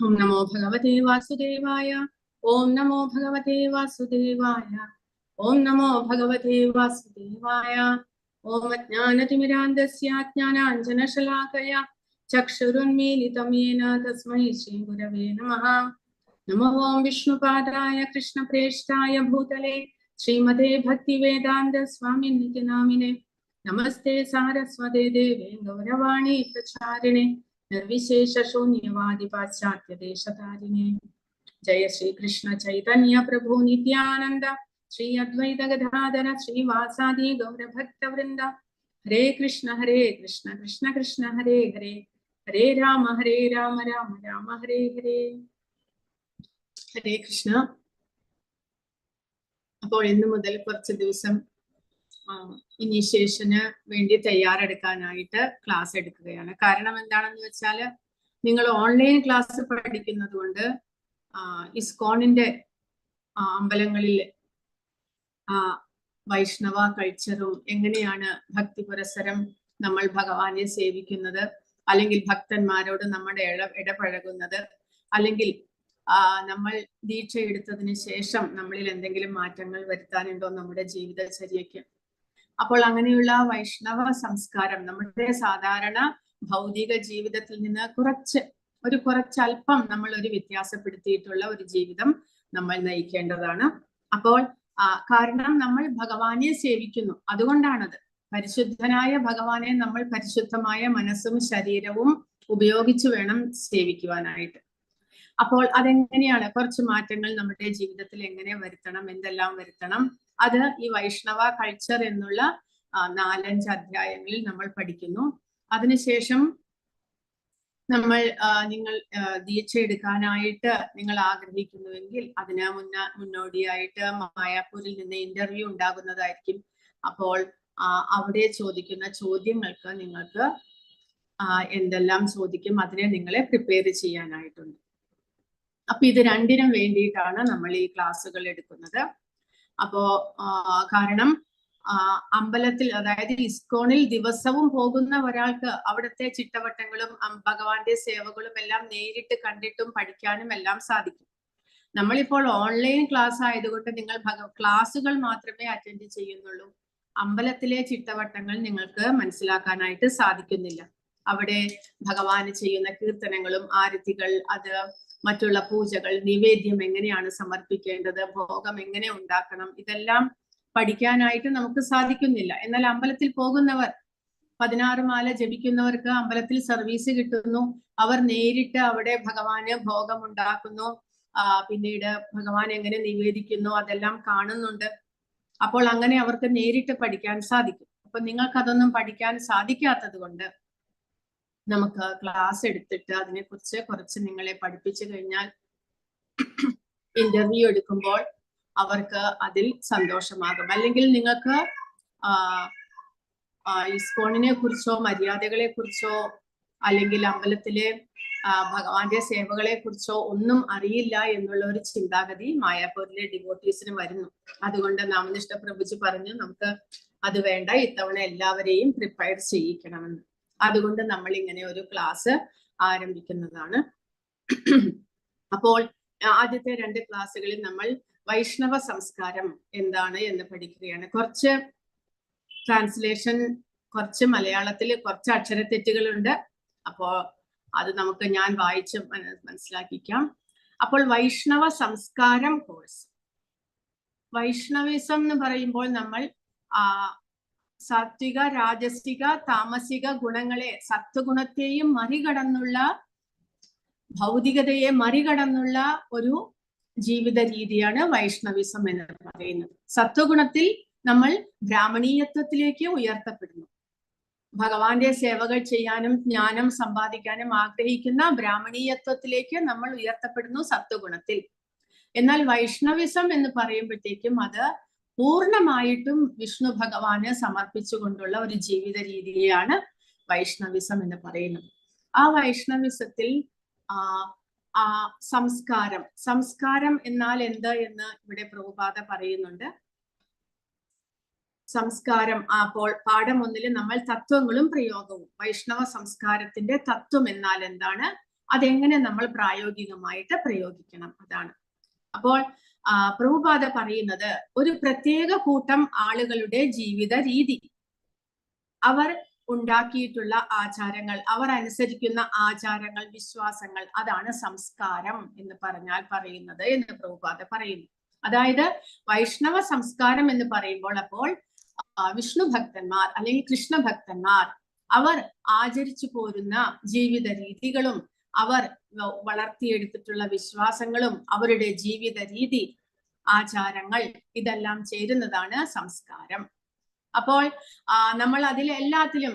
ओम नमो भगवते वासुदेवाय। ओम नमो भगवते वासुदेवाय। ओम नमो भगवते वासुदेवाय। ओम अज्ञानतिमिरान्धस्य ज्ञानाञ्जनशलाकया चक्षुरुन्मीलितं येन तस्मै श्रीगुरवे नमः। नमो ओम विष्णुपादाय कृष्णप्रेष्ठाय भूतले श्रीमते भक्तिवेदान्त स्वामिनिति नामिने नमस्ते सारस्वते देवे गौरवाणी प्रचारिणे निर्विशेष शून्यवादि पाश्चात्य देशतारिणे। जय श्री कृष्ण चैतन्य प्रभु नित्यानंद श्री अद्वैत गदाधर श्रीवासादि गौर भक्त वृंद। हरे कृष्ण कृष्ण कृष्ण हरे हरे, हरे राम राम राम हरे हरे. ഹരേ കൃഷ്ണ. അപ്പോൾ ഇന്നു മുതൽ കുറച്ച് ദിവസം ഇനീഷ്യേഷന് വേണ്ടി തയ്യാറെടുക്കാനായിട്ട് ക്ലാസ് എടുക്കുകയാണ്. കാരണം എന്താണെന്ന് വെച്ചാൽ നിങ്ങൾ ഓൺലൈൻ ക്ലാസ് പഠിക്കുന്നത് കൊണ്ട് ഇസ്കോണിന്റെ അമ്പലങ്ങളിൽ വൈഷ്ണവ കൾച്ചറും എങ്ങനെയാണ് ഭക്തി പുരസരം നമ്മൾ ഭഗവാനെ സേവിക്കുന്നത്, അല്ലെങ്കിൽ ഭക്തന്മാരോട് നമ്മുടെ ഇടപഴകുന്നത്, അല്ലെങ്കിൽ നമ്മൾ ദീക്ഷ എടുത്തതിന് ശേഷം നമ്മളിൽ എന്തെങ്കിലും മാറ്റങ്ങൾ വരുത്താനുണ്ടോ നമ്മുടെ ജീവിതചര്യയ്ക്ക്. അപ്പോൾ അങ്ങനെയുള്ള വൈഷ്ണവ സംസ്കാരം നമ്മുടെ സാധാരണ ഭൗതിക ജീവിതത്തിൽ നിന്ന് കുറച്ചല്പം നമ്മൾ ഒരു വ്യത്യാസപ്പെടുത്തിയിട്ടുള്ള ഒരു ജീവിതം നമ്മൾ നയിക്കേണ്ടതാണ്. അപ്പോൾ കാരണം നമ്മൾ ഭഗവാനെ സേവിക്കുന്നു, അതുകൊണ്ടാണത്. പരിശുദ്ധനായ ഭഗവാനെ നമ്മൾ പരിശുദ്ധമായ മനസ്സും ശരീരവും ഉപയോഗിച്ച് വേണം സേവിക്കുവാനായിട്ട്. അപ്പോൾ അതെങ്ങനെയാണ്, കുറച്ച് മാറ്റങ്ങൾ നമ്മുടെ ജീവിതത്തിൽ എങ്ങനെ വരുത്തണം, എന്തെല്ലാം വരുത്തണം, അത് ഈ വൈഷ്ണവ കൾച്ചർ എന്നുള്ള 4-5 അധ്യായങ്ങളിൽ നമ്മൾ പഠിക്കുന്നു. അതിനുശേഷം നിങ്ങൾ ദീക്ഷ എടുക്കാനായിട്ട് നിങ്ങൾ ആഗ്രഹിക്കുന്നുവെങ്കിൽ അതിന് മുന്നോടിയായിട്ട് മായാപൂരിൽ നിന്ന് ഇന്റർവ്യൂ ഉണ്ടാകുന്നതായിരിക്കും. അപ്പോൾ അവിടെ ചോദിക്കുന്ന ചോദ്യങ്ങൾക്ക് നിങ്ങൾക്ക് എന്തെല്ലാം ചോദിക്കും, അതിനെ നിങ്ങളെ പ്രിപ്പയർ ചെയ്യാനായിട്ടുണ്ട്. അപ്പൊ ഇത് രണ്ടിനും വേണ്ടിയിട്ടാണ് നമ്മൾ ഈ ക്ലാസ്സുകൾ എടുക്കുന്നത്. അപ്പോ കാരണം അമ്പലത്തിൽ, അതായത് ഇസ്കോണിൽ ദിവസവും പോകുന്ന ഒരാൾക്ക് അവിടുത്തെ ചിട്ടവട്ടങ്ങളും ഭഗവാന്റെ സേവകളും എല്ലാം നേരിട്ട് കണ്ടിട്ടും പഠിക്കാനും എല്ലാം സാധിക്കും. നമ്മളിപ്പോൾ ഓൺലൈൻ ക്ലാസ് ആയതുകൊണ്ട് നിങ്ങൾ ക്ലാസ്സുകൾ മാത്രമേ അറ്റൻഡ് ചെയ്യുന്നുള്ളൂ. അമ്പലത്തിലെ ചിട്ടവട്ടങ്ങൾ നിങ്ങൾക്ക് മനസ്സിലാക്കാനായിട്ട് സാധിക്കുന്നില്ല. അവിടെ ഭഗവാന് ചെയ്യുന്ന കീർത്തനങ്ങളും ആരതികൾ, അത് മറ്റുള്ള പൂജകൾ, നിവേദ്യം എങ്ങനെയാണ് സമർപ്പിക്കേണ്ടത്, ഭോഗം എങ്ങനെ ഉണ്ടാക്കണം, ഇതെല്ലാം പഠിക്കാനായിട്ട് നമുക്ക് സാധിക്കുന്നില്ല. എന്നാൽ അമ്പലത്തിൽ പോകുന്നവർ, 16 മാല ജപിക്കുന്നവർക്ക് അമ്പലത്തിൽ സർവീസ് കിട്ടുന്നു. അവർ നേരിട്ട് അവിടെ ഭഗവാന് ഭോഗം ഉണ്ടാക്കുന്നു, പിന്നീട് ഭഗവാൻ എങ്ങനെ നിവേദിക്കുന്നു അതെല്ലാം കാണുന്നുണ്ട്. അപ്പോൾ അങ്ങനെ അവർക്ക് നേരിട്ട് പഠിക്കാൻ സാധിക്കും. അപ്പൊ നിങ്ങൾക്ക് അതൊന്നും പഠിക്കാൻ സാധിക്കാത്തത് കൊണ്ട് നമുക്ക് ക്ലാസ് എടുത്തിട്ട് അതിനെക്കുറിച്ച് കുറച്ച് നിങ്ങളെ പഠിപ്പിച്ചു കഴിഞ്ഞാൽ ഇന്റർവ്യൂ എടുക്കുമ്പോൾ അവർക്ക് അതിൽ സന്തോഷമാകും. അല്ലെങ്കിൽ നിങ്ങൾക്ക് ഇസ്കോണിനെ കുറിച്ചോ മര്യാദകളെ കുറിച്ചോ അല്ലെങ്കിൽ അമ്പലത്തിലെ ഭഗവാന്റെ സേവകളെ കുറിച്ചോ ഒന്നും അറിയില്ല എന്നുള്ള ഒരു ചിന്താഗതി മായാപൂരിലെ ഡിവോട്ടീസിന് വരുന്നു. അതുകൊണ്ട് നാമനിഷ്ഠ പ്രഭുജി പറഞ്ഞു, നമുക്ക് അത് വേണ്ട, ഇത്തവണ എല്ലാവരെയും പ്രിപ്പയർ ചെയ്യിക്കണമെന്ന്. അതുകൊണ്ട് നമ്മൾ ഇങ്ങനെ ഒരു ക്ലാസ് ആരംഭിക്കുന്നതാണ്. അപ്പോൾ ആദ്യത്തെ 2 ക്ലാസ്സുകളിൽ നമ്മൾ വൈഷ്ണവ സംസ്കാരം എന്താണ് എന്ന് പഠിക്കുകയാണ്. കുറച്ച് ട്രാൻസ്ലേഷൻ, കുറച്ച് മലയാളത്തിൽ കുറച്ച് അക്ഷരത്തെറ്റുകളുണ്ട്. അപ്പോ അത് ഞാൻ വായിച്ച് മനസ്സിലാക്കിക്കാം. അപ്പോൾ വൈഷ്ണവ സംസ്കാരം കോഴ്സ്, വൈഷ്ണവിസം എന്ന് പറയുമ്പോൾ നമ്മൾ സാത്വിക, രാജസിക, താമസിക ഗുണങ്ങളെ, സത്വഗുണത്തെയും മറികടന്നുള്ള, ഭൗതികതയെ മറികടന്നുള്ള ഒരു ജീവിത രീതിയാണ് വൈഷ്ണവിസം എന്ന് പറയുന്നത്. സത്വഗുണത്തിൽ നമ്മൾ ബ്രാഹ്മണീയത്വത്തിലേക്ക് ഉയർത്തപ്പെടുന്നു. ഭഗവാന്റെ സേവകൾ ചെയ്യാനും ജ്ഞാനം സമ്പാദിക്കാനും ആഗ്രഹിക്കുന്ന ബ്രാഹ്മണീയത്വത്തിലേക്ക് നമ്മൾ ഉയർത്തപ്പെടുന്നു സത്വഗുണത്തിൽ. എന്നാൽ വൈഷ്ണവിസം എന്ന് പറയുമ്പോഴത്തേക്കും അത് പൂർണ്ണമായിട്ടും വിഷ്ണു ഭഗവാന് സമർപ്പിച്ചുകൊണ്ടുള്ള ഒരു ജീവിത രീതിയാണ് വൈഷ്ണവിസം എന്ന് പറയുന്നത്. ആ വൈഷ്ണവിസത്തിൽ സംസ്കാരം എന്നാൽ എന്ത് എന്ന് ഇവിടെ പ്രഭുപാദ പറയുന്നുണ്ട്. സംസ്കാരം, അപ്പോൾ പാഠം 1 നമ്മൾ തത്വങ്ങളും പ്രയോഗവും, വൈഷ്ണവ സംസ്കാരത്തിന്റെ തത്വം എന്നാൽ എന്താണ്, അതെങ്ങനെ നമ്മൾ പ്രായോഗികമായിട്ട് പ്രയോഗിക്കണം, അതാണ്. അപ്പോൾ പ്രഭുപാദ പറയുന്നത് ഒരു പ്രത്യേക കൂട്ടം ആളുകളുടെ ജീവിത രീതി, അവർ ഉണ്ടാക്കിയിട്ടുള്ള ആചാരങ്ങൾ, അവർ അനുസരിക്കുന്ന ആചാരങ്ങൾ, വിശ്വാസങ്ങൾ, അതാണ് സംസ്കാരം എന്ന് പറഞ്ഞാൽ പറയുന്നത് എന്ന് പ്രഭുപാദ പറയുന്നു. അതായത് വൈഷ്ണവ സംസ്കാരം എന്ന് പറയുമ്പോൾ അപ്പോൾ വിഷ്ണു ഭക്തന്മാർ അല്ലെങ്കിൽ കൃഷ്ണ ഭക്തന്മാർ അവർ ആചരിച്ചു പോരുന്ന ജീവിത രീതികളും അവർ വളർത്തിയെടുത്തിട്ടുള്ള വിശ്വാസങ്ങളും അവരുടെ ജീവിത രീതി, ആചാരങ്ങൾ, ഇതെല്ലാം ചേരുന്നതാണ് സംസ്കാരം. അപ്പോൾ നമ്മൾ അതിൽ എല്ലാത്തിലും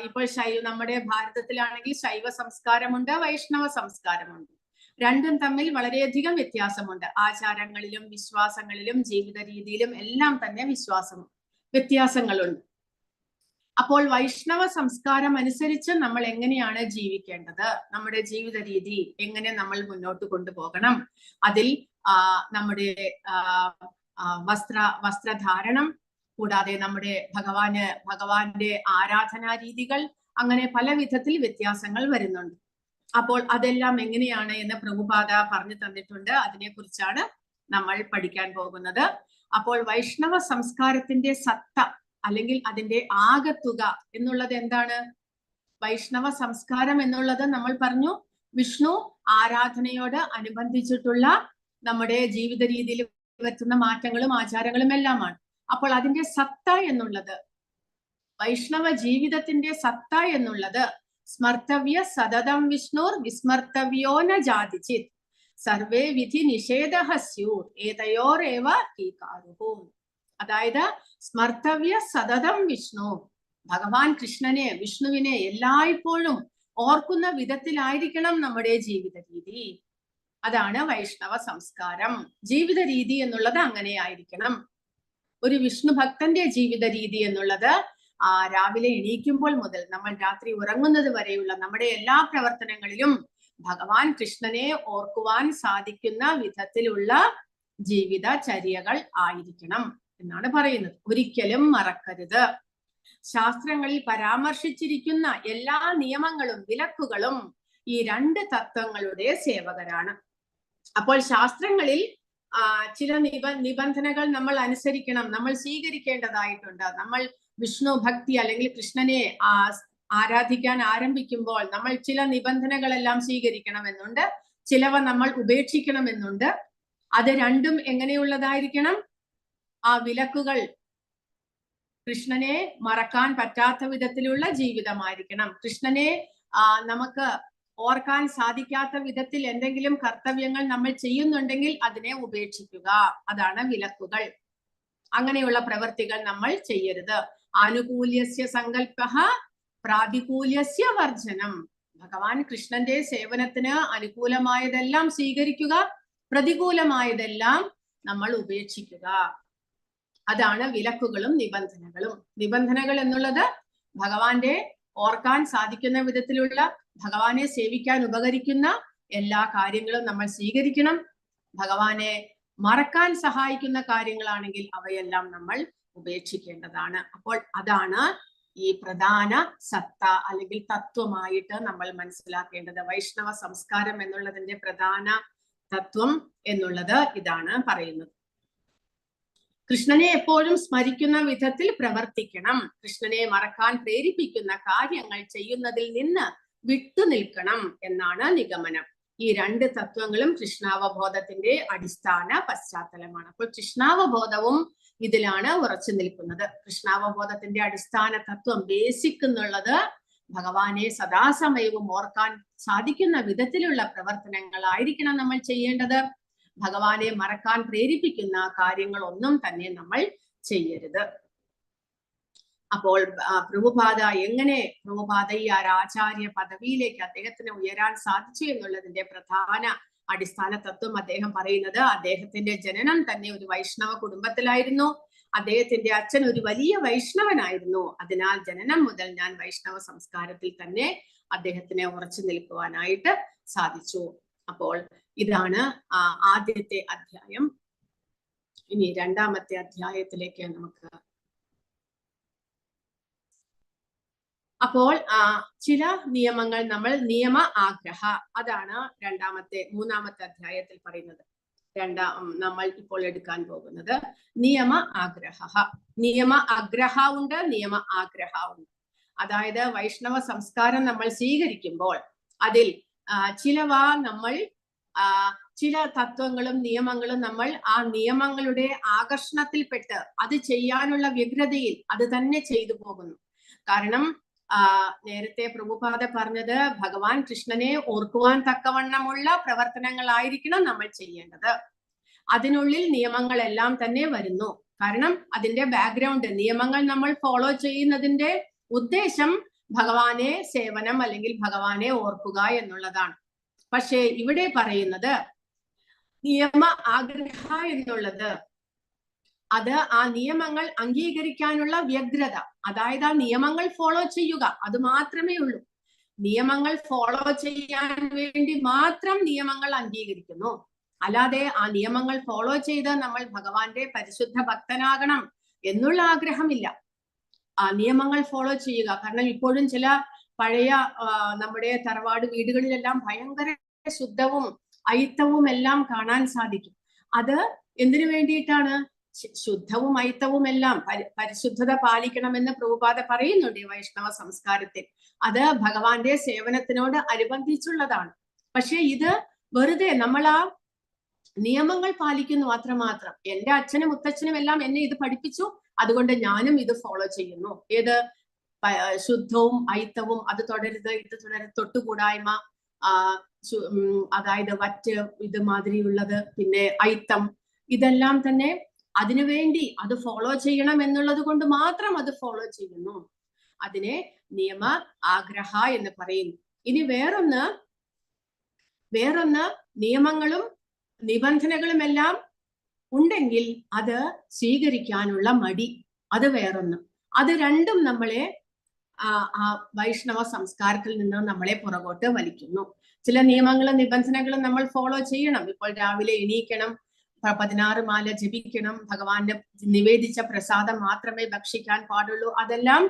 ഇപ്പോൾ നമ്മുടെ ഭാരതത്തിലാണെങ്കിൽ ശൈവ സംസ്കാരമുണ്ട്, വൈഷ്ണവ സംസ്കാരമുണ്ട്. രണ്ടും തമ്മിൽ വളരെയധികം വ്യത്യാസമുണ്ട്. ആചാരങ്ങളിലും വിശ്വാസങ്ങളിലും ജീവിത രീതിയിലും എല്ലാം തന്നെ വ്യത്യാസങ്ങളുണ്ട്. അപ്പോൾ വൈഷ്ണവ സംസ്കാരം അനുസരിച്ച് നമ്മൾ എങ്ങനെയാണ് ജീവിക്കേണ്ടത്, നമ്മുടെ ജീവിത രീതി എങ്ങനെ നമ്മൾ മുന്നോട്ട് കൊണ്ടുപോകണം, അതിൽ നമ്മുടെ വസ്ത്രധാരണം, കൂടാതെ നമ്മുടെ ഭഗവാന്റെ ആരാധനാ രീതികൾ, അങ്ങനെ പല വിധത്തിൽ വ്യത്യാസങ്ങൾ വരുന്നുണ്ട്. അപ്പോൾ അതെല്ലാം എങ്ങനെയാണ് എന്ന് പ്രഭുപാദ പറഞ്ഞു തന്നിട്ടുണ്ട്. അതിനെക്കുറിച്ചാണ് നമ്മൾ പഠിക്കാൻ പോകുന്നത്. അപ്പോൾ വൈഷ്ണവ സംസ്കാരത്തിന്റെ സത്ത അല്ലെങ്കിൽ അതിന്റെ ആകത്തുക എന്നുള്ളത് എന്താണ്? വൈഷ്ണവ സംസ്കാരം എന്നുള്ളത് നമ്മൾ പറഞ്ഞു വിഷ്ണു ആരാധനയോട് അനുബന്ധിച്ചിട്ടുള്ള നമ്മുടെ ജീവിത രീതിയിൽ വരുത്തുന്ന മാറ്റങ്ങളും ആചാരങ്ങളും എല്ലാമാണ്. അപ്പോൾ അതിന്റെ സത്ത എന്നുള്ളത്, വൈഷ്ണവ ജീവിതത്തിന്റെ സത്ത എന്നുള്ളത് സ്മർത്തവ്യ സതതം വിഷ്ണുർ വിസ്മർത്തവ്യോ ന ജാതിചിത് സർവേ വിധി നിഷേധഃ സ്യൂർ ഏതയോരേവ കീകാരുഃ. അതായത് സ്മർത്തവ്യ സതതം വിഷ്ണു, ഭഗവാൻ കൃഷ്ണനെ, വിഷ്ണുവിനെ എല്ലായ്പ്പോഴും ഓർക്കുന്ന വിധത്തിലായിരിക്കണം നമ്മുടെ ജീവിത രീതി. അതാണ് വൈഷ്ണവ സംസ്കാരം. ജീവിത രീതി എന്നുള്ളത് അങ്ങനെ ആയിരിക്കണം. ഒരു വിഷ്ണു ഭക്തന്റെ ജീവിത രീതി എന്നുള്ളത് രാവിലെ എണീക്കുമ്പോൾ മുതൽ നമ്മൾ രാത്രി ഉറങ്ങുന്നത് വരെയുള്ള നമ്മുടെ എല്ലാ പ്രവർത്തനങ്ങളിലും ഭഗവാൻ കൃഷ്ണനെ ഓർക്കുവാൻ സാധിക്കുന്ന വിധത്തിലുള്ള ജീവിതചര്യകൾ ആയിരിക്കണം എന്നാണ് പറയുന്നത്. ഒരിക്കലും മറക്കരുത്. ശാസ്ത്രങ്ങളിൽ പരാമർശിച്ചിരിക്കുന്ന എല്ലാ നിയമങ്ങളും വിലക്കുകളും ഈ രണ്ട് തത്വങ്ങളുടെ സേവകരാണ്. അപ്പോൾ ശാസ്ത്രങ്ങളിൽ ചില നിബന്ധനകൾ നമ്മൾ അനുസരിക്കണം, നമ്മൾ സ്വീകരിക്കേണ്ടതായിട്ടുണ്ട്. നമ്മൾ വിഷ്ണു ഭക്തി അല്ലെങ്കിൽ കൃഷ്ണനെ ആരാധിക്കാൻ ആരംഭിക്കുമ്പോൾ നമ്മൾ ചില നിബന്ധനകളെല്ലാം സ്വീകരിക്കണമെന്നുണ്ട്, ചിലവ നമ്മൾ ഉപേക്ഷിക്കണമെന്നുണ്ട്. അത് രണ്ടും എങ്ങനെയുള്ളതായിരിക്കണം? ആ വിലക്കുകൾ കൃഷ്ണനെ മറക്കാൻ പറ്റാത്ത വിധത്തിലുള്ള ജീവിതമായിരിക്കണം. കൃഷ്ണനെ നമുക്ക് ഓർക്കാൻ സാധിക്കാത്ത വിധത്തിൽ എന്തെങ്കിലും കർത്തവ്യങ്ങൾ നമ്മൾ ചെയ്യുന്നുണ്ടെങ്കിൽ അതിനെ ഉപേക്ഷിക്കുക, അതാണ് വിലക്കുകൾ. അങ്ങനെയുള്ള പ്രവൃത്തികൾ നമ്മൾ ചെയ്യരുത്. ആനുകൂല്യസ്യ സങ്കല്പഃ പ്രാതികൂല്യസ്യ വർജനം. ഭഗവാൻ കൃഷ്ണന്റെ സേവനത്തിന് അനുകൂലമായതെല്ലാം സ്വീകരിക്കുക, പ്രതികൂലമായതെല്ലാം നമ്മൾ ഉപേക്ഷിക്കുക. അതാണ് വിലക്കുകളും നിബന്ധനകളും. നിബന്ധനകൾ എന്നുള്ളത് ഭഗവാന്റെ ഓർക്കാൻ സാധിക്കുന്ന വിധത്തിലുള്ള, ഭഗവാനെ സേവിക്കാൻ ഉപകരിക്കുന്ന എല്ലാ കാര്യങ്ങളും നമ്മൾ സ്വീകരിക്കണം. ഭഗവാനെ മറക്കാൻ സഹായിക്കുന്ന കാര്യങ്ങളാണെങ്കിൽ അവയെല്ലാം നമ്മൾ ഉപേക്ഷിക്കേണ്ടതാണ്. അപ്പോൾ അതാണ് ഈ പ്രധാന സത്ത അല്ലെങ്കിൽ തത്വമായിട്ട് നമ്മൾ മനസ്സിലാക്കേണ്ടത്. വൈഷ്ണവ സംസ്കാരം എന്നുള്ളതിന്റെ പ്രധാന തത്വം എന്നുള്ളത് ഇതാണ് പറയുന്നത്. കൃഷ്ണനെ എപ്പോഴും സ്മരിക്കുന്ന വിധത്തിൽ പ്രവർത്തിക്കണം. കൃഷ്ണനെ മറക്കാൻ പ്രേരിപ്പിക്കുന്ന കാര്യങ്ങൾ ചെയ്യുന്നതിൽ നിന്ന് വിട്ടുനിൽക്കണം എന്നാണ് നിഗമനം. ഈ രണ്ട് തത്വങ്ങളും കൃഷ്ണാവബോധത്തിന്റെ അടിസ്ഥാന പശ്ചാത്തലമാണ്. അപ്പോൾ കൃഷ്ണാവബോധവും ഇതിലാണ് ഉറച്ചു നിൽക്കുന്നത്. കൃഷ്ണാവബോധത്തിന്റെ അടിസ്ഥാന തത്വം, ബേസിക് എന്നുള്ളത് ഭഗവാനെ സദാസമയവും ഓർക്കാൻ സാധിക്കുന്ന വിധത്തിലുള്ള പ്രവർത്തനങ്ങളായിരിക്കണം നമ്മൾ ചെയ്യേണ്ടത്. ഭഗവാനെ മറക്കാൻ പ്രേരിപ്പിക്കുന്ന കാര്യങ്ങളൊന്നും തന്നെ നമ്മൾ ചെയ്യരുത്. അപ്പോൾ പ്രഭുപാദ ഈ ആചാര്യ പദവിയിലേക്ക് അദ്ദേഹത്തിന് ഉയരാൻ സാധിച്ചു എന്നുള്ളതിന്റെ പ്രധാന അടിസ്ഥാന തത്വം അദ്ദേഹം പറയുന്നത്, അദ്ദേഹത്തിന്റെ ജനനം തന്നെ ഒരു വൈഷ്ണവ കുടുംബത്തിലായിരുന്നു. അദ്ദേഹത്തിന്റെ അച്ഛൻ ഒരു വലിയ വൈഷ്ണവനായിരുന്നു. അതിനാൽ ജനനം മുതൽ ഞാൻ വൈഷ്ണവ സംസ്കാരത്തിൽ തന്നെ അദ്ദേഹത്തിന് ഉറച്ചു നിൽക്കുവാനായിട്ട് സാധിച്ചു. അപ്പോൾ ഇതാണ് ആദ്യത്തെ അധ്യായം. ഇനി രണ്ടാമത്തെ അധ്യായത്തിലേക്ക് നമുക്ക് അപ്പോൾ ചില നിയമങ്ങൾ നമ്മൾ നിയമ ആഗ്രഹ, അതാണ് മൂന്നാമത്തെ അധ്യായത്തിൽ പറയുന്നത്. നമ്മൾ ഇപ്പോൾ എടുക്കാൻ പോകുന്നത് നിയമ ആഗ്രഹ. നിയമ ആഗ്രഹ ഉണ്ട്, നിയമ ആഗ്രഹ ഉണ്ട്. അതായത് വൈഷ്ണവ സംസ്കാരം നമ്മൾ സ്വീകരിക്കുമ്പോൾ അതിൽ ചില തത്വങ്ങളും നിയമങ്ങളും നമ്മൾ ആ നിയമങ്ങളുടെ ആകർഷണത്തിൽപ്പെട്ട് അത് ചെയ്യാനുള്ള വ്യഗ്രതയിൽ അത് തന്നെ ചെയ്തു പോകുന്നു. കാരണം നേരത്തെ പ്രഭുപാദ പറഞ്ഞത് ഭഗവാൻ കൃഷ്ണനെ ഓർക്കുവാൻ തക്കവണ്ണമുള്ള പ്രവർത്തനങ്ങളായിരിക്കണം നമ്മൾ ചെയ്യേണ്ടത്. അതിനുള്ളിൽ നിയമങ്ങളെല്ലാം തന്നെ വരുന്നു. കാരണം അതിന്റെ ബാക്ക്ഗ്രൗണ്ട്, നിയമങ്ങൾ നമ്മൾ ഫോളോ ചെയ്യുന്നതിന്റെ ഉദ്ദേശം ഭഗവാനെ സേവനം അല്ലെങ്കിൽ ഭഗവാനെ ഓർക്കുക എന്നുള്ളതാണ്. പക്ഷേ ഇവിടെ പറയുന്നത് നിയമ ആഗ്രഹ എന്നുള്ളത് അത് ആ നിയമങ്ങൾ അംഗീകരിക്കാനുള്ള വ്യഗ്രത, അതായത് ആ നിയമങ്ങൾ ഫോളോ ചെയ്യുക, അത് മാത്രമേ ഉള്ളൂ. നിയമങ്ങൾ ഫോളോ ചെയ്യാൻ വേണ്ടി മാത്രം നിയമങ്ങൾ അംഗീകരിക്കുന്നു. അല്ലാതെ ആ നിയമങ്ങൾ ഫോളോ ചെയ്ത് നമ്മൾ ഭഗവാന്റെ പരിശുദ്ധ ഭക്തനാകണം എന്നുള്ള ആഗ്രഹമില്ല. ആ നിയമങ്ങൾ ഫോളോ ചെയ്യുക. കാരണം ഇപ്പോഴും ചില പഴയ നമ്മുടെ തറവാട് വീടുകളിലെല്ലാം ഭയങ്കര ശുദ്ധവും അയിത്തവും എല്ലാം കാണാൻ സാധിക്കും. അത് എന്തിനു വേണ്ടിയിട്ടാണ്? ശുദ്ധവും അയിത്തവും എല്ലാം പരിശുദ്ധത പാലിക്കണമെന്ന് പ്രഭുപാദ പറയുന്നുണ്ട് ഈ വൈഷ്ണവ സംസ്കാരത്തിൽ. അത് ഭഗവാന്റെ സേവനത്തിനോട് അനുബന്ധിച്ചുള്ളതാണ്. പക്ഷെ ഇത് വെറുതെ നമ്മൾ ആ നിയമങ്ങൾ പാലിക്കുന്നു അത്രമാത്രം. എന്റെ അച്ഛനും മുത്തച്ഛനും എല്ലാം എന്നെ ഇത് പഠിപ്പിച്ചു, അതുകൊണ്ട് ഞാനും ഇത് ഫോളോ ചെയ്യുന്നു. ഏത്? ശുദ്ധവും അയിത്തവും, അത് തുടരുത്, ഇത് തുടരുത്, തൊട്ടുകൂടായ്മ, അതായത് വറ്റ്, ഇത് മാതിരിയുള്ളത്, പിന്നെ അയിത്തം, ഇതെല്ലാം തന്നെ അതിനുവേണ്ടി അത് ഫോളോ ചെയ്യണം എന്നുള്ളത് കൊണ്ട് മാത്രം അത് ഫോളോ ചെയ്യുന്നു. അതിനെ നിയമ ആഗ്രഹ എന്ന് പറയുന്നു. ഇനി വേറൊന്ന് നിയമങ്ങളും നിബന്ധനകളും എല്ലാം ഉണ്ടെങ്കിൽ അത് സ്വീകരിക്കാനുള്ള മടി, അത് വേറൊന്ന്. അത് രണ്ടും നമ്മളെ ആ വൈഷ്ണവ സംസ്കാരത്തിൽ നിന്ന് നമ്മളെ പുറകോട്ട് വലിക്കുന്നു. ചില നിയമങ്ങളും നിബന്ധനകളും നമ്മൾ ഫോളോ ചെയ്യണം. ഇപ്പോൾ രാവിലെ എണീക്കണം, 16 മാല ജപിക്കണം, ഭഗവാന്റെ നിവേദിച്ച പ്രസാദം മാത്രമേ ഭക്ഷിക്കാൻ പാടുള്ളൂ. അതെല്ലാം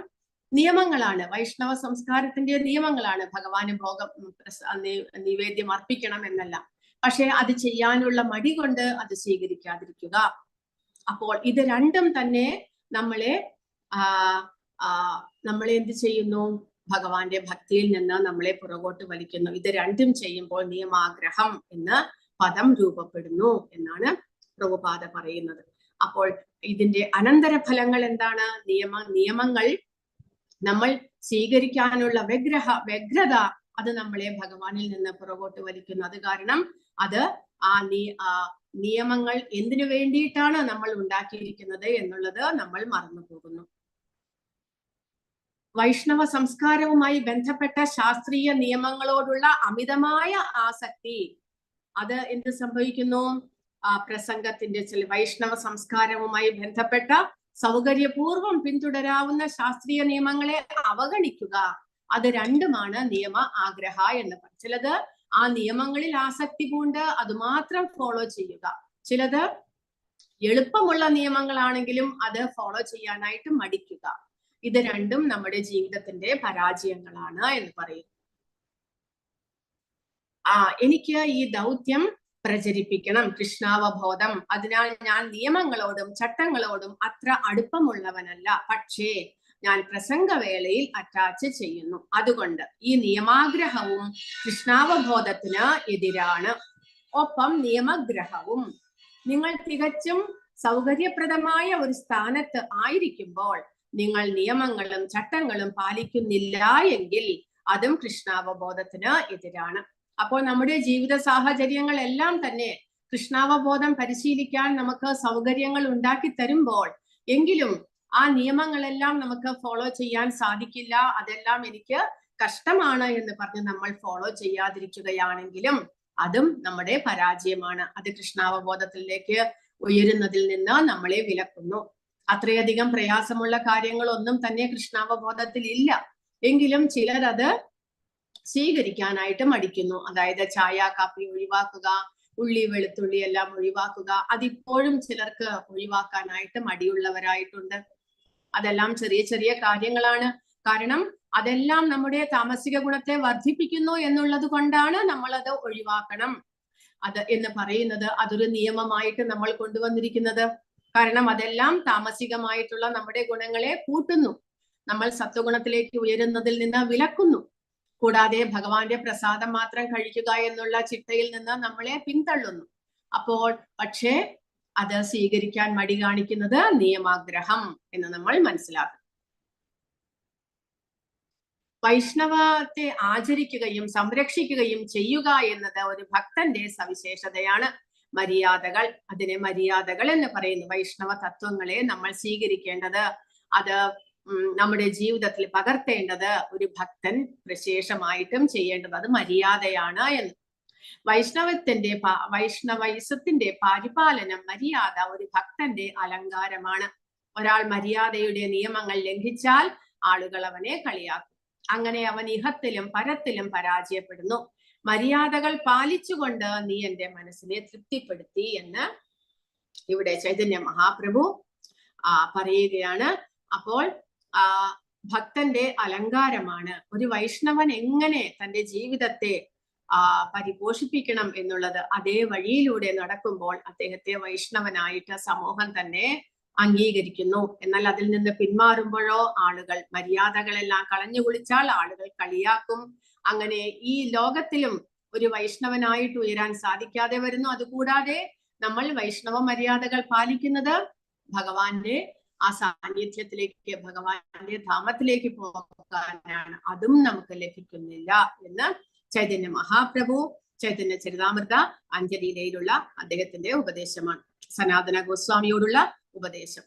നിയമങ്ങളാണ്, വൈഷ്ണവ സംസ്കാരത്തിന്റെ നിയമങ്ങളാണ്. ഭഗവാന് ഭോഗം നിവേദ്യം അർപ്പിക്കണം എന്നല്ല. പക്ഷെ അത് ചെയ്യാനുള്ള മടി കൊണ്ട് അത് സ്വീകരിക്കാതിരിക്കുക. അപ്പോൾ ഇത് രണ്ടും തന്നെ നമ്മളെ എന്ത് ചെയ്യുന്നു? ഭഗവാന്റെ ഭക്തിയിൽ നിന്ന് നമ്മളെ പുറകോട്ട് വലിക്കുന്നു. ഇത് രണ്ടും ചെയ്യുമ്പോൾ നിയമാഗ്രഹം എന്ന പദം രൂപപ്പെടുന്നു എന്നാണ് പ്രഭുപാദ പറയുന്നത്. അപ്പോൾ ഇതിന്റെ അനന്തരഫലങ്ങൾ എന്താണ്? നിയമങ്ങൾ നമ്മൾ സ്വീകരിക്കാനുള്ള വ്യഗ്രത അത് നമ്മളെ ഭഗവാനിൽ നിന്ന് പുറകോട്ട് വലിക്കുന്നു. അത് കാരണം അത് നിയമങ്ങൾ എന്തിനു വേണ്ടിയിട്ടാണ് നമ്മൾ ഉണ്ടാക്കിയിരിക്കുന്നത് എന്നുള്ളത് നമ്മൾ മറന്നു പോകുന്നു. വൈഷ്ണവ സംസ്കാരവുമായി ബന്ധപ്പെട്ട ശാസ്ത്രീയ നിയമങ്ങളോടുള്ള അമിതമായ ആസക്തി, അത് എന്ത് സംഭവിക്കുന്നു? പ്രസംഗത്തിന്റെ വൈഷ്ണവ സംസ്കാരവുമായി ബന്ധപ്പെട്ട സൗകര്യപൂർവം പിന്തുടരാവുന്ന ശാസ്ത്രീയ നിയമങ്ങളെ അവഗണിക്കുക, അത് രണ്ടുമാണ് നിയമ ആഗ്രഹ എന്ന് പറയുന്നത്. ചിലത് ആ നിയമങ്ങളിൽ ആസക്തി കൊണ്ട് അതുമാത്രം ഫോളോ ചെയ്യുക, ചിലത് എളുപ്പമുള്ള നിയമങ്ങളാണെങ്കിലും അത് ഫോളോ ചെയ്യാനായിട്ട് മടിക്കുക. ഇത് രണ്ടും നമ്മുടെ ജീവിതത്തിന്റെ പരാജയങ്ങളാണ് എന്ന് പറയും. എനിക്ക് ഈ ദൗത്യം പ്രചരിപ്പിക്കണം, കൃഷ്ണാവബോധം. അതിനാൽ ഞാൻ നിയമങ്ങളോടും ചട്ടങ്ങളോടും അത്ര അടുപ്പമുള്ളവനല്ല, പക്ഷേ ഞാൻ പ്രസംഗവേളയിൽ അറ്റാച്ച് ചെയ്യുന്നു. അതുകൊണ്ട് ഈ നിയമാഗ്രഹവും കൃഷ്ണാവബോധത്തിന് എതിരാണ്. ഒപ്പം നിയമഗ്രഹവും. നിങ്ങൾ തികച്ചും സൗകര്യപ്രദമായ ഒരു സ്ഥാനത്ത് ആയിരിക്കുമ്പോൾ നിങ്ങൾ നിയമങ്ങളും ചട്ടങ്ങളും പാലിക്കുന്നില്ല എങ്കിൽ അതും കൃഷ്ണാവബോധത്തിന് എതിരാണ്. അപ്പോൾ നമ്മുടെ ജീവിത സാഹചര്യങ്ങളെല്ലാം തന്നെ കൃഷ്ണാവബോധം പരിശീലിക്കാൻ നമുക്ക് സൗകര്യങ്ങൾ ഉണ്ടാക്കി തരുമ്പോൾ എങ്കിലും ആ നിയമങ്ങളെല്ലാം നമുക്ക് ഫോളോ ചെയ്യാൻ സാധിക്കില്ല, അതെല്ലാം എനിക്ക് കഷ്ടമാണ് എന്ന് പറഞ്ഞ് നമ്മൾ ഫോളോ ചെയ്യാതിരിക്കുകയാണെങ്കിലും അതും നമ്മുടെ പരാജയമാണ്. അത് കൃഷ്ണാവബോധത്തിലേക്ക് ഉയരുന്നതിൽ നിന്ന് നമ്മളെ വിലക്കുന്നു. അത്രയധികം പ്രയാസമുള്ള കാര്യങ്ങളൊന്നും തന്നെ കൃഷ്ണാവബോധത്തിൽ ഇല്ല, എങ്കിലും ചിലർ അത് സ്വീകരിക്കാനായിട്ട് മടിക്കുന്നു. അതായത് ചായ കാപ്പി ഒഴിവാക്കുക, ഉള്ളി വെളുത്തുള്ളി എല്ലാം ഒഴിവാക്കുക, അതിപ്പോഴും ചിലർക്ക് ഒഴിവാക്കാനായിട്ട് മടിയുള്ളവരായിട്ടുണ്ട്. അതെല്ലാം ചെറിയ ചെറിയ കാര്യങ്ങളാണ്. കാരണം അതെല്ലാം നമ്മുടെ താമസിക ഗുണത്തെ വർദ്ധിപ്പിക്കുന്നു എന്നുള്ളത് കൊണ്ടാണ് നമ്മൾ അത് ഒഴിവാക്കണം അത് എന്ന് പറയുന്നത്. അതൊരു നിയമമായിട്ട് നമ്മൾ കൊണ്ടുവന്നിരിക്കുന്നത്. കാരണം അതെല്ലാം താമസികമായിട്ടുള്ള നമ്മുടെ ഗുണങ്ങളെ കൂട്ടുന്നു, നമ്മൾ സത്വഗുണത്തിലേക്ക് ഉയരുന്നതിൽ നിന്ന് വിലക്കുന്നു. കൂടാതെ ഭഗവാന്റെ പ്രസാദം മാത്രം കഴിക്കുക എന്നുള്ള ചിട്ടയിൽ നിന്ന് നമ്മളെ പിന്തള്ളുന്നു. അപ്പോൾ പക്ഷേ അത് സ്വീകരിക്കാൻ മടി കാണിക്കുന്നത് നിയമാഗ്രഹം എന്ന് നമ്മൾ മനസ്സിലാക്കും. വൈഷ്ണവത്തെ ആചരിക്കുകയും സംരക്ഷിക്കുകയും ചെയ്യുക എന്നത് ഒരു ഭക്തന്റെ സവിശേഷതയാണ്. മര്യാദകൾ, അതിനെ മര്യാദകൾ എന്ന് പറയുന്നു. വൈഷ്ണവ തത്വങ്ങളെ നമ്മൾ സ്വീകരിക്കേണ്ടത്, അത് നമ്മുടെ ജീവിതത്തിൽ പകർത്തേണ്ടത് ഒരു ഭക്തൻ വിശേഷമായിട്ടും ചെയ്യേണ്ടത് അത് മര്യാദയാണ് എന്ന്. വൈഷ്ണവൈസത്തിന്റെ പരിപാലനം, മര്യാദ ഒരു ഭക്തന്റെ അലങ്കാരമാണ്. ഒരാൾ മര്യാദയുടെ നിയമങ്ങൾ ലംഘിച്ചാൽ ആളുകൾ അവനെ കളിയാക്കും. അങ്ങനെ അവൻ ഇഹത്തിലും പരത്തിലും പരാജയപ്പെടുന്നു. മര്യാദകൾ പാലിച്ചുകൊണ്ട് നീ എന്റെ മനസ്സിനെ തൃപ്തിപ്പെടുത്തി എന്ന് ഇവിടെ ചൈതന്യ മഹാപ്രഭു പറയുകയാണ്. അപ്പോൾ ഭക്തന്റെ അലങ്കാരമാണ്. ഒരു വൈഷ്ണവൻ എങ്ങനെ തന്റെ ജീവിതത്തെ പരിപോഷിപ്പിക്കണം എന്നുള്ളത് അതേ വഴിയിലൂടെ നടക്കുമ്പോൾ അദ്ദേഹത്തെ വൈഷ്ണവനായിട്ട് സമൂഹം തന്നെ അംഗീകരിക്കുന്നു. എന്നാൽ അതിൽ നിന്ന് പിന്മാറുമ്പോഴോ ആളുകൾ മര്യാദകളെല്ലാം കളഞ്ഞു കുളിച്ചാൽ ആളുകൾ കളിയാക്കും. അങ്ങനെ ഈ ലോകത്തിലും ഒരു വൈഷ്ണവനായിട്ട് ഉയരാൻ സാധിക്കാതെ വരുന്നു. അതുകൂടാതെ നമ്മൾ വൈഷ്ണവ മര്യാദകൾ പാലിക്കുന്നത് ഭഗവാന്റെ ആ സാന്നിധ്യത്തിലേക്ക്, ഭഗവാന്റെ ധാമത്തിലേക്ക് പോകാനാണ്. അതും നമുക്ക് ലഭിക്കുന്നില്ല എന്ന് ചൈതന്യ മഹാപ്രഭു ചൈതന്യ ചരിതാമൃത അഞ്ജലിയിലുള്ള അദ്ദേഹത്തിന്റെ ഉപദേശമാണ്, സനാതന ഗോസ്വാമിയോടുള്ള ഉപദേശം.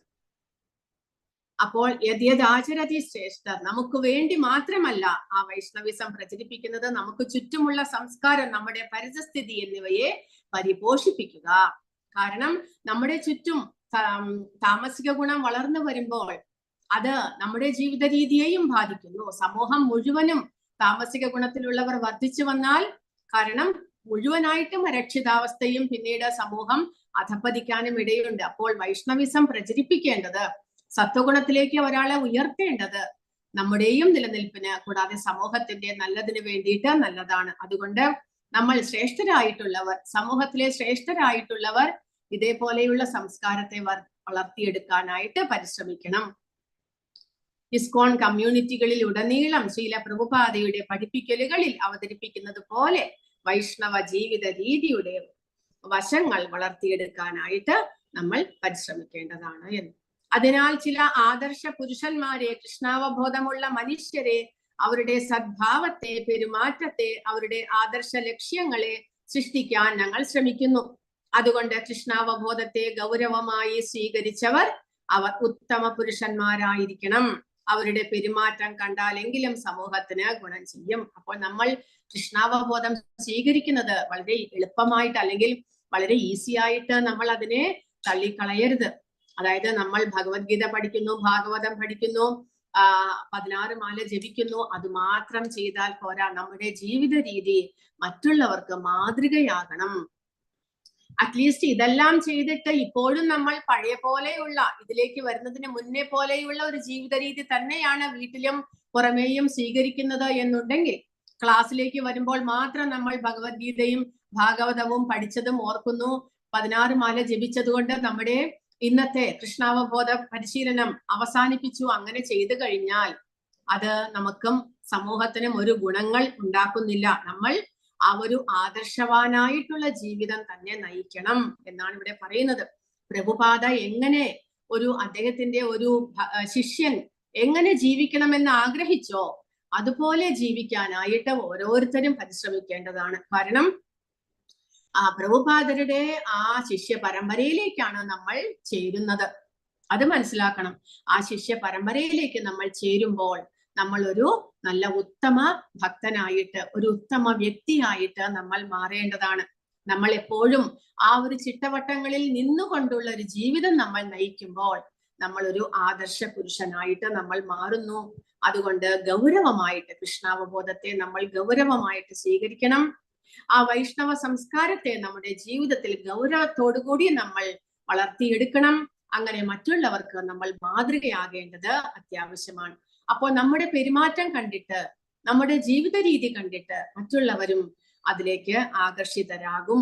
അപ്പോൾ യദ്യദാചരതി ശ്രേഷ്ഠർ, നമുക്ക് വേണ്ടി മാത്രമല്ല ആ വൈഷ്ണവിസം പ്രചരിപ്പിക്കുന്നത്, നമുക്ക് ചുറ്റുമുള്ള സംസ്കാരം, നമ്മുടെ പരിസ്ഥിതി എന്നിവയെ പരിപോഷിപ്പിക്കുക. കാരണം നമ്മുടെ ചുറ്റും താമസിക ഗുണം വളർന്നു വരുമ്പോൾ അത് നമ്മുടെ ജീവിത രീതിയെയും ബാധിക്കുന്നു. സമൂഹം മുഴുവനും താമസിക ഗുണത്തിലുള്ളവർ വർദ്ധിച്ചു വന്നാൽ, കാരണം മുഴുവനായിട്ടും അരക്ഷിതാവസ്ഥയും പിന്നീട് സമൂഹം അധപ്പതിക്കാനും ഇടയുണ്ട്. അപ്പോൾ വൈഷ്ണവിസം പ്രചരിപ്പിക്കേണ്ടത്, സത്വഗുണത്തിലേക്ക് ഒരാളെ ഉയർത്തേണ്ടത് നമ്മുടെയും നിലനിൽപ്പിന്, കൂടാതെ സമൂഹത്തിന്റെ നല്ലതിന് വേണ്ടിയിട്ട് നല്ലതാണ്. അതുകൊണ്ട് നമ്മൾ ശ്രേഷ്ഠരായിട്ടുള്ളവർ, സമൂഹത്തിലെ ശ്രേഷ്ഠരായിട്ടുള്ളവർ ഇതേപോലെയുള്ള സംസ്കാരത്തെ വളർത്തിയെടുക്കാനായിട്ട് പരിശ്രമിക്കണം. ഇസ്കോൺ കമ്മ്യൂണിറ്റികളിൽ ഉടനീളം ശ്രീല പ്രഭുപാദയുടെ പഠിപ്പിക്കലുകളിൽ അവതരിപ്പിക്കുന്നത് പോലെ വൈഷ്ണവ ജീവിത രീതിയുടെ വശങ്ങൾ വളർത്തിയെടുക്കാനായിട്ട് നമ്മൾ പരിശ്രമിക്കേണ്ടതാണ് എന്ന്. അതിനാൽ ചില ആദർശ പുരുഷന്മാരെ, കൃഷ്ണാവബോധമുള്ള മനുഷ്യരെ, അവരുടെ സദ്ഭാവത്തെ, പെരുമാറ്റത്തെ, അവരുടെ ആദർശ ലക്ഷ്യങ്ങളെ സൃഷ്ടിക്കാൻ ഞങ്ങൾ ശ്രമിക്കുന്നു. അതുകൊണ്ട് കൃഷ്ണാവബോധത്തെ ഗൗരവമായി സ്വീകരിച്ചവർ അവർ ഉത്തമ പുരുഷന്മാരായിരിക്കണം. അവരുടെ പെരുമാറ്റം കണ്ടാലെങ്കിലും സമൂഹത്തിന് ഗുണം ചെയ്യും. അപ്പോൾ നമ്മൾ കൃഷ്ണാവബോധം സ്വീകരിക്കുന്നത് വളരെ എളുപ്പമായിട്ട്, അല്ലെങ്കിൽ വളരെ ഈസി ആയിട്ട് നമ്മൾ അതിനെ തള്ളിക്കളയരുത്. അതായത് നമ്മൾ ഭഗവത്ഗീത പഠിക്കുന്നു, ഭാഗവതം പഠിക്കുന്നു, 16 മാല ജപിക്കുന്നു, അത് മാത്രം ചെയ്താൽ പോരാ. നമ്മുടെ ജീവിത രീതി മറ്റുള്ളവർക്ക് മാതൃകയാകണം. അറ്റ്ലീസ്റ്റ് ഇതെല്ലാം ചെയ്തിട്ട് ഇപ്പോഴും നമ്മൾ പഴയ പോലെയുള്ള, ഇതിലേക്ക് വരുന്നതിന് മുന്നേ പോലെയുള്ള ഒരു ജീവിത രീതി തന്നെയാണ് വീട്ടിലും പുറമേയും സ്വീകരിക്കുന്നത് എന്നുണ്ടെങ്കിൽ, ക്ലാസ്സിലേക്ക് വരുമ്പോൾ മാത്രം നമ്മൾ ഭഗവത്ഗീതയും ഭാഗവതവും പഠിച്ചതും ഓർക്കുന്നു, 16 മാല ജപിച്ചതുകൊണ്ട് നമ്മുടെ ഇന്നത്തെ കൃഷ്ണാവബോധ പരിശീലനം അവസാനിപ്പിച്ചു, അങ്ങനെ ചെയ്തു കഴിഞ്ഞാൽ അത് നമുക്കും സമൂഹത്തിനും ഒരു ഗുണങ്ങൾ ഉണ്ടാക്കുന്നില്ല. നമ്മൾ ആ ഒരു ആദർശവാനായിട്ടുള്ള ജീവിതം തന്നെ നയിക്കണം എന്നാണ് ഇവിടെ പറയുന്നത്. പ്രഭുപാദ എങ്ങനെ അദ്ദേഹത്തിന്റെ ഒരു ശിഷ്യൻ എങ്ങനെ ജീവിക്കണമെന്ന് ആഗ്രഹിച്ചോ അതുപോലെ ജീവിക്കാനായിട്ട് ഓരോരുത്തരും പരിശ്രമിക്കേണ്ടതാണ്. കാരണം പ്രഭുപാദരുടെ ആ ശിഷ്യ പരമ്പരയിലേക്കാണ് നമ്മൾ ചേരുന്നത്. അത് മനസ്സിലാക്കണം. ആ ശിഷ്യ പരമ്പരയിലേക്ക് നമ്മൾ ചേരുമ്പോൾ നമ്മൾ ഒരു നല്ല ഉത്തമ ഭക്തനായിട്ട്, ഒരു ഉത്തമ വ്യക്തിയായിട്ട് നമ്മൾ മാറേണ്ടതാണ്. നമ്മൾ എപ്പോഴും ആ ഒരു ചിട്ടവട്ടങ്ങളിൽ നിന്നുകൊണ്ടുള്ള ഒരു ജീവിതം നമ്മൾ നയിക്കുമ്പോൾ നമ്മൾ ഒരു ആദർശ പുരുഷനായിട്ട് നമ്മൾ മാറുന്നു. അതുകൊണ്ട് ഗൗരവമായിട്ട് കൃഷ്ണാവബോധത്തെ നമ്മൾ ഗൗരവമായിട്ട് സ്വീകരിക്കണം. ആ വൈഷ്ണവ സംസ്കാരത്തെ നമ്മുടെ ജീവിതത്തിൽ ഗൗരവത്തോടുകൂടി നമ്മൾ വളർത്തിയെടുക്കണം. അങ്ങനെ മറ്റുള്ളവർക്ക് നമ്മൾ മാതൃകയാകേണ്ടത് അത്യാവശ്യമാണ്. അപ്പോൾ നമ്മുടെ പെരുമാറ്റം കണ്ടിട്ട്, നമ്മുടെ ജീവിത രീതി കണ്ടിട്ട് മറ്റുള്ളവരും അതിലേക്ക് ആകർഷിതരാകും.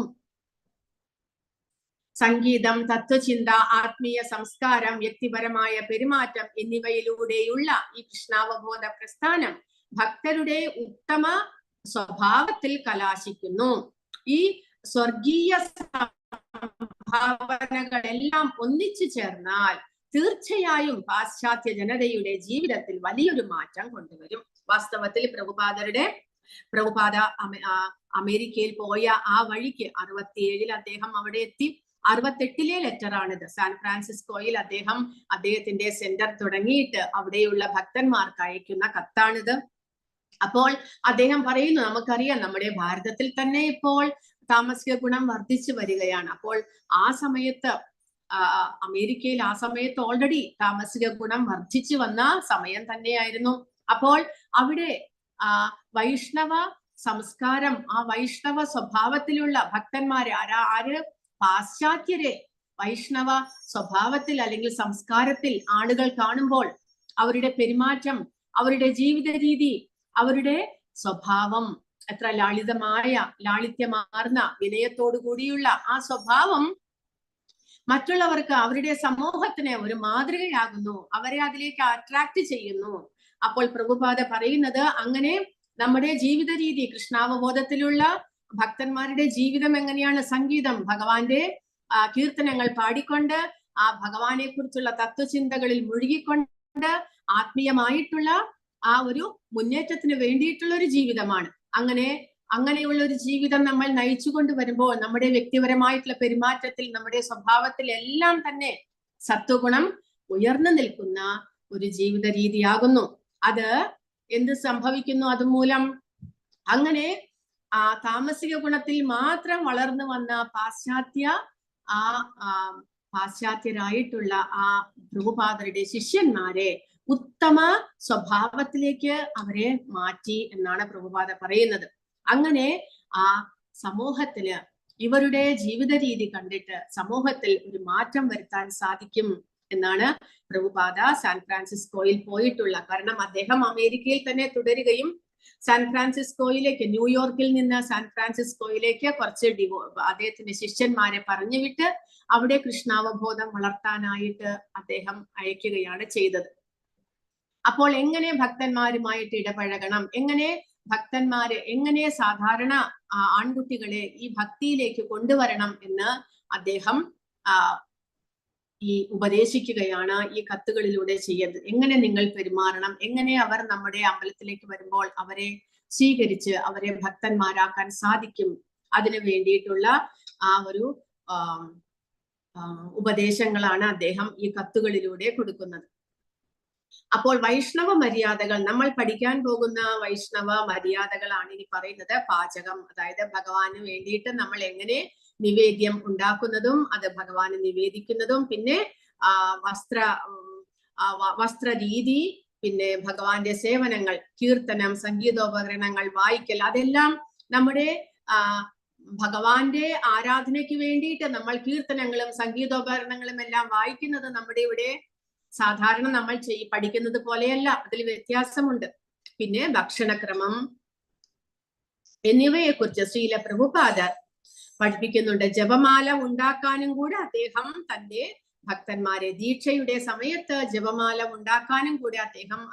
സംഗീതം, തത്വചിന്ത, ആത്മീയ സംസ്കാരം, വ്യക്തിപരമായ പെരുമാറ്റം എന്നിവയിലൂടെയുള്ള ഈ കൃഷ്ണാവബോധ പ്രസ്ഥാനം ഭക്തരുടെ ഉത്തമ സ്വഭാവത്തിൽ കലാശിക്കുന്നു. ഈ സ്വർഗീയ സംഭാവനകളെല്ലാം ഒന്നിച്ചു ചേർന്നാൽ തീർച്ചയായും പാശ്ചാത്യ ജനതയുടെ ജീവിതത്തിൽ വലിയൊരു മാറ്റം കൊണ്ടുവരും. വാസ്തവത്തിൽ പ്രഭുപാദ അമേരിക്കയിൽ പോയ ആ വഴിക്ക് 67 അദ്ദേഹം അവിടെ എത്തി. 68 ലെറ്ററാണിത്. സാൻ ഫ്രാൻസിസ്കോയിൽ അദ്ദേഹത്തിന്റെ സെന്റർ തുടങ്ങിയിട്ട് അവിടെയുള്ള ഭക്തന്മാർക്ക് അയക്കുന്ന കത്താണിത്. അപ്പോൾ അദ്ദേഹം പറയുന്നു, നമുക്കറിയാം നമ്മുടെ ഭാരതത്തിൽ തന്നെ ഇപ്പോൾ താമസിക ഗുണം വർദ്ധിച്ചു വരികയാണ്. അപ്പോൾ ആ സമയത്ത് അമേരിക്കയിൽ ആ സമയത്ത് ഓൾറെഡി താമസിക ഗുണം വർദ്ധിച്ചു വന്ന സമയം തന്നെയായിരുന്നു. അപ്പോൾ അവിടെ വൈഷ്ണവ സംസ്കാരം, ആ വൈഷ്ണവ സ്വഭാവത്തിലുള്ള ഭക്തന്മാരെ ആര് പാശ്ചാത്യരെ വൈഷ്ണവ സ്വഭാവത്തിൽ അല്ലെങ്കിൽ സംസ്കാരത്തിൽ ആളുകൾ കാണുമ്പോൾ അവരുടെ പെരുമാറ്റം, അവരുടെ ജീവിത രീതി, അവരുടെ സ്വഭാവം എത്ര ലാളിത്യമാർന്ന വിനയത്തോടു കൂടിയുള്ള ആ സ്വഭാവം മറ്റുള്ളവർക്ക്, അവരുടെ സമൂഹത്തിന് ഒരു മാതൃകയാകുന്നു, അവരെ അതിലേക്ക് അട്രാക്ട് ചെയ്യുന്നു. അപ്പോൾ പ്രഭുപാദ പറയുന്നത്, അങ്ങനെ നമ്മുടെ ജീവിത രീതി, കൃഷ്ണാവബോധത്തിലുള്ള ഭക്തന്മാരുടെ ജീവിതം എങ്ങനെയാണ്? സംഗീതം, ഭഗവാന്റെ കീർത്തനങ്ങൾ പാടിക്കൊണ്ട് ആ ഭഗവാനെ കുറിച്ചുള്ള തത്വചിന്തകളിൽ മുഴുകിക്കൊണ്ട് ആത്മീയമായിട്ടുള്ള ആ ഒരു മുന്നേറ്റത്തിന് വേണ്ടിയിട്ടുള്ള ഒരു ജീവിതമാണ്. അങ്ങനെയുള്ള ഒരു ജീവിതം നമ്മൾ നയിച്ചു കൊണ്ടുവരുമ്പോൾ നമ്മുടെ വ്യക്തിപരമായിട്ടുള്ള പെരുമാറ്റത്തിൽ, നമ്മുടെ സ്വഭാവത്തിൽ എല്ലാം തന്നെ സത്വഗുണം ഉയർന്നു നിൽക്കുന്ന ഒരു ജീവിത രീതിയാകുന്നു. അത് എന്ത് സംഭവിക്കുന്നു? അതുമൂലം അങ്ങനെ താമസിക ഗുണത്തിൽ മാത്രം വളർന്നു വന്ന പാശ്ചാത്യരായിട്ടുള്ള ആ പ്രഭുപാദരുടെ ശിഷ്യന്മാരെ ഉത്തമ സ്വഭാവത്തിലേക്ക് അവരെ മാറ്റി എന്നാണ് പ്രഭുപാദ പറയുന്നത്. അങ്ങനെ ആ സമൂഹത്തിന് ഇവരുടെ ജീവിത രീതി കണ്ടിട്ട് സമൂഹത്തിൽ ഒരു മാറ്റം വരുത്താൻ സാധിക്കും എന്നാണ് പ്രഭുപാദ സാൻ ഫ്രാൻസിസ്കോയിൽ പോയിട്ടുള്ള. കാരണം അദ്ദേഹം അമേരിക്കയിൽ തന്നെ തുടരുകയും സാൻ ഫ്രാൻസിസ്കോയിലേക്ക്, ന്യൂയോർക്കിൽ നിന്ന് സാൻ ഫ്രാൻസിസ്കോയിലേക്ക് കുറച്ച് അദ്ദേഹത്തിന്റെ ശിഷ്യന്മാരെ പറഞ്ഞുവിട്ട് അവിടെ കൃഷ്ണാവബോധം വളർത്താനായിട്ട് അദ്ദേഹം അയക്കുകയാണ് ചെയ്തത്. അപ്പോൾ എങ്ങനെ ഭക്തന്മാരുമായിട്ട് ഇടപഴകണം, എങ്ങനെ സാധാരണ ആൺകുട്ടികളെ ഈ ഭക്തിയിലേക്ക് കൊണ്ടുവരണം എന്ന് അദ്ദേഹം ഈ ഉപദേശിക്കുകയാണ് ഈ കത്തുകളിലൂടെ ചെയ്യുന്നത്. എങ്ങനെ നിങ്ങൾ പെരുമാറണം, എങ്ങനെ അവർ നമ്മുടെ അമ്പലത്തിലേക്ക് വരുമ്പോൾ അവരെ സ്വീകരിച്ച് അവരെ ഭക്തന്മാരാക്കാൻ സാധിക്കും, അതിനു വേണ്ടിയിട്ടുള്ള ആ ഒരു ഉപദേശങ്ങളാണ് അദ്ദേഹം ഈ കത്തുകളിലൂടെ കൊടുക്കുന്നത്. അപ്പോൾ വൈഷ്ണവ മര്യാദകൾ, നമ്മൾ പഠിക്കാൻ പോകുന്ന വൈഷ്ണവ മര്യാദകളാണ് ഇനി പറയുന്നത്. പാചകം, അതായത് ഭഗവാന് വേണ്ടിയിട്ട് നമ്മൾ എങ്ങനെ നിവേദ്യം ഉണ്ടാക്കുന്നതും അത് ഭഗവാന് നിവേദിക്കുന്നതും, പിന്നെ വസ്ത്രരീതി, പിന്നെ ഭഗവാന്റെ സേവനങ്ങൾ, കീർത്തനം, സംഗീതോപകരണങ്ങൾ വായിക്കൽ, അതെല്ലാം നമ്മുടെ ഭഗവാന്റെ ആരാധനയ്ക്ക് വേണ്ടിയിട്ട് നമ്മൾ കീർത്തനങ്ങളും സംഗീതോപകരണങ്ങളും എല്ലാം വായിക്കുന്നത് നമ്മുടെ ഇവിടെ സാധാരണ നമ്മൾ പഠിക്കുന്നത് പോലെയല്ല, അതിൽ വ്യത്യാസമുണ്ട്. പിന്നെ ഭക്ഷണക്രമം എന്നിവയെ കുറിച്ച് ശ്രീല പ്രഭുപാദർ പഠിപ്പിക്കുന്നുണ്ട്. ജപമാല ഉണ്ടാക്കാനും കൂടെ അദ്ദേഹം തന്റെ ഭക്തന്മാരെ, ദീക്ഷയുടെ സമയത്ത് ജപമാല ഉണ്ടാക്കാനും കൂടെ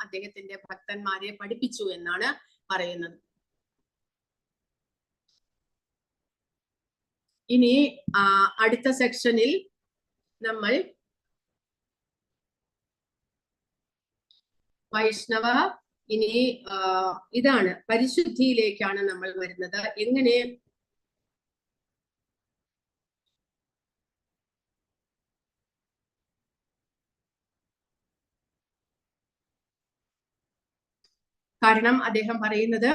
അദ്ദേഹത്തിന്റെ ഭക്തന്മാരെ പഠിപ്പിച്ചു എന്നാണ് പറയുന്നത്. ഇനി അടുത്ത സെക്ഷനിൽ നമ്മൾ വൈഷ്ണവ ഇതാണ് പരിശുദ്ധിയിലേക്കാണ് നമ്മൾ വരുന്നത്. എങ്ങനെ കാരണം അദ്ദേഹം പറയുന്നത്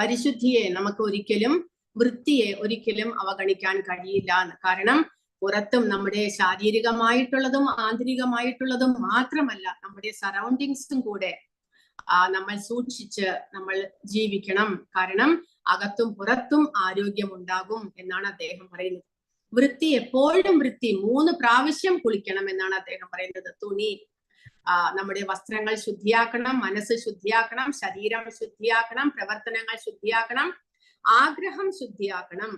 പരിശുദ്ധിയെ നമുക്ക് ഒരിക്കലും, വൃത്തിയെ ഒരിക്കലും അവഗണിക്കാൻ കഴിയില്ല എന്ന്. കാരണം പുറത്തും നമ്മുടെ ശാരീരികമായിട്ടുള്ളതും ആന്തരികമായിട്ടുള്ളതും മാത്രമല്ല, നമ്മുടെ സറൗണ്ടിങ്സും കൂടെ നമ്മൾ സൂക്ഷിച്ച് നമ്മൾ ജീവിക്കണം. കാരണം അകത്തും പുറത്തും ആരോഗ്യം ഉണ്ടാകും എന്നാണ് അദ്ദേഹം പറയുന്നത്. വൃത്തി, എപ്പോഴും വൃത്തി, 3 പ്രാവശ്യം കുളിക്കണം എന്നാണ് അദ്ദേഹം പറയുന്നത്. തുണി നമ്മുടെ വസ്ത്രങ്ങൾ ശുദ്ധിയാക്കണം, മനസ്സ് ശുദ്ധിയാക്കണം, ശരീരം ശുദ്ധിയാക്കണം, പ്രവർത്തനങ്ങൾ ശുദ്ധിയാക്കണം, ആഗ്രഹം ശുദ്ധിയാക്കണം,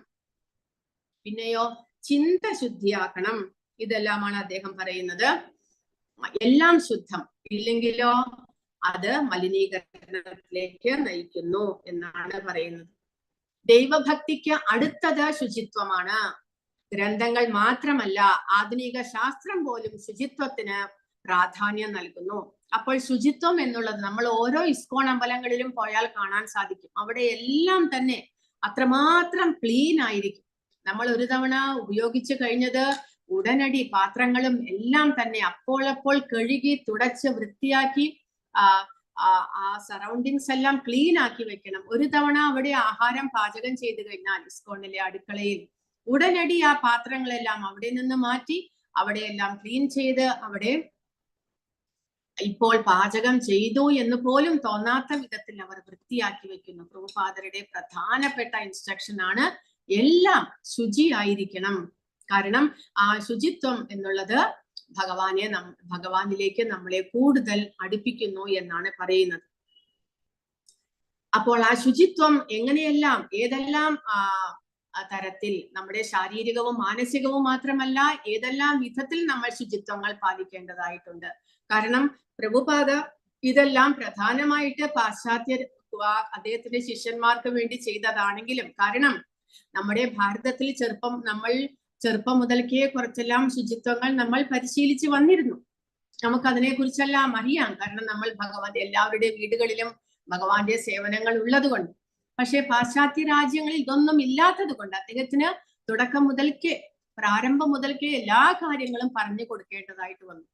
പിന്നെയോ ചിന്ത ശുദ്ധിയാക്കണം. ഇതെല്ലാമാണ് അദ്ദേഹം പറയുന്നത്. എല്ലാം ശുദ്ധം, ഇല്ലെങ്കിലോ അത് മലിനീകരണത്തിലേക്ക് നയിക്കുന്നു എന്നാണ് പറയുന്നത്. ദൈവഭക്തിക്ക് അടുത്തത് ശുചിത്വമാണ്. ഗ്രന്ഥങ്ങൾ മാത്രമല്ല, ആധുനിക ശാസ്ത്രം പോലും ശുചിത്വത്തിന് പ്രാധാന്യം നൽകുന്നു. അപ്പോൾ ശുചിത്വം എന്നുള്ളത് നമ്മൾ ഓരോ ഇസ്കോൺ അമ്പലങ്ങളിലും പോയാൽ കാണാൻ സാധിക്കും. അവിടെ എല്ലാം തന്നെ അത്രമാത്രം ക്ലീൻ ആയിരിക്കും. നമ്മൾ ഒരു തവണ ഉപയോഗിച്ചു കഴിഞ്ഞത് ഉടനടി പാത്രങ്ങളും എല്ലാം തന്നെ അപ്പോൾ കഴുകി തുടച്ച് വൃത്തിയാക്കി ആ സറൗണ്ടിങ്സ് എല്ലാം ക്ലീൻ ആക്കി വെക്കണം. ഒരു തവണ അവിടെ ആഹാരം പാചകം ചെയ്തു കഴിഞ്ഞാൽ ഇസ്കോണിലെ അടുക്കളയിൽ ഉടനടി ആ പാത്രങ്ങളെല്ലാം അവിടെ നിന്ന് മാറ്റി അവിടെയെല്ലാം ക്ലീൻ ചെയ്ത് അവിടെ ഇപ്പോൾ പാചകം ചെയ്തു എന്ന് പോലും തോന്നാത്ത വിധത്തിൽ അവർ വൃത്തിയാക്കി വെക്കുന്നു. പ്രഭുപാദരുടെ പ്രധാനപ്പെട്ട ഇൻസ്ട്രക്ഷൻ ആണ് എല്ലാം ശുചിയായിരിക്കണം. കാരണം ആ ശുചിത്വം എന്നുള്ളത് ഭഗവാനിലേക്ക് നമ്മളെ കൂടുതൽ അടുപ്പിക്കുന്നു എന്നാണ് പറയുന്നത്. അപ്പോൾ ആ ശുചിത്വം എങ്ങനെയെല്ലാം ഏതെല്ലാം തരത്തിൽ നമ്മുടെ ശാരീരികവും മാനസികവും മാത്രമല്ല ഏതെല്ലാം വിധത്തിൽ നമ്മൾ ശുചിത്വങ്ങൾ പാലിക്കേണ്ടതായിട്ടുണ്ട്. കാരണം പ്രഭുപാദ ഇതെല്ലാം പ്രധാനമായിട്ട് പാശ്ചാത്യ അദ്ദേഹത്തിന്റെ ശിഷ്യന്മാർക്ക് വേണ്ടി ചെയ്തതാണെങ്കിലും, കാരണം നമ്മുടെ ഭാരതത്തിൽ ചെറുപ്പം മുതൽക്കേ കുറച്ചെല്ലാം ശുചിത്വങ്ങൾ നമ്മൾ പരിശീലിച്ച് വന്നിരുന്നു. നമുക്ക് അതിനെ കുറിച്ചെല്ലാം അറിയാം. കാരണം നമ്മൾ എല്ലാവരുടെ വീടുകളിലും ഭഗവാന്റെ സേവനങ്ങൾ ഉള്ളത് കൊണ്ട്. പക്ഷെ പാശ്ചാത്യ രാജ്യങ്ങളിൽ ഇതൊന്നും ഇല്ലാത്തത് കൊണ്ട് അദ്ദേഹത്തിന് പ്രാരംഭം മുതൽക്കേ എല്ലാ കാര്യങ്ങളും പറഞ്ഞു കൊടുക്കേണ്ടതായിട്ട് വന്നു.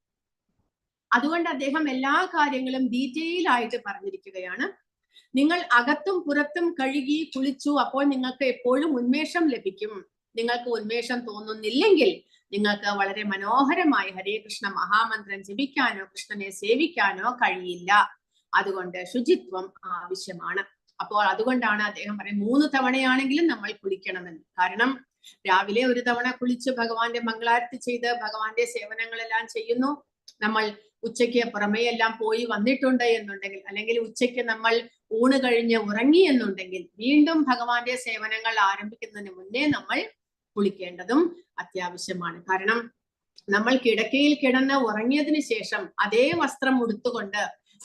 അതുകൊണ്ട് അദ്ദേഹം എല്ലാ കാര്യങ്ങളും ഡീറ്റെയിൽ ആയിട്ട് പറഞ്ഞിരിക്കുകയാണ്. നിങ്ങൾ അകത്തും പുറത്തും കഴുകി കുളിച്ചു, അപ്പോൾ നിങ്ങൾക്ക് എപ്പോഴും ഉന്മേഷം ലഭിക്കും. നിങ്ങൾക്ക് ഉന്മേഷം തോന്നുന്നില്ലെങ്കിൽ നിങ്ങൾക്ക് വളരെ മനോഹരമായ ഹരേ കൃഷ്ണ മഹാമന്ത്രം ജപിക്കാനോ കൃഷ്ണനെ സേവിക്കാനോ കഴിയില്ല. അതുകൊണ്ട് ശുചിത്വം ആവശ്യമാണ്. അപ്പോൾ അതുകൊണ്ടാണ് അദ്ദേഹം പറയുന്നത് 3 തവണയാണെങ്കിലും നമ്മൾ കുളിക്കണമെന്ന്. കാരണം രാവിലെ ഒരു തവണ കുളിച്ച് ഭഗവാന്റെ മംഗളാരത്തി ചെയ്ത് ഭഗവാന്റെ സേവനങ്ങളെല്ലാം ചെയ്യുന്നു. നമ്മൾ ഉച്ചയ്ക്ക് പുറമേ എല്ലാം പോയി വന്നിട്ടുണ്ട് എന്നുണ്ടെങ്കിൽ, അല്ലെങ്കിൽ ഉച്ചയ്ക്ക് നമ്മൾ ഊണ് കഴിഞ്ഞ് ഉറങ്ങി എന്നുണ്ടെങ്കിൽ വീണ്ടും ഭഗവാന്റെ സേവനങ്ങൾ ആരംഭിക്കുന്നതിന് മുന്നേ നമ്മൾ കുളിക്കേണ്ടതും അത്യാവശ്യമാണ്. കാരണം നമ്മൾ കിടക്കയിൽ കിടന്ന് ഉറങ്ങിയതിന് ശേഷം അതേ വസ്ത്രം ഉടുത്തുകൊണ്ട്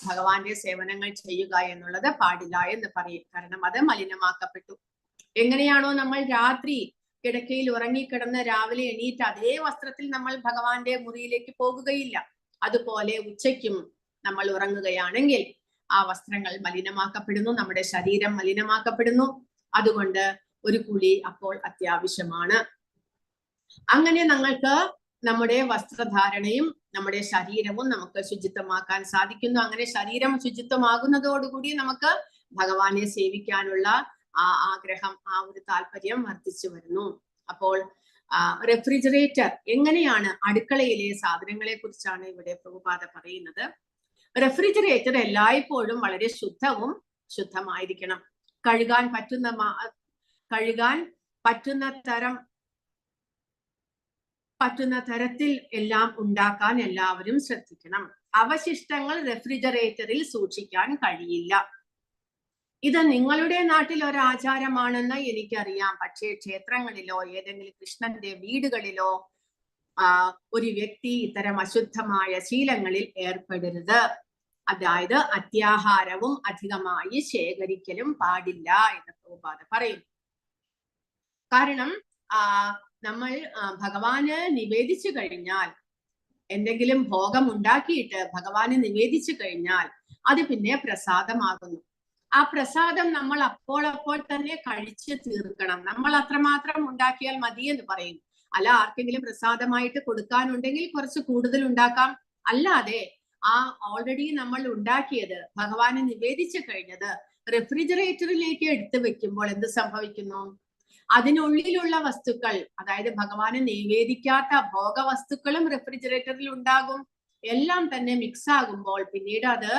ഭഗവാന്റെ സേവനങ്ങൾ ചെയ്യുക എന്നുള്ളത് പാടില്ല എന്ന് പറയും. കാരണം അത് മലിനമാക്കപ്പെട്ടു. എങ്ങനെയാണോ നമ്മൾ രാത്രി കിടക്കയിൽ ഉറങ്ങിക്കിടന്ന് രാവിലെ എണീറ്റ് അതേ വസ്ത്രത്തിൽ നമ്മൾ ഭഗവാന്റെ മുറിയിലേക്ക് പോകുകയില്ല. അതുപോലെ ഉച്ചയ്ക്കും നമ്മൾ ഉറങ്ങുകയാണെങ്കിൽ ആ വസ്ത്രങ്ങൾ മലിനമാക്കപ്പെടുന്നു, നമ്മുടെ ശരീരം മലിനമാക്കപ്പെടുന്നു. അതുകൊണ്ട് ഒരു കുളി അപ്പോൾ അത്യാവശ്യമാണ്. അങ്ങനെ നമ്മൾക്ക് നമ്മുടെ വസ്ത്രധാരണയും നമ്മുടെ ശരീരവും നമുക്ക് ശുചിത്വമാക്കാൻ സാധിക്കുന്നു. അങ്ങനെ ശരീരം ശുചിത്വമാകുന്നതോടുകൂടി നമുക്ക് ഭഗവാനെ സേവിക്കാനുള്ള ആ ആഗ്രഹം, ആ ഒരു താല്പര്യം വർദ്ധിച്ചു വരുന്നു. അപ്പോൾ റെഫ്രിജറേറ്റർ എങ്ങനെയാണ്, അടുക്കളയിലെ സാധനങ്ങളെ കുറിച്ചാണ് ഇവിടെ പ്രഭുപാദ പറയുന്നത്. റെഫ്രിജറേറ്റർ എല്ലായ്പ്പോഴും വളരെ ശുദ്ധമായിരിക്കണം. കഴുകാൻ പറ്റുന്ന തരത്തിൽ എല്ലാം ഉണ്ടാക്കാൻ എല്ലാവരും ശ്രദ്ധിക്കണം. അവശിഷ്ടങ്ങൾ റെഫ്രിജറേറ്ററിൽ സൂക്ഷിക്കാൻ കഴിയില്ല. ഇത് നിങ്ങളുടെ നാട്ടിൽ ഒരു ആചാരമാണെന്ന് എനിക്കറിയാം. പക്ഷേ ക്ഷേത്രങ്ങളിലോ ഏതെങ്കിലും കൃഷ്ണന്റെ വീടുകളിലോ ഒരു വ്യക്തി ഇത്തരം അശുദ്ധമായ ശീലങ്ങളിൽ ഏർപ്പെടരുത്. അതായത് അത്യാഹാരവും അധികമായി ശേഖരിക്കലും പാടില്ല എന്ന് പ്രഭുപാദ പറയുന്നു. കാരണം നമ്മൾ ഭഗവാന് നിവേദിച്ചു കഴിഞ്ഞാൽ, എന്തെങ്കിലും ഭോഗം ഉണ്ടാക്കിയിട്ട് ഭഗവാന് നിവേദിച്ചു കഴിഞ്ഞാൽ അത് പിന്നെ പ്രസാദമാകുന്നു. ആ പ്രസാദം നമ്മൾ അപ്പോൾ തന്നെ കഴിച്ച് തീർക്കണം. നമ്മൾ അത്രമാത്രം ഉണ്ടാക്കിയാൽ മതി എന്ന് പറയുന്നു. അല്ല, ആർക്കെങ്കിലും പ്രസാദമായിട്ട് കൊടുക്കാനുണ്ടെങ്കിൽ കുറച്ച് കൂടുതൽ ഉണ്ടാക്കാം. അല്ലാതെ ഓൾറെഡി നമ്മൾ ഉണ്ടാക്കിയത് ഭഗവാന് നിവേദിച്ചു കഴിഞ്ഞത് റെഫ്രിജറേറ്ററിലേക്ക് എടുത്തു വെക്കുമ്പോൾ എന്ത് സംഭവിക്കുന്നു? അതിനുള്ളിലുള്ള വസ്തുക്കൾ, അതായത് ഭഗവാന് നിവേദിക്കാത്ത ഭോഗവസ്തുക്കളും റെഫ്രിജറേറ്ററിൽ ഉണ്ടാകും. എല്ലാം തന്നെ മിക്സ് ആകുമ്പോൾ പിന്നീട് അത്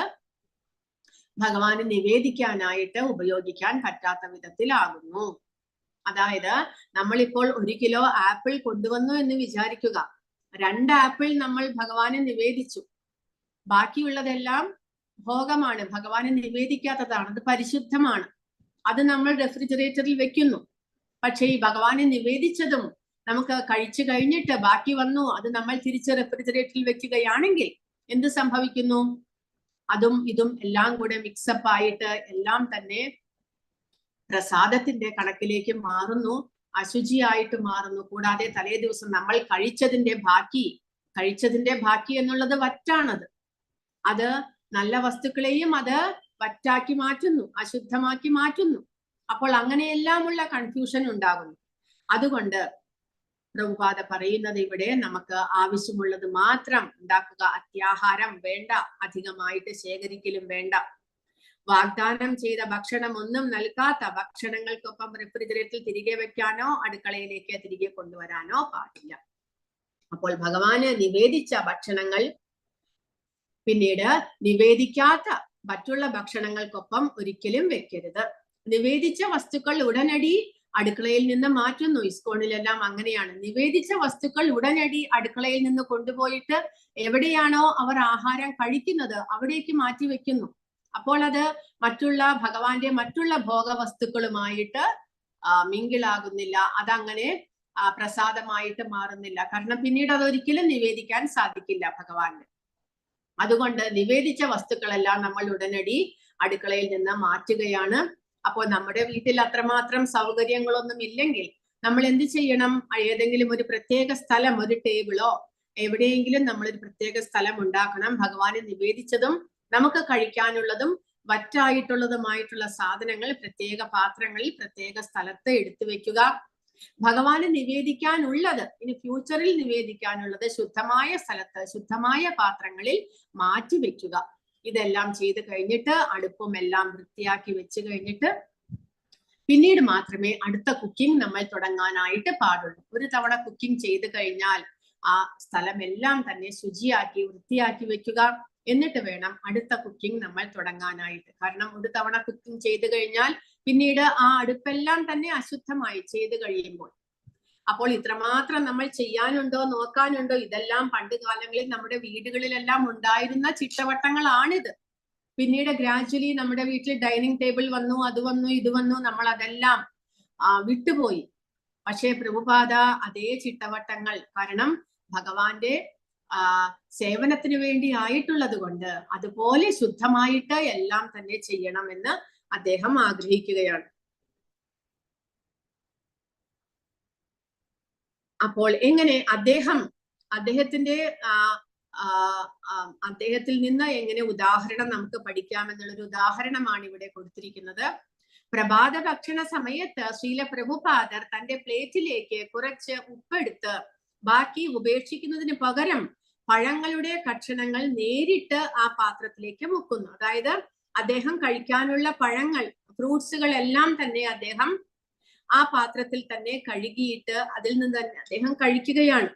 ഭഗവാന് നിവേദിക്കാനായിട്ട് ഉപയോഗിക്കാൻ പറ്റാത്ത വിധത്തിലാകുന്നു. അതായത് നമ്മളിപ്പോൾ 1 കിലോ ആപ്പിൾ കൊണ്ടുവന്നു എന്ന് വിചാരിക്കുക. 2 ആപ്പിൾ നമ്മൾ ഭഗവാന് നിവേദിച്ചു. ബാക്കിയുള്ളതെല്ലാം ഭോഗമാണ്, ഭഗവാന് നിവേദിക്കാത്തതാണ്, അത് പരിശുദ്ധമാണ്. അത് നമ്മൾ റെഫ്രിജറേറ്ററിൽ വെക്കുന്നു. പക്ഷെ ഈ ഭഗവാനെ നിവേദിച്ചതും നമുക്ക് കഴിച്ചു കഴിഞ്ഞിട്ട് ബാക്കി വന്നു, അത് നമ്മൾ തിരിച്ച് റെഫ്രിജറേറ്ററിൽ വെക്കുകയാണെങ്കിൽ എന്ത് സംഭവിക്കുന്നു? അതും ഇതും എല്ലാം കൂടെ മിക്സപ്പ് ആയിട്ട് എല്ലാം തന്നെ പ്രസാദത്തിന്റെ കണക്കിലേക്ക് മാറുന്നു, അശുചിയായിട്ട് മാറുന്നു. കൂടാതെ തലേ ദിവസം നമ്മൾ കഴിച്ചതിന്റെ ബാക്കി എന്നുള്ളത് വറ്റാണത്. അത് നല്ല വസ്തുക്കളെയും അത് വറ്റാക്കി മാറ്റുന്നു, അശുദ്ധമാക്കി മാറ്റുന്നു. അപ്പോൾ അങ്ങനെയെല്ലാമുള്ള കൺഫ്യൂഷൻ ഉണ്ടാകുന്നു. അതുകൊണ്ട് പ്രഭുപാദ പറയുന്നത് ഇവിടെ നമുക്ക് ആവശ്യമുള്ളത് മാത്രം ഉണ്ടാക്കുക. അത്യാഹാരം വേണ്ട, അധികമായിട്ട് ശേഖരിക്കലും വേണ്ട. വാഗ്ദാനം ചെയ്ത ഭക്ഷണം ഒന്നും നൽകാത്ത ഭക്ഷണങ്ങൾക്കൊപ്പം റെഫ്രിജറേറ്ററിൽ തിരികെ വെക്കാനോ അടുക്കളയിലേക്ക് തിരികെ കൊണ്ടുവരാനോ പാടില്ല. അപ്പോൾ ഭഗവാന് നിവേദിച്ച ഭക്ഷണങ്ങൾ പിന്നീട് നിവേദിക്കാത്ത മറ്റുള്ള ഭക്ഷണങ്ങൾക്കൊപ്പം ഒരിക്കലും വെക്കരുത്. നിവേദിച്ച വസ്തുക്കൾ ഉടനടി അടുക്കളയിൽ നിന്ന് മാറ്റുന്നു. ഇസ്കോണിലെല്ലാം അങ്ങനെയാണ്. നിവേദിച്ച വസ്തുക്കൾ ഉടനടി അടുക്കളയിൽ നിന്ന് കൊണ്ടുപോയിട്ട് എവിടെയാണോ അവർ ആഹാരം കഴിക്കുന്നത് അവിടേക്ക് മാറ്റി വെക്കുന്നു. അപ്പോൾ അത് ഭഗവാന്റെ മറ്റുള്ള ഭോഗവസ്തുക്കളുമായിട്ട് മിങ്കിളാകുന്നില്ല, അതങ്ങനെ പ്രസാദമായിട്ട് മാറുന്നില്ല. കാരണം പിന്നീട് അതൊരിക്കലും നിവേദിക്കാൻ സാധിക്കില്ല ഭഗവാന്. അതുകൊണ്ട് നിവേദിച്ച വസ്തുക്കളെല്ലാം നമ്മൾ ഉടനടി അടുക്കളയിൽ നിന്ന് മാറ്റുകയാണ്. അപ്പോൾ നമ്മുടെ വീട്ടിൽ അത്രമാത്രം സൗകര്യങ്ങളൊന്നും ഇല്ലെങ്കിൽ നമ്മൾ എന്ത് ചെയ്യണം? ഏതെങ്കിലും ഒരു പ്രത്യേക സ്ഥലം, ഒരു ടേബിളോ എവിടെയെങ്കിലും നമ്മൾ ഒരു പ്രത്യേക സ്ഥലം ഉണ്ടാക്കണം. ഭഗവാന് നിവേദിച്ചതും നമുക്ക് കഴിക്കാനുള്ളതും വറ്റായിട്ടുള്ളതുമായിട്ടുള്ള സാധനങ്ങൾ പ്രത്യേക പാത്രങ്ങളിൽ പ്രത്യേക സ്ഥലത്ത് എടുത്തു വെക്കുക. ഭഗവാന് നിവേദിക്കാനുള്ളത്, ഇനി ഫ്യൂച്ചറിൽ നിവേദിക്കാനുള്ളത് ശുദ്ധമായ സ്ഥലത്ത് ശുദ്ധമായ പാത്രങ്ങളിൽ മാറ്റി വെക്കുക. ഇതെല്ലാം ചെയ്ത് കഴിഞ്ഞിട്ട് അടുപ്പും എല്ലാം വൃത്തിയാക്കി വെച്ച് കഴിഞ്ഞിട്ട് പിന്നീട് മാത്രമേ അടുത്ത കുക്കിംഗ് നമ്മൾ തുടങ്ങാനായിട്ട് പാടുള്ളൂ. ഒരു തവണ കുക്കിംഗ് ചെയ്ത് കഴിഞ്ഞാൽ ആ സ്ഥലം എല്ലാം തന്നെ ശുചിയാക്കി വൃത്തിയാക്കി വെക്കുക. എന്നിട്ട് വേണം അടുത്ത കുക്കിംഗ് നമ്മൾ തുടങ്ങാനായിട്ട്. കാരണം ഒരു തവണ കുക്കിംഗ് ചെയ്ത് കഴിഞ്ഞാൽ പിന്നീട് ആ അടുപ്പെല്ലാം തന്നെ അശുദ്ധമായി ചെയ്ത് കഴിയുമ്പോൾ അപ്പോൾ ഇത്രമാത്രം നമ്മൾ ചെയ്യാനുണ്ടോ, നോക്കാനുണ്ടോ? ഇതെല്ലാം പണ്ട് കാലങ്ങളിൽ നമ്മുടെ വീടുകളിലെല്ലാം ഉണ്ടായിരുന്ന ചിട്ടവട്ടങ്ങളാണിത്. പിന്നീട് ഗ്രാജുവലി നമ്മുടെ വീട്ടിൽ ഡൈനിങ് ടേബിൾ വന്നു, അത് വന്നു, ഇത് വന്നു, നമ്മൾ അതെല്ലാം വിട്ടുപോയി. പക്ഷേ പ്രഭുപാദ അതേ ചിട്ടവട്ടങ്ങൾ, കാരണം ഭഗവാന്റെ സേവനത്തിന് വേണ്ടി ആയിട്ടുള്ളത് കൊണ്ട് അതുപോലെ ശുദ്ധമായിട്ട് എല്ലാം തന്നെ ചെയ്യണമെന്ന് അദ്ദേഹം ആഗ്രഹിക്കുകയാണ്. അപ്പോൾ എങ്ങനെ അദ്ദേഹത്തിൽ നിന്ന് എങ്ങനെ ഉദാഹരണം നമുക്ക് പഠിക്കാമെന്നുള്ളൊരു ഉദാഹരണമാണ് ഇവിടെ കൊടുത്തിരിക്കുന്നത്. പ്രഭാത ഭക്ഷണ സമയത്ത് ശ്രീല പ്രഭുപാദർ തന്റെ പ്ലേറ്റിലേക്ക് കുറച്ച് ഉപ്പെടുത്ത് ബാക്കി ഉപേക്ഷിക്കുന്നതിന് പകരം പഴങ്ങളുടെ കഷണങ്ങൾ നേരിട്ട് ആ പാത്രത്തിലേക്ക് മുക്കുന്നു. അതായത് അദ്ദേഹം കഴിക്കാനുള്ള പഴങ്ങൾ, ഫ്രൂട്ട്സുകൾ എല്ലാം തന്നെ അദ്ദേഹം ആ പാത്രത്തിൽ തന്നെ കഴുകിയിട്ട് അതിൽ നിന്ന് തന്നെ അദ്ദേഹം കഴിക്കുകയാണ്.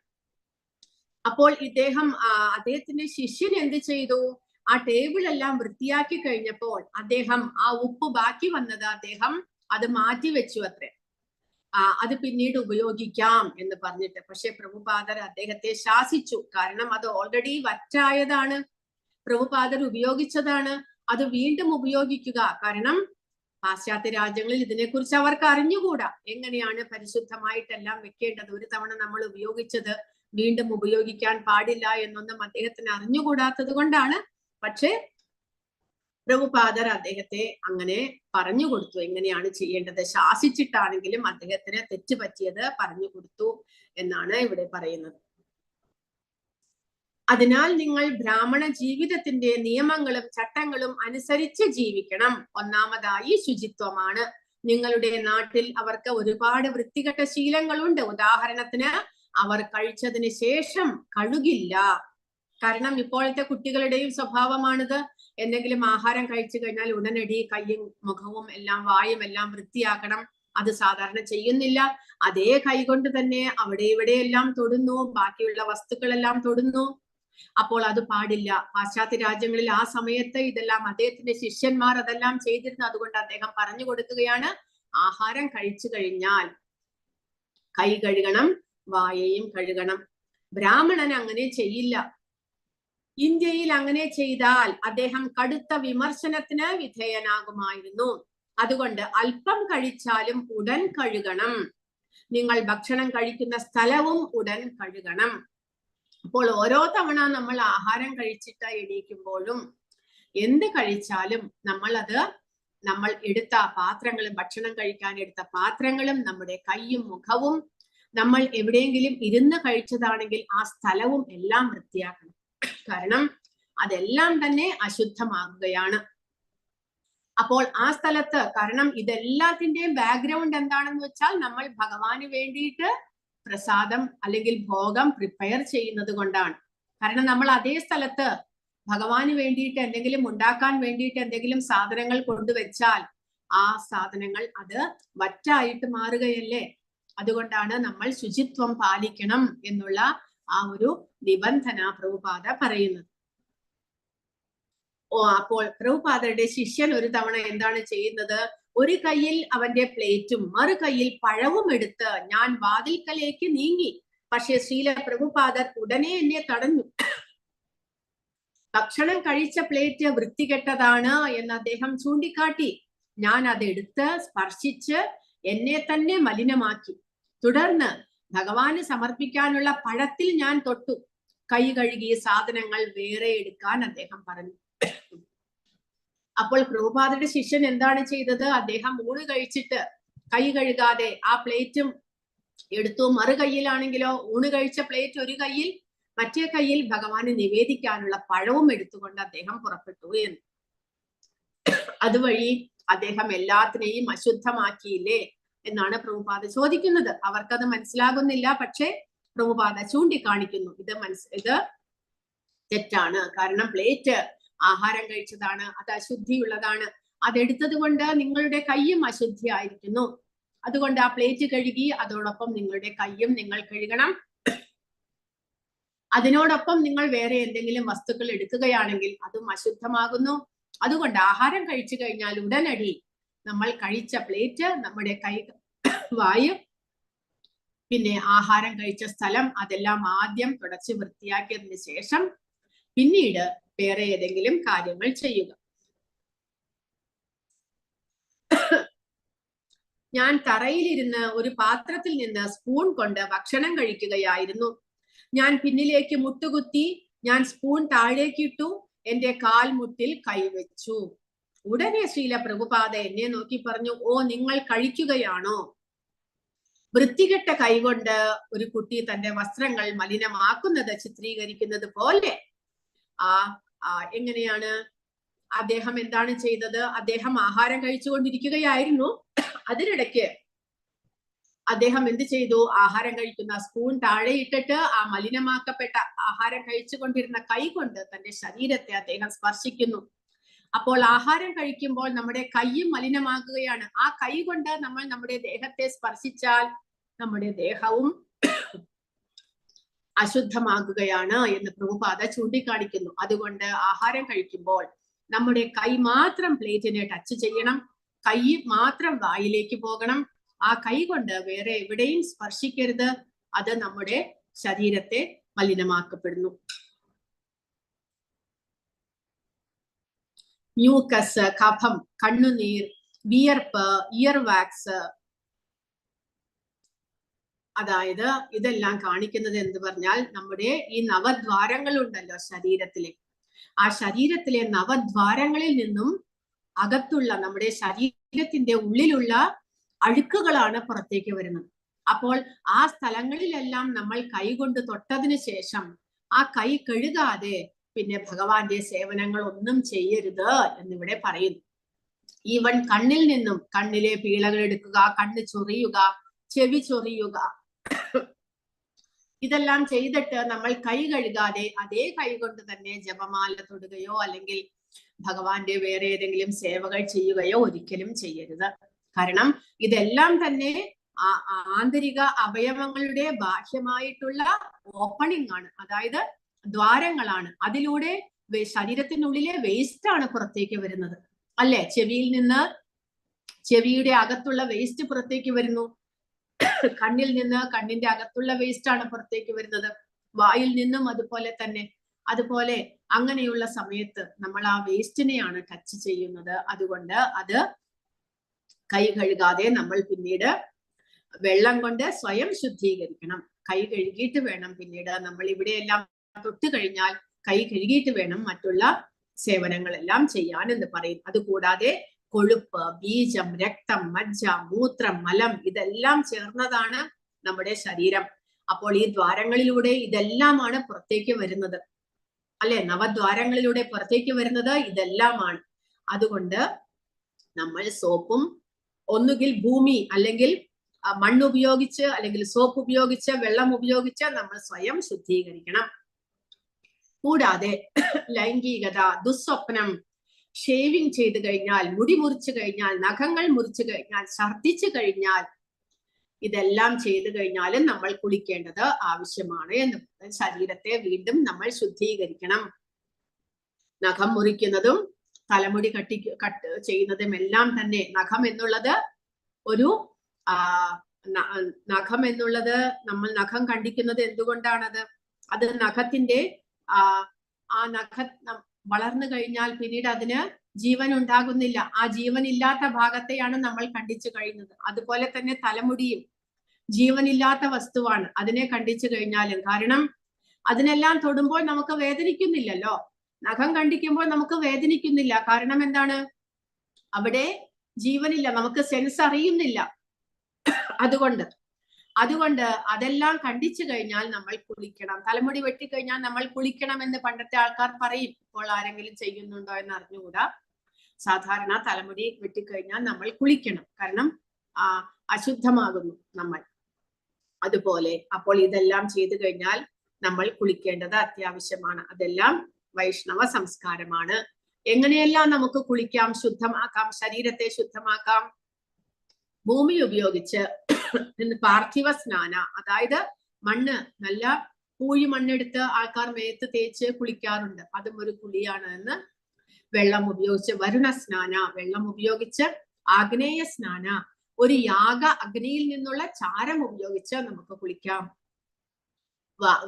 അപ്പോൾ അദ്ദേഹത്തിന്റെ ശിഷ്യൻ എന്ത് ചെയ്തു? ആ ടേബിൾ എല്ലാം വൃത്തിയാക്കി കഴിഞ്ഞപ്പോൾ അദ്ദേഹം ആ ഉപ്പ് ബാക്കി വന്നത് അദ്ദേഹം അത് മാറ്റിവെച്ചു അത്രേ. അത് പിന്നീട് ഉപയോഗിക്കാം എന്ന് പറഞ്ഞിട്ട്. പക്ഷെ പ്രഭുപാദർ അദ്ദേഹത്തെ ശാസിച്ചു. കാരണം അത് ഓൾറെഡി വറ്റായതാണ്, പ്രഭുപാദർ ഉപയോഗിച്ചതാണ്, അത് വീണ്ടും ഉപയോഗിക്കുക. കാരണം പാശ്ചാത്യ രാജ്യങ്ങളിൽ ഇതിനെക്കുറിച്ച് അവർക്ക് അറിഞ്ഞുകൂടാ. എങ്ങനെയാണ് പരിശുദ്ധമായിട്ടെല്ലാം വെക്കേണ്ടത്, ഒരു തവണ നമ്മൾ ഉപയോഗിച്ചത് വീണ്ടും ഉപയോഗിക്കാൻ പാടില്ല എന്നൊന്നും അദ്ദേഹത്തിന് അറിഞ്ഞുകൂടാത്തത് കൊണ്ടാണ്. പക്ഷെ പ്രഭുപാദർ അദ്ദേഹത്തെ അങ്ങനെ പറഞ്ഞു കൊടുത്തു, എങ്ങനെയാണ് ചെയ്യേണ്ടത്. ശാസിച്ചിട്ടാണെങ്കിലും അദ്ദേഹത്തിന് തെറ്റ് പറ്റിയത് പറഞ്ഞു കൊടുത്തു എന്നാണ് ഇവിടെ പറയുന്നത്. അതിനാൽ നിങ്ങൾ ബ്രാഹ്മണ ജീവിതത്തിന്റെ നിയമങ്ങളും ചട്ടങ്ങളും അനുസരിച്ച് ജീവിക്കണം. ഒന്നാമതായി ശുചിത്വമാണ്. നിങ്ങളുടെ നാട്ടിൽ അവർക്ക് ഒരുപാട് വൃത്തികെട്ട ശീലങ്ങളുണ്ട്. ഉദാഹരണത്തിന്, അവർ കഴിച്ചതിന് ശേഷം കഴുകില്ല. കാരണം ഇപ്പോഴത്തെ കുട്ടികളുടെയും സ്വഭാവമാണിത്. എന്തെങ്കിലും ആഹാരം കഴിച്ചു കഴിഞ്ഞാൽ ഉടനടി കൈയും മുഖവും എല്ലാം വായും എല്ലാം വൃത്തിയാക്കണം. അത് സാധാരണ ചെയ്യുന്നില്ല. അതേ കൈകൊണ്ട് തന്നെ അവിടെ ഇവിടെയെല്ലാം തൊടുന്നു, ബാക്കിയുള്ള വസ്തുക്കളെല്ലാം തൊടുന്നു. അപ്പോൾ അത് പാടില്ല. പാശ്ചാത്യ രാജ്യങ്ങളിൽ ആ സമയത്ത് ഇതെല്ലാം അദ്ദേഹത്തിന്റെ ശിഷ്യന്മാർ അതെല്ലാം ചെയ്തിരുന്നു. അതുകൊണ്ട് അദ്ദേഹം പറഞ്ഞു കൊടുക്കുകയാണ്, ആഹാരം കഴിച്ചു കഴിഞ്ഞാൽ കൈ കഴുകണം, വായയും കഴുകണം. ബ്രാഹ്മണൻ അങ്ങനെ ചെയ്യില്ല. ഇന്ത്യയിൽ അങ്ങനെ ചെയ്താൽ അദ്ദേഹം കടുത്ത വിമർശനത്തിന് വിധേയനാകുമായിരുന്നു. അതുകൊണ്ട് അല്പം കഴിച്ചാലും ഉടൻ കഴുകണം. നിങ്ങൾ ഭക്ഷണം കഴിക്കുന്ന സ്ഥലവും ഉടൻ കഴുകണം. അപ്പോൾ ഓരോ തവണ നമ്മൾ ആഹാരം കഴിച്ചിട്ട് എണീക്കുമ്പോഴും എന്ത് കഴിച്ചാലും നമ്മൾ എടുത്ത പാത്രങ്ങളും, ഭക്ഷണം കഴിക്കാൻ എടുത്ത പാത്രങ്ങളും, നമ്മുടെ കൈയും മുഖവും, നമ്മൾ എവിടെയെങ്കിലും ഇരുന്ന് കഴിച്ചതാണെങ്കിൽ ആ സ്ഥലവും എല്ലാം വൃത്തിയാക്കണം. കാരണം അതെല്ലാം തന്നെ അശുദ്ധമാകുകയാണ്. അപ്പോൾ ആ സ്ഥലത്ത്, കാരണം ഇതെല്ലാത്തിന്റെയും ബാക്ക്ഗ്രൗണ്ട് എന്താണെന്ന് വെച്ചാൽ നമ്മൾ ഭഗവാന് വേണ്ടിയിട്ട് പ്രസാദം അല്ലെങ്കിൽ ഭോഗം പ്രിപ്പയർ ചെയ്യുന്നത് കൊണ്ടാണ്. കാരണം നമ്മൾ അതേ സ്ഥലത്ത് ഭഗവാന് വേണ്ടിയിട്ട് എന്തെങ്കിലും ഉണ്ടാക്കാൻ വേണ്ടിയിട്ട് എന്തെങ്കിലും സാധനങ്ങൾ കൊണ്ടുവച്ചാൽ ആ സാധനങ്ങൾ അത് വറ്റായിട്ട് മാറുകയല്ലേ. അതുകൊണ്ടാണ് നമ്മൾ ശുചിത്വം പാലിക്കണം എന്നുള്ള ആ ഒരു നിബന്ധന പ്രഭുപാദ പറയുന്നത്. അപ്പോൾ പ്രഭുപാദരുടെ ശിഷ്യൻ ഒരു തവണ എന്താണ് ചെയ്യുന്നത്? ഒരു കയ്യിൽ അവന്റെ പ്ലേറ്റും മറു കയ്യിൽ പഴവും എടുത്ത് ഞാൻ വാതിൽക്കലേക്ക് നീങ്ങി. പക്ഷെ ശ്രീല പ്രഭുപാദർ ഉടനെ എന്നെ തടഞ്ഞു. ഭക്ഷണം കഴിച്ച പ്ലേറ്റ് വൃത്തികെട്ടതാണ് എന്ന് അദ്ദേഹം ചൂണ്ടിക്കാട്ടി. ഞാൻ അതെടുത്ത് സ്പർശിച്ച് എന്നെ തന്നെ മലിനമാക്കി. തുടർന്ന് ഭഗവാന് സമർപ്പിക്കാനുള്ള പഴത്തിൽ ഞാൻ തൊട്ടു. കൈ കഴുകിയ സാധനങ്ങൾ വേറെ എടുക്കാൻ അദ്ദേഹം പറഞ്ഞു. അപ്പോൾ പ്രഭുപാദരുടെ ശിഷ്യൻ എന്താണ് ചെയ്തത്? അദ്ദേഹം ഊണ് കഴിച്ചിട്ട് കൈ കഴുകാതെ ആ പ്ലേറ്റും എടുത്തു. മറു കൈയിലാണെങ്കിലോ ഊണ് കഴിച്ച പ്ലേറ്റ് ഒരു കൈയിൽ, മറ്റേ കൈയിൽ ഭഗവാന് നിവേദിക്കാനുള്ള പഴവും എടുത്തുകൊണ്ട് അദ്ദേഹം പുറപ്പെട്ടു എന്ന്. അതുവഴി അദ്ദേഹം എല്ലാത്തിനെയും അശുദ്ധമാക്കിയില്ലേ എന്നാണ് പ്രഭുപാദ ചോദിക്കുന്നത്. അവർക്കത് മനസ്സിലാകുന്നില്ല. പക്ഷെ പ്രഭുപാദ ചൂണ്ടിക്കാണിക്കുന്നു, ഇത് തെറ്റാണ്. കാരണം പ്ലേറ്റ് ആഹാരം കഴിച്ചതാണ്, അത് അശുദ്ധിയുള്ളതാണ്. അതെടുത്തത് കൊണ്ട് നിങ്ങളുടെ കൈയും അശുദ്ധിയായിരിക്കുന്നു. അതുകൊണ്ട് ആ പ്ലേറ്റ് കഴുകി അതോടൊപ്പം നിങ്ങളുടെ കൈയും നിങ്ങൾ കഴുകണം. അതിനോടൊപ്പം നിങ്ങൾ വേറെ എന്തെങ്കിലും വസ്തുക്കൾ എടുക്കുകയാണെങ്കിൽ അതും അശുദ്ധമാകുന്നു. അതുകൊണ്ട് ആഹാരം കഴിച്ചു കഴിഞ്ഞാൽ ഉടനടി നമ്മൾ കഴിച്ച പ്ലേറ്റ്, നമ്മുടെ കൈ, വായു, പിന്നെ ആഹാരം കഴിച്ച സ്ഥലം, അതെല്ലാം ആദ്യം തുടച്ച് വൃത്തിയാക്കിയതിന് ശേഷം പിന്നീട് വേറെ ഏതെങ്കിലും കാര്യങ്ങൾ ചെയ്യുക. ഞാൻ തറയിലിരുന്ന് ഒരു പാത്രത്തിൽ നിന്ന് സ്പൂൺ കൊണ്ട് ഭക്ഷണം കഴിക്കുകയായിരുന്നു. ഞാൻ പിന്നിലേക്ക് മുട്ടുകുത്തി. ഞാൻ സ്പൂൺ താഴേക്കിട്ടു. എന്റെ കാൽമുട്ടിൽ കൈവച്ചു. ഉടനെ ശ്രീല പ്രഭുപാദ എന്നെ നോക്കി പറഞ്ഞു, ഓ, നിങ്ങൾ കഴിക്കുകയാണോ? വൃത്തികെട്ട കൈകൊണ്ട് ഒരു കുട്ടി തന്റെ വസ്ത്രങ്ങൾ മലിനമാക്കുന്നത് ചിത്രീകരിക്കുന്നത് പോലെ എങ്ങനെയാണ് അദ്ദേഹം എന്താണ് ചെയ്തത്? അദ്ദേഹം ആഹാരം കഴിച്ചുകൊണ്ടിരിക്കുകയായിരുന്നു. അതിനിടയ്ക്ക് അദ്ദേഹം എന്ത് ചെയ്തു? ആഹാരം കഴിക്കുന്ന സ്പൂൺ താഴെ ഇട്ടിട്ട് ആ മലിനമാക്കപ്പെട്ട ആഹാരം കഴിച്ചുകൊണ്ടിരുന്ന കൈ കൊണ്ട് തന്റെ ശരീരത്തെ അദ്ദേഹം സ്പർശിക്കുന്നു. അപ്പോൾ ആഹാരം കഴിക്കുമ്പോൾ നമ്മുടെ കൈയും മലിനമാകുകയാണ്. ആ കൈ കൊണ്ട് നമ്മൾ നമ്മുടെ ദേഹത്തെ സ്പർശിച്ചാൽ നമ്മുടെ ദേഹവും അശുദ്ധമാകുകയാണ് എന്ന് പ്രഭുപാദ ചൂണ്ടിക്കാണിക്കുന്നു. അതുകൊണ്ട് ആഹാരം കഴിക്കുമ്പോൾ നമ്മുടെ കൈ മാത്രം പ്ലേറ്റിനെ ടച്ച് ചെയ്യണം. കൈ മാത്രം വായിലേക്ക് പോകണം. ആ കൈ കൊണ്ട് വേറെ എവിടെയും സ്പർശിക്കരുത്. അത് നമ്മുടെ ശരീരത്തെ മലിനമാക്കപ്പെടുന്നു. മ്യൂക്കസ്, കഫം, കണ്ണുനീർ, വിയർപ്പ്, ഇയർ വാക്സ്, അതായത് ഇതെല്ലാം കാണിക്കുന്നത് എന്ത് പറഞ്ഞാൽ നമ്മുടെ ഈ നവദ്വാരങ്ങൾ ഉണ്ടല്ലോ ശരീരത്തിലെ, ആ ശരീരത്തിലെ നവദ്വാരങ്ങളിൽ നിന്നും അകത്തുള്ള നമ്മുടെ ശരീരത്തിന്റെ ഉള്ളിലുള്ള അഴുക്കുകളാണ് പുറത്തേക്ക് വരുന്നത്. അപ്പോൾ ആ സ്ഥലങ്ങളിലെല്ലാം നമ്മൾ കൈകൊണ്ട് തൊട്ടതിന് ശേഷം ആ കൈ കഴുകാതെ പിന്നെ ഭഗവാന്റെ സേവനങ്ങൾ ഒന്നും ചെയ്യരുത് എന്നിവിടെ പറയുന്നു. ഈവൻ കണ്ണിൽ നിന്നും, കണ്ണിലെ പീളകൾ എടുക്കുക, കണ്ണ് ചൊറിയുക, ചെവി ചൊറിയുക, ഇതെല്ലാം ചെയ്തിട്ട് നമ്മൾ കൈ കഴുകാതെ അതേ കൈ കൊണ്ട് തന്നെ ജപമാല തൊടുകയോ അല്ലെങ്കിൽ ഭഗവാന്റെ വേറെ ഏതെങ്കിലും സേവകൾ ചെയ്യുകയോ ഒരിക്കലും ചെയ്യരുത്. കാരണം ഇതെല്ലാം തന്നെ ആന്തരിക അവയവങ്ങളുടെ ബാഹ്യമായിട്ടുള്ള ഓപ്പണിംഗ് ആണ്, അതായത് ദ്വാരങ്ങളാണ്. അതിലൂടെ ശരീരത്തിനുള്ളിലെ വേസ്റ്റ് ആണ് പുറത്തേക്ക് വരുന്നത്, അല്ലെ? ചെവിയിൽ നിന്ന് ചെവിയുടെ അകത്തുള്ള വേസ്റ്റ് പുറത്തേക്ക് വരുന്നു. കണ്ണിൽ നിന്ന് കണ്ണിന്റെ അകത്തുള്ള വേസ്റ്റ് ആണ് പുറത്തേക്ക് വരുന്നത്. വായിൽ നിന്നും അതുപോലെ തന്നെ. അതുപോലെ അങ്ങനെയുള്ള സമയത്ത് നമ്മൾ ആ വേസ്റ്റിനെയാണ് ടച്ച് ചെയ്യുന്നത്. അതുകൊണ്ട് അത് കൈ കഴുകാതെ നമ്മൾ പിന്നീട് വെള്ളം കൊണ്ട് സ്വയം ശുദ്ധീകരിക്കണം. കൈ കഴുകിയിട്ട് വേണം പിന്നീട് നമ്മൾ ഇവിടെയെല്ലാം തൊട്ട് കഴിഞ്ഞാൽ കൈ കഴുകിയിട്ട് വേണം മറ്റുള്ള സേവനങ്ങളെല്ലാം ചെയ്യാൻ എന്ന് പറയും. അതുകൂടാതെ കൊഴുപ്പ്, ബീജം, രക്തം, മജ്ജ, മൂത്രം, മലം ഇതെല്ലാം ചേർന്നതാണ് നമ്മുടെ ശരീരം. അപ്പോൾ ഈ ദ്വാരങ്ങളിലൂടെ ഇതെല്ലാമാണ് പുറത്തേക്ക് വരുന്നത്, അല്ലെ? നവദ്വാരങ്ങളിലൂടെ പുറത്തേക്ക് വരുന്നത് ഇതെല്ലാമാണ്. അതുകൊണ്ട് നമ്മൾ സോപ്പും ഒന്നുകിൽ ഭൂമി അല്ലെങ്കിൽ മണ്ണ് ഉപയോഗിച്ച് അല്ലെങ്കിൽ സോപ്പ് ഉപയോഗിച്ച് വെള്ളം ഉപയോഗിച്ച് നമ്മൾ സ്വയം ശുദ്ധീകരിക്കണം. കൂടാതെ ലൈംഗികത, ദുസ്വപ്നം, ഷേവിങ് ചെയ്ത് കഴിഞ്ഞാൽ, മുടി മുറിച്ചു കഴിഞ്ഞാൽ, നഖങ്ങൾ മുറിച്ചു കഴിഞ്ഞാൽ, ഛർദിച്ചു കഴിഞ്ഞാൽ, ഇതെല്ലാം ചെയ്തു കഴിഞ്ഞാലും നമ്മൾ കുളിക്കേണ്ടത് ആവശ്യമാണ് എന്ന്. ശരീരത്തെ വീണ്ടും നമ്മൾ ശുദ്ധീകരിക്കണം. നഖം മുറിക്കുന്നതും തലമുടി കട്ട് ചെയ്യുന്നതും എല്ലാം തന്നെ നഖം എന്നുള്ളത് ഒരു നഖം എന്നുള്ളത് നമ്മൾ നഖം കണ്ടിക്കുന്നത് എന്തുകൊണ്ടാണത്? അത് നഖത്തിന്റെ ആ നഖം വളർന്നു കഴിഞ്ഞാൽ പിന്നീട് അതിന് ജീവൻ ഉണ്ടാകുന്നില്ല. ആ ജീവൻ ഇല്ലാത്ത ഭാഗത്തെയാണ് നമ്മൾ കണ്ടിച്ചു കഴിയുന്നത്. അതുപോലെ തന്നെ തലമുടിയും ജീവനില്ലാത്ത വസ്തുവാണ്. അതിനെ കണ്ടിച്ചു കഴിഞ്ഞാലും, കാരണം അതിനെല്ലാം തൊടുമ്പോൾ നമുക്ക് വേദനിക്കുന്നില്ലല്ലോ. നഖം കണ്ടിക്കുമ്പോൾ നമുക്ക് വേദനിക്കുന്നില്ല. കാരണം എന്താണ്? അവിടെ ജീവനില്ല, നമുക്ക് സെൻസ് അറിയുന്നില്ല. അതുകൊണ്ട് അതെല്ലാം കണ്ടിച്ചു കഴിഞ്ഞാൽ നമ്മൾ കുളിക്കണം. തലമുടി വെട്ടിക്കഴിഞ്ഞാൽ നമ്മൾ കുളിക്കണം എന്ന് പണ്ടത്തെ ആൾക്കാർ പറയും. ഇപ്പോൾ ആരെങ്കിലും ചെയ്യുന്നുണ്ടോ എന്ന് അറിഞ്ഞുകൂടാ. സാധാരണ തലമുടി വെട്ടിക്കഴിഞ്ഞാൽ നമ്മൾ കുളിക്കണം, കാരണം അശുദ്ധമാകുന്നു നമ്മൾ. അതുപോലെ അപ്പോൾ ഇതെല്ലാം ചെയ്തു കഴിഞ്ഞാൽ നമ്മൾ കുളിക്കേണ്ടത് അത്യാവശ്യമാണ്. അതെല്ലാം വൈഷ്ണവ സംസ്കാരമാണ്. എങ്ങനെയെല്ലാം നമുക്ക് കുളിക്കാം, ശുദ്ധമാക്കാം, ശരീരത്തെ ശുദ്ധമാക്കാം? ഭൂമി ഉപയോഗിച്ച് പാർത്ഥിവ സ്നാന, അതായത് മണ്ണ്, നല്ല പൂഴി മണ്ണെടുത്ത് ആൾക്കാർ മേത്ത് തേച്ച് കുളിക്കാറുണ്ട്. അതും ഒരു കുളിയാണ് എന്ന്. വെള്ളം ഉപയോഗിച്ച് വരുണ സ്നാന, വെള്ളം ഉപയോഗിച്ച് ആഗ്നേയ സ്നാന, ഒരു യാഗ അഗ്നിയിൽ നിന്നുള്ള ചാരം ഉപയോഗിച്ച് നമുക്ക് കുളിക്കാം.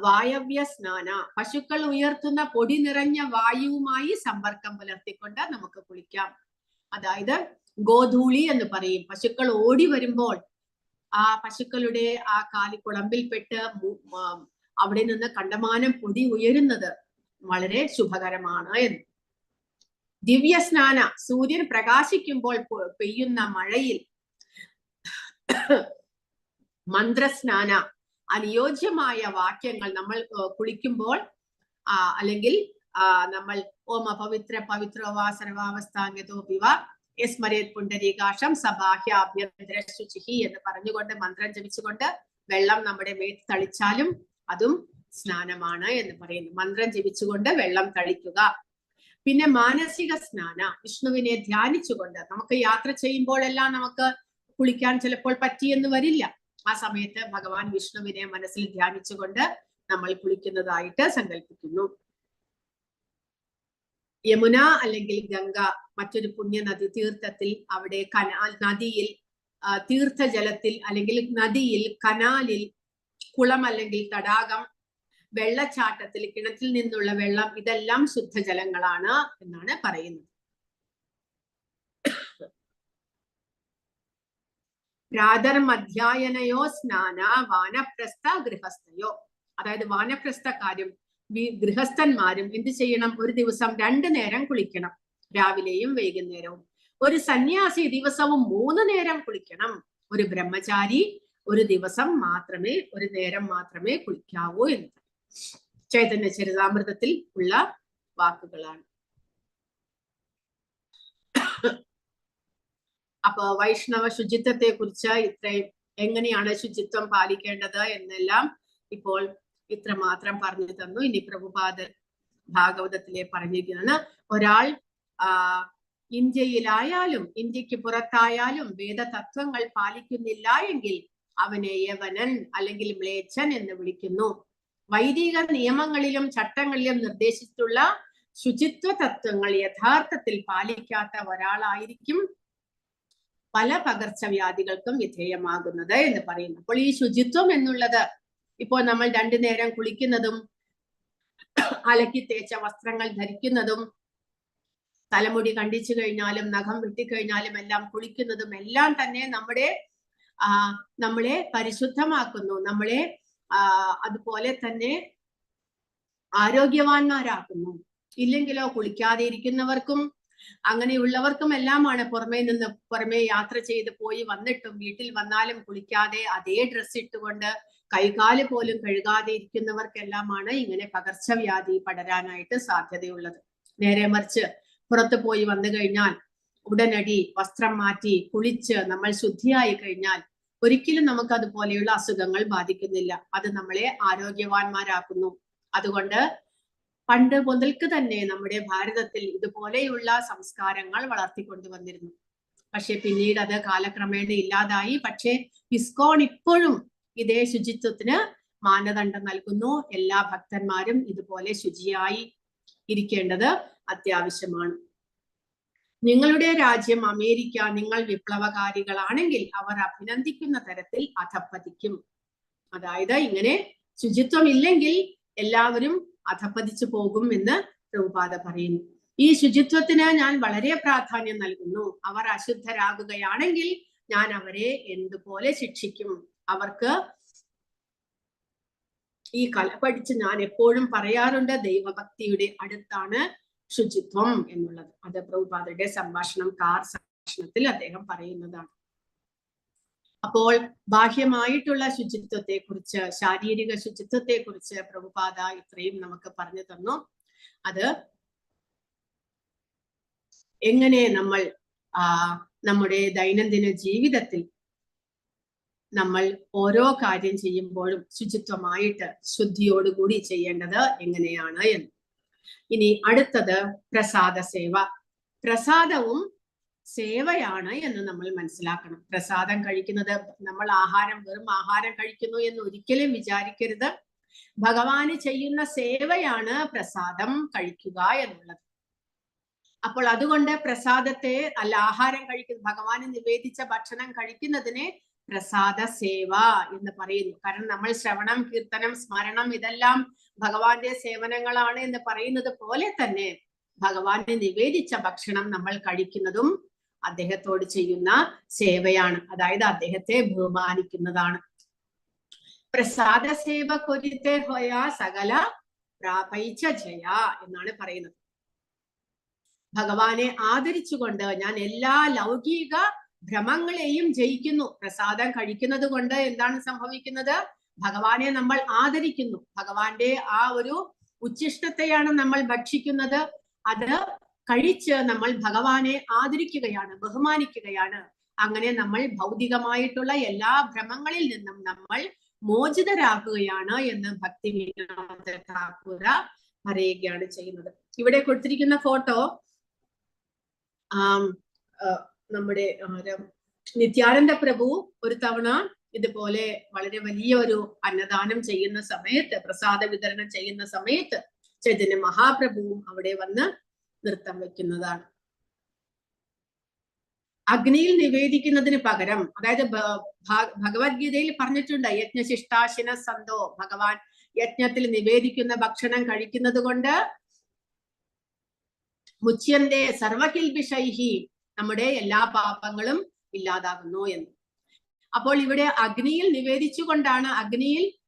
വായവ്യ സ്നാന, പശുക്കൾ ഉയർത്തുന്ന പൊടി നിറഞ്ഞ വായുവുമായി സമ്പർക്കം പുലർത്തിക്കൊണ്ട് നമുക്ക് കുളിക്കാം. അതായത് ഗോധൂളി എന്ന് പറയും. പശുക്കൾ ഓടി വരുമ്പോൾ ആ പശുക്കളുടെ ആ കാലിക്കുളമ്പിൽപ്പെട്ട് അവിടെ നിന്ന് കണ്ടമാനം പൊടി ഉയരുന്നത് വളരെ ശുഭകരമാണ് എന്ന്. ദിവ്യ സ്നാന, സൂര്യൻ പ്രകാശിക്കുമ്പോൾ പെയ്യുന്ന മഴയിൽ. മന്ത്രസ്നാന, അനുയോജ്യമായ വാക്യങ്ങൾ നമ്മൾ കുളിക്കുമ്പോൾ അല്ലെങ്കിൽ നമ്മൾ ഓം അപവിത്ര പവിത്രോവാ സർവാവസ്ഥാംഗതോ പിവ യസ്മരേത് പുണ്ടരീകാശം സബാഹ്യാഭ്യന്തര ശുചിഹി എന്ന് പറഞ്ഞുകൊണ്ട് മന്ത്രം ജപിച്ചുകൊണ്ട് വെള്ളം നമ്മുടെ മേത്ത് തളിച്ചാലും അതും സ്നാനമാണ് എന്ന് പറയുന്നു. മന്ത്രം ജപിച്ചുകൊണ്ട് വെള്ളം തളിക്കുക. പിന്നെ മാനസിക സ്നാന, വിഷ്ണുവിനെ ധ്യാനിച്ചുകൊണ്ട്. നമുക്ക് യാത്ര ചെയ്യുമ്പോഴെല്ലാം നമുക്ക് കുളിക്കാൻ ചിലപ്പോൾ പറ്റിയെന്ന് വരില്ല. ആ സമയത്ത് ഭഗവാൻ വിഷ്ണുവിനെ മനസ്സിൽ ധ്യാനിച്ചുകൊണ്ട് നമ്മൾ കുളിക്കുന്നതായിട്ട് സങ്കല്പിക്കുന്നു. യമുന അല്ലെങ്കിൽ ഗംഗ, മറ്റൊരു പുണ്യനദി, തീർത്ഥത്തിൽ, അവിടെ നദിയിൽ, തീർത്ഥജലത്തിൽ അല്ലെങ്കിൽ നദിയിൽ, കനാലിൽ, കുളം അല്ലെങ്കിൽ തടാകം, വെള്ളച്ചാട്ടത്തിൽ, കിണറ്റിൽ നിന്നുള്ള വെള്ളം, ഇതെല്ലാം ശുദ്ധജലങ്ങളാണ് എന്നാണ് പറയുന്നത്. പ്രാതർമധ്യായനയോ സ്നാന വാനപ്രസ്ഥ ഗൃഹസ്ഥയോ, അതായത് വാനപ്രസ്ഥക്കാരും ഗൃഹസ്ഥന്മാരും എന്ത് ചെയ്യണം? ഒരു ദിവസം 2 നേരം കുളിക്കണം, രാവിലെയും വൈകുന്നേരവും. ഒരു സന്യാസി ദിവസവും 3 നേരം കുളിക്കണം. ഒരു ബ്രഹ്മചാരി ഒരു ദിവസം മാത്രമേ, ഒരു നേരം മാത്രമേ കുളിക്കാവൂ എന്ന് ചൈതന്യ ചരിതാമൃതത്തിൽ ഉള്ള വാക്കുകളാണ്. അപ്പൊ വൈഷ്ണവ ശുചിത്വത്തെ കുറിച്ച് ഇത്രയും, എങ്ങനെയാണ് ശുചിത്വം പാലിക്കേണ്ടത് എന്നെല്ലാം ഇപ്പോൾ ഇത്രമാത്രം പറഞ്ഞു തന്നു. ഇനി പ്രഭുപാദർ ഭാഗവതത്തിലെ പറഞ്ഞിരിക്കുന്നത്, ഒരാൾ ഇന്ത്യയിലായാലും ഇന്ത്യക്ക് പുറത്തായാലും വേദതത്വങ്ങൾ പാലിക്കുന്നില്ല എങ്കിൽ അവനെ യവനൻ അല്ലെങ്കിൽ മ്ലേച്ഛൻ എന്ന് വിളിക്കുന്നു. വൈദിക നിയമങ്ങളിലും ചട്ടങ്ങളിലും നിർദ്ദേശിച്ചിട്ടുള്ള ശുചിത്വ തത്വങ്ങൾ യഥാർത്ഥത്തിൽ പാലിക്കാത്ത ഒരാളായിരിക്കും പല പകർച്ചവ്യാധികൾക്കും വിധേയമാകുന്നത് എന്ന് പറയുന്നു. അപ്പോൾ ഈ ശുചിത്വം എന്നുള്ളത് ഇപ്പോൾ നമ്മൾ 2 നേരം കുളിക്കുന്നതും അലക്കി തേച്ച വസ്ത്രങ്ങൾ ധരിക്കുന്നതും, തലമുടി കണ്ടിച്ചു കഴിഞ്ഞാലും നഖം വെട്ടിക്കഴിഞ്ഞാലും എല്ലാം കുളിക്കുന്നതും എല്ലാം തന്നെ നമ്മളെ പരിശുദ്ധമാക്കുന്നു, നമ്മളെ അതുപോലെ തന്നെ ആരോഗ്യവാന്മാരാക്കുന്നു. ഇല്ലെങ്കിലോ കുളിക്കാതെ ഇരിക്കുന്നവർക്കും അങ്ങനെയുള്ളവർക്കും എല്ലാമാണ് പുറമേ യാത്ര ചെയ്ത് പോയി വന്നിട്ടും വീട്ടിൽ വന്നാലും കുളിക്കാതെ അതേ ഡ്രസ്സ് ഇട്ടുകൊണ്ട് കൈകാല് പോലും കഴുകാതെ ഇരിക്കുന്നവർക്കെല്ലാമാണ് ഇങ്ങനെ പകർച്ചവ്യാധി പടരാനായിട്ട് സാധ്യതയുള്ളത്. നേരെ മറിച്ച് പുറത്തു പോയി വന്നു കഴിഞ്ഞാൽ ഉടനടി വസ്ത്രം മാറ്റി കുളിച്ച് നമ്മൾ ശുദ്ധിയായി കഴിഞ്ഞാൽ ഒരിക്കലും നമുക്ക് അതുപോലെയുള്ള അസുഖങ്ങൾ ബാധിക്കുന്നില്ല. അത് നമ്മളെ ആരോഗ്യവാന്മാരാക്കുന്നു. അതുകൊണ്ട് പണ്ട് മുതൽക്ക് തന്നെ നമ്മുടെ ഭാരതത്തിൽ ഇതുപോലെയുള്ള സംസ്കാരങ്ങൾ വളർത്തിക്കൊണ്ടുവന്നിരുന്നു. പക്ഷെ പിന്നീട് അത് കാലക്രമേണ ഇല്ലാതായി. പക്ഷെ ഇസ്കോൺ ഇപ്പോഴും ഇതേ ശുചിത്വത്തിന് മാനദണ്ഡം നൽകുന്നു. എല്ലാ ഭക്തന്മാരും ഇതുപോലെ ശുചിയായി ഇരിക്കേണ്ടത് അത്യാവശ്യമാണ്. നിങ്ങളുടെ രാജ്യം അമേരിക്ക നിങ്ങൾ വിപ്ലവകാരികളാണെങ്കിൽ അവർ അഭിനന്ദിക്കുന്ന തരത്തിൽ അധപ്പതിക്കും. അതായത് ഇങ്ങനെ ശുചിത്വം ഇല്ലെങ്കിൽ എല്ലാവരും അധപ്പതിച്ചു പോകും എന്ന് പ്രഭുപാദ പറയുന്നു. ഈ ശുചിത്വത്തിന് ഞാൻ വളരെ പ്രാധാന്യം നൽകുന്നു. അവർ അശുദ്ധരാകുകയാണെങ്കിൽ ഞാൻ അവരെ എന്തുപോലെ ശിക്ഷിക്കും. അവർക്ക് ഈ കല പഠിച്ച് ഞാൻ എപ്പോഴും പറയാറുണ്ട്, ദൈവഭക്തിയുടെ അടുത്താണ് ശുചിത്വം എന്നുള്ളത്. അത് പ്രഭുപാദരുടെ കാർ സംഭാഷണത്തിൽ അദ്ദേഹം പറയുന്നതാണ്. അപ്പോൾ ബാഹ്യമായിട്ടുള്ള ശുചിത്വത്തെ കുറിച്ച്, ശാരീരിക ശുചിത്വത്തെ കുറിച്ച് പ്രഭുപാദ ഇത്രയും നമുക്ക് പറഞ്ഞു തന്നു. അത് എങ്ങനെ നമ്മൾ നമ്മുടെ ദൈനംദിന ജീവിതത്തിൽ നമ്മൾ ഓരോ കാര്യം ചെയ്യുമ്പോഴും ശുചിത്വമായിട്ട് ശുദ്ധിയോടുകൂടി ചെയ്യേണ്ടത് എങ്ങനെയാണ് എന്ന്. ഇനി അടുത്തത് പ്രസാദ സേവ. പ്രസാദവും സേവയാണ് എന്ന് നമ്മൾ മനസ്സിലാക്കണം. പ്രസാദം കഴിക്കുന്നത് നമ്മൾ വെറും ആഹാരം കഴിക്കുന്നു എന്ന് ഒരിക്കലും വിചാരിക്കരുത്. ഭഗവാന് ചെയ്യുന്ന സേവയാണ് പ്രസാദം കഴിക്കുക എന്നുള്ളത്. അപ്പോൾ അതുകൊണ്ട് പ്രസാദത്തെ ആഹാരം കഴിക്കുന്ന ഭഗവാന് നിവേദിച്ച ഭക്ഷണം കഴിക്കുന്നതിനെ പ്രസാദ സേവ എന്ന് പറയുന്നു. കാരണം നമ്മൾ ശ്രവണം, കീർത്തനം, സ്മരണം ഇതെല്ലാം ഭഗവാന്റെ സേവനങ്ങളാണ് എന്ന് പറയുന്നത് പോലെ തന്നെ ഭഗവാന് നിവേദിച്ച ഭക്ഷണം നമ്മൾ കഴിക്കുന്നതും അദ്ദേഹത്തോട് ചെയ്യുന്ന സേവയാണ്. അതായത് അദ്ദേഹത്തെ ബഹുമാനിക്കുന്നതാണ്. പ്രസാദ സേവ കൊരിത്തെ ഹോയ സകല പ്രാപൈച്ച ജയ എന്നാണ് പറയുന്നത്. ഭഗവാനെ ആദരിച്ചുകൊണ്ട് ഞാൻ എല്ലാ ലൗകിക ഭ്രമങ്ങളെയും ജയിക്കുന്നു. പ്രസാദം കഴിക്കുന്നത് കൊണ്ട് എന്താണ് സംഭവിക്കുന്നത്? ഭഗവാനെ നമ്മൾ ആദരിക്കുന്നു. ഭഗവാന്റെ ആ ഒരു ഉച്ഛിഷ്ടത്തെയാണ് നമ്മൾ ഭക്ഷിക്കുന്നത്. അത് കഴിച്ച് നമ്മൾ ഭഗവാനെ ആദരിക്കുകയാണ്, ബഹുമാനിക്കുകയാണ്. അങ്ങനെ നമ്മൾ ഭൗതികമായിട്ടുള്ള എല്ലാ ഭ്രമങ്ങളിൽ നിന്നും നമ്മൾ മോചിതരാകുകയാണ് എന്ന് ഭക്തിവിനോദ ഠാകൂര പറയുകയാണ് ചെയ്യുന്നത്. ഇവിടെ കൊടുത്തിരിക്കുന്ന ഫോട്ടോ നമ്മുടെ നിത്യാനന്ദ പ്രഭു ഒരു തവണ ഇതുപോലെ വളരെ വലിയ ഒരു അന്നദാനം ചെയ്യുന്ന സമയത്ത്, പ്രസാദ വിതരണം ചെയ്യുന്ന സമയത്ത് ചൈതന്യ മഹാപ്രഭുവും അവിടെ വന്ന് നൃത്തം വെക്കുന്നതാണ്. അഗ്നിയിൽ നിവേദിക്കുന്നതിന് പകരം, അതായത് ഭഗവത്ഗീതയിൽ പറഞ്ഞിട്ടുണ്ട്, യജ്ഞശിഷ്ടാശിന സന്തോ, ഭഗവാൻ യജ്ഞത്തിൽ നിവേദിക്കുന്ന ഭക്ഷണം കഴിക്കുന്നത് കൊണ്ട് മുച്യന്തേ സർവകിൽബിഷൈഹി, നമ്മുടെ എല്ലാ പാപങ്ങളും ഇല്ലാതാകുന്നു എന്ന്. അപ്പോൾ ഇവിടെ അഗ്നിയിൽ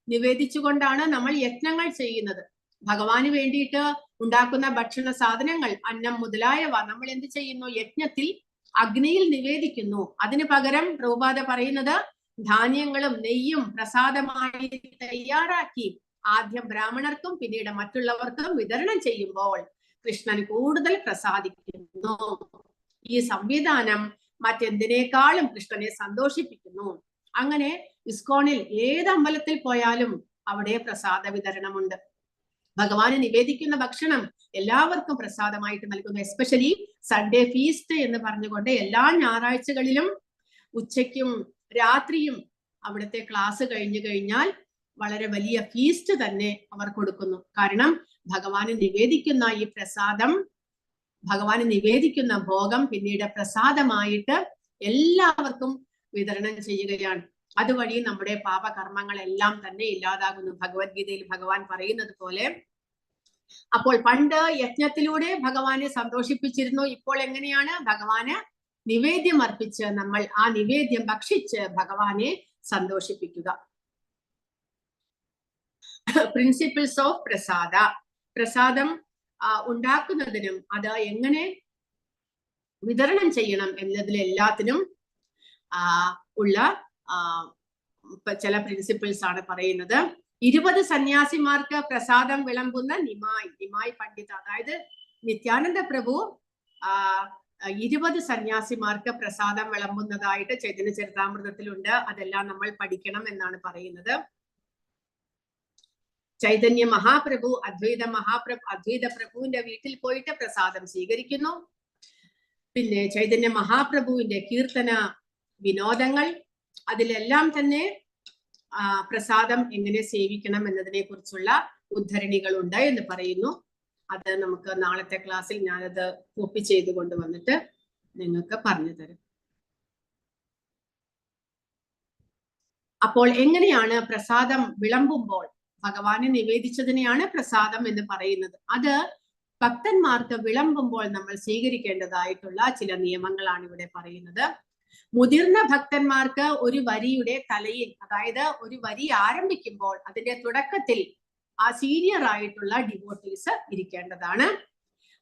നിവേദിച്ചുകൊണ്ടാണ് നമ്മൾ യജ്ഞങ്ങൾ ചെയ്യുന്നത്. ഭഗവാന് വേണ്ടിയിട്ട് ഉണ്ടാക്കുന്ന ഭക്ഷണ സാധനങ്ങൾ, അന്നം മുതലായവ നമ്മൾ എന്ത് ചെയ്യുന്നു? യജ്ഞത്തിൽ അഗ്നിയിൽ നിവേദിക്കുന്നു. അതിന് പകരം പ്രഭുപാദ പറയുന്നത് ധാന്യങ്ങളും നെയ്യും പ്രസാദമായി തയ്യാറാക്കി ആദ്യം ബ്രാഹ്മണർക്കും പിന്നീട് മറ്റുള്ളവർക്കും വിതരണം ചെയ്യുമ്പോൾ കൃഷ്ണൻ കൂടുതൽ പ്രസാദിക്കുന്നു. ഈ സംവിധാനം മറ്റെന്തിനേക്കാളും കൃഷ്ണനെ സന്തോഷിപ്പിക്കുന്നു. അങ്ങനെ ഇസ്കോണിൽ ഏത് അമ്പലത്തിൽ പോയാലും അവിടെ പ്രസാദ വിതരണമുണ്ട്. ഭഗവാന് നിവേദിക്കുന്ന ഭക്ഷണം എല്ലാവർക്കും പ്രസാദമായിട്ട് നൽകുന്നു. എസ്പെഷ്യലി സൺഡേ ഫീസ്റ്റ് എന്ന് പറഞ്ഞുകൊണ്ട് എല്ലാ ഞായറാഴ്ചകളിലും ഉച്ചയ്ക്കും രാത്രിയും അവിടുത്തെ ക്ലാസ് കഴിഞ്ഞു കഴിഞ്ഞാൽ വളരെ വലിയ ഫീസ്റ്റ് തന്നെ അവർ കൊടുക്കുന്നു. കാരണം ഭഗവാന് നിവേദിക്കുന്ന ഈ പ്രസാദം, ഭഗവാന് നിവേദിക്കുന്ന ഭോഗം പിന്നീട് പ്രസാദമായിട്ട് എല്ലാവർക്കും വിതരണം ചെയ്യുകയാണ്. അതുവഴി നമ്മുടെ പാപകർമ്മങ്ങളെല്ലാം തന്നെ ഇല്ലാതാകുന്നു. ഭഗവത്ഗീതയിൽ ഭഗവാൻ പറയുന്നത് പോലെ അപ്പോൾ പണ്ട് യജ്ഞത്തിലൂടെ ഭഗവാനെ സന്തോഷിപ്പിച്ചിരുന്നു. ഇപ്പോൾ എങ്ങനെയാണ്? ഭഗവാന് നിവേദ്യം അർപ്പിച്ച് നമ്മൾ ആ നിവേദ്യം ഭക്ഷിച്ച് ഭഗവാനെ സന്തോഷിപ്പിക്കുക. പ്രിൻസിപ്പിൾസ് ഓഫ് പ്രസാദ. പ്രസാദം ഉണ്ടാക്കുന്നതിനും അത് എങ്ങനെ വിതരണം ചെയ്യണം എന്നതിൽ എല്ലാത്തിനും ഉള്ള ചില പ്രിൻസിപ്പിൾസ് ആണ് പറയുന്നത്. 20 സന്യാസിമാർക്ക് പ്രസാദം വിളമ്പുന്ന നിമായി പണ്ഡിത, അതായത് നിത്യാനന്ദ പ്രഭു 20 സന്യാസിമാർക്ക് പ്രസാദം വിളമ്പുന്നതായിട്ട് ചൈതന്യ ചരിതാമൃതത്തിലുണ്ട്. അതെല്ലാം നമ്മൾ പഠിക്കണം എന്നാണ് പറയുന്നത്. ചൈതന്യ മഹാപ്രഭു അദ്വൈത പ്രഭുവിന്റെ വീട്ടിൽ പോയിട്ട് പ്രസാദം സ്വീകരിക്കുന്നു. പിന്നെ ചൈതന്യ മഹാപ്രഭുവിന്റെ കീർത്തന വിനോദങ്ങൾ, അതിലെല്ലാം തന്നെ പ്രസാദം എങ്ങനെ സേവിക്കണം എന്നതിനെ കുറിച്ചുള്ള ഉദ്ധരണികളുണ്ട് എന്ന് പറയുന്നു. അത് നമുക്ക് നാളത്തെ ക്ലാസ്സിൽ ഞാനത് കോപ്പി ചെയ്ത് കൊണ്ടുവന്നിട്ട് നിങ്ങൾക്ക് പറഞ്ഞു തരും. അപ്പോൾ എങ്ങനെയാണ് പ്രസാദം വിളമ്പുമ്പോൾ ഭഗവാനെ നിവേദിച്ചതിനെയാണ് പ്രസാദം എന്ന് പറയുന്നത്. അത് ഭക്തന്മാർക്ക് വിളമ്പുമ്പോൾ നമ്മൾ സ്വീകരിക്കേണ്ടതായിട്ടുള്ള ചില നിയമങ്ങളാണ് ഇവിടെ പറയുന്നത്. മുതിർന്ന ഭക്തന്മാർക്ക് ഒരു വരിയുടെ തലയിൽ, അതായത് ഒരു വരി ആരംഭിക്കുമ്പോൾ അതിന്റെ തുടക്കത്തിൽ ആ സീനിയർ ആയിട്ടുള്ള ഡിവോട്ടീസ് ഇരിക്കേണ്ടതാണ്.